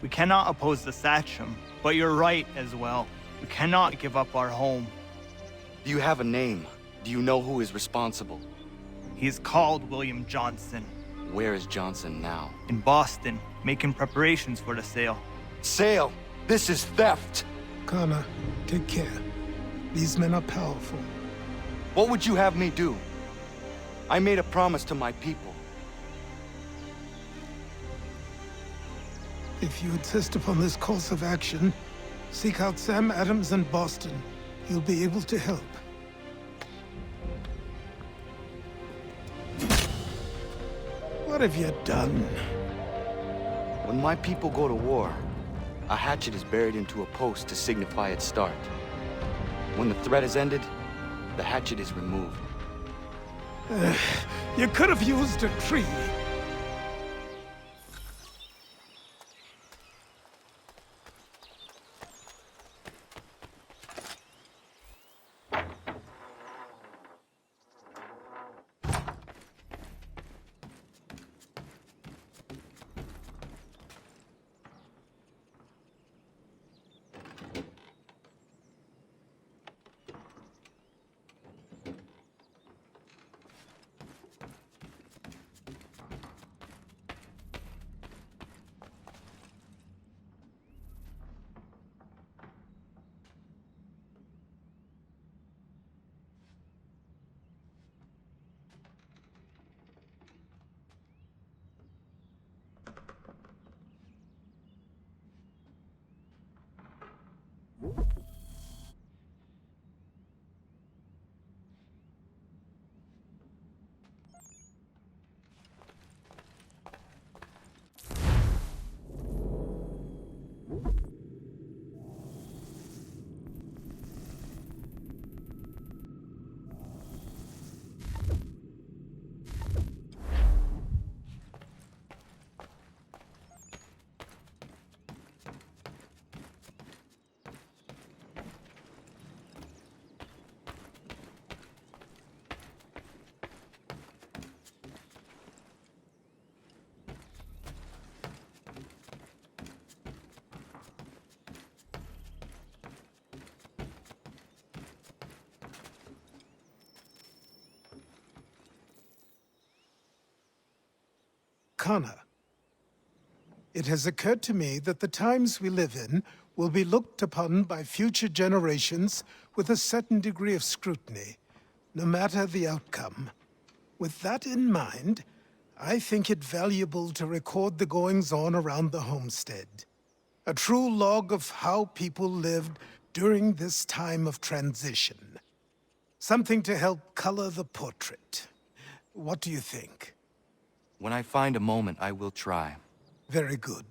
We cannot oppose the Sachem, but you're right as well. We cannot give up our home. Do you have a name? Do you know who is responsible? He is called William Johnson. Where is Johnson now? In Boston, making preparations for the sale. Sale? This is theft! Connor, take care. These men are powerful. What would you have me do? I made a promise to my people. If you insist upon this course of action, seek out Sam Adams in Boston. He'll be able to help. What have you done? When my people go to war, a hatchet is buried into a post to signify its start. When the threat is ended, the hatchet is removed. You could have used a tree. Connor, it has occurred to me that the times we live in will be looked upon by future generations with a certain degree of scrutiny, no matter the outcome. With that in mind, I think it valuable to record the goings-on around the homestead. A true log of how people lived during this time of transition. Something to help color the portrait. What do you think? When I find a moment, I will try. Very good.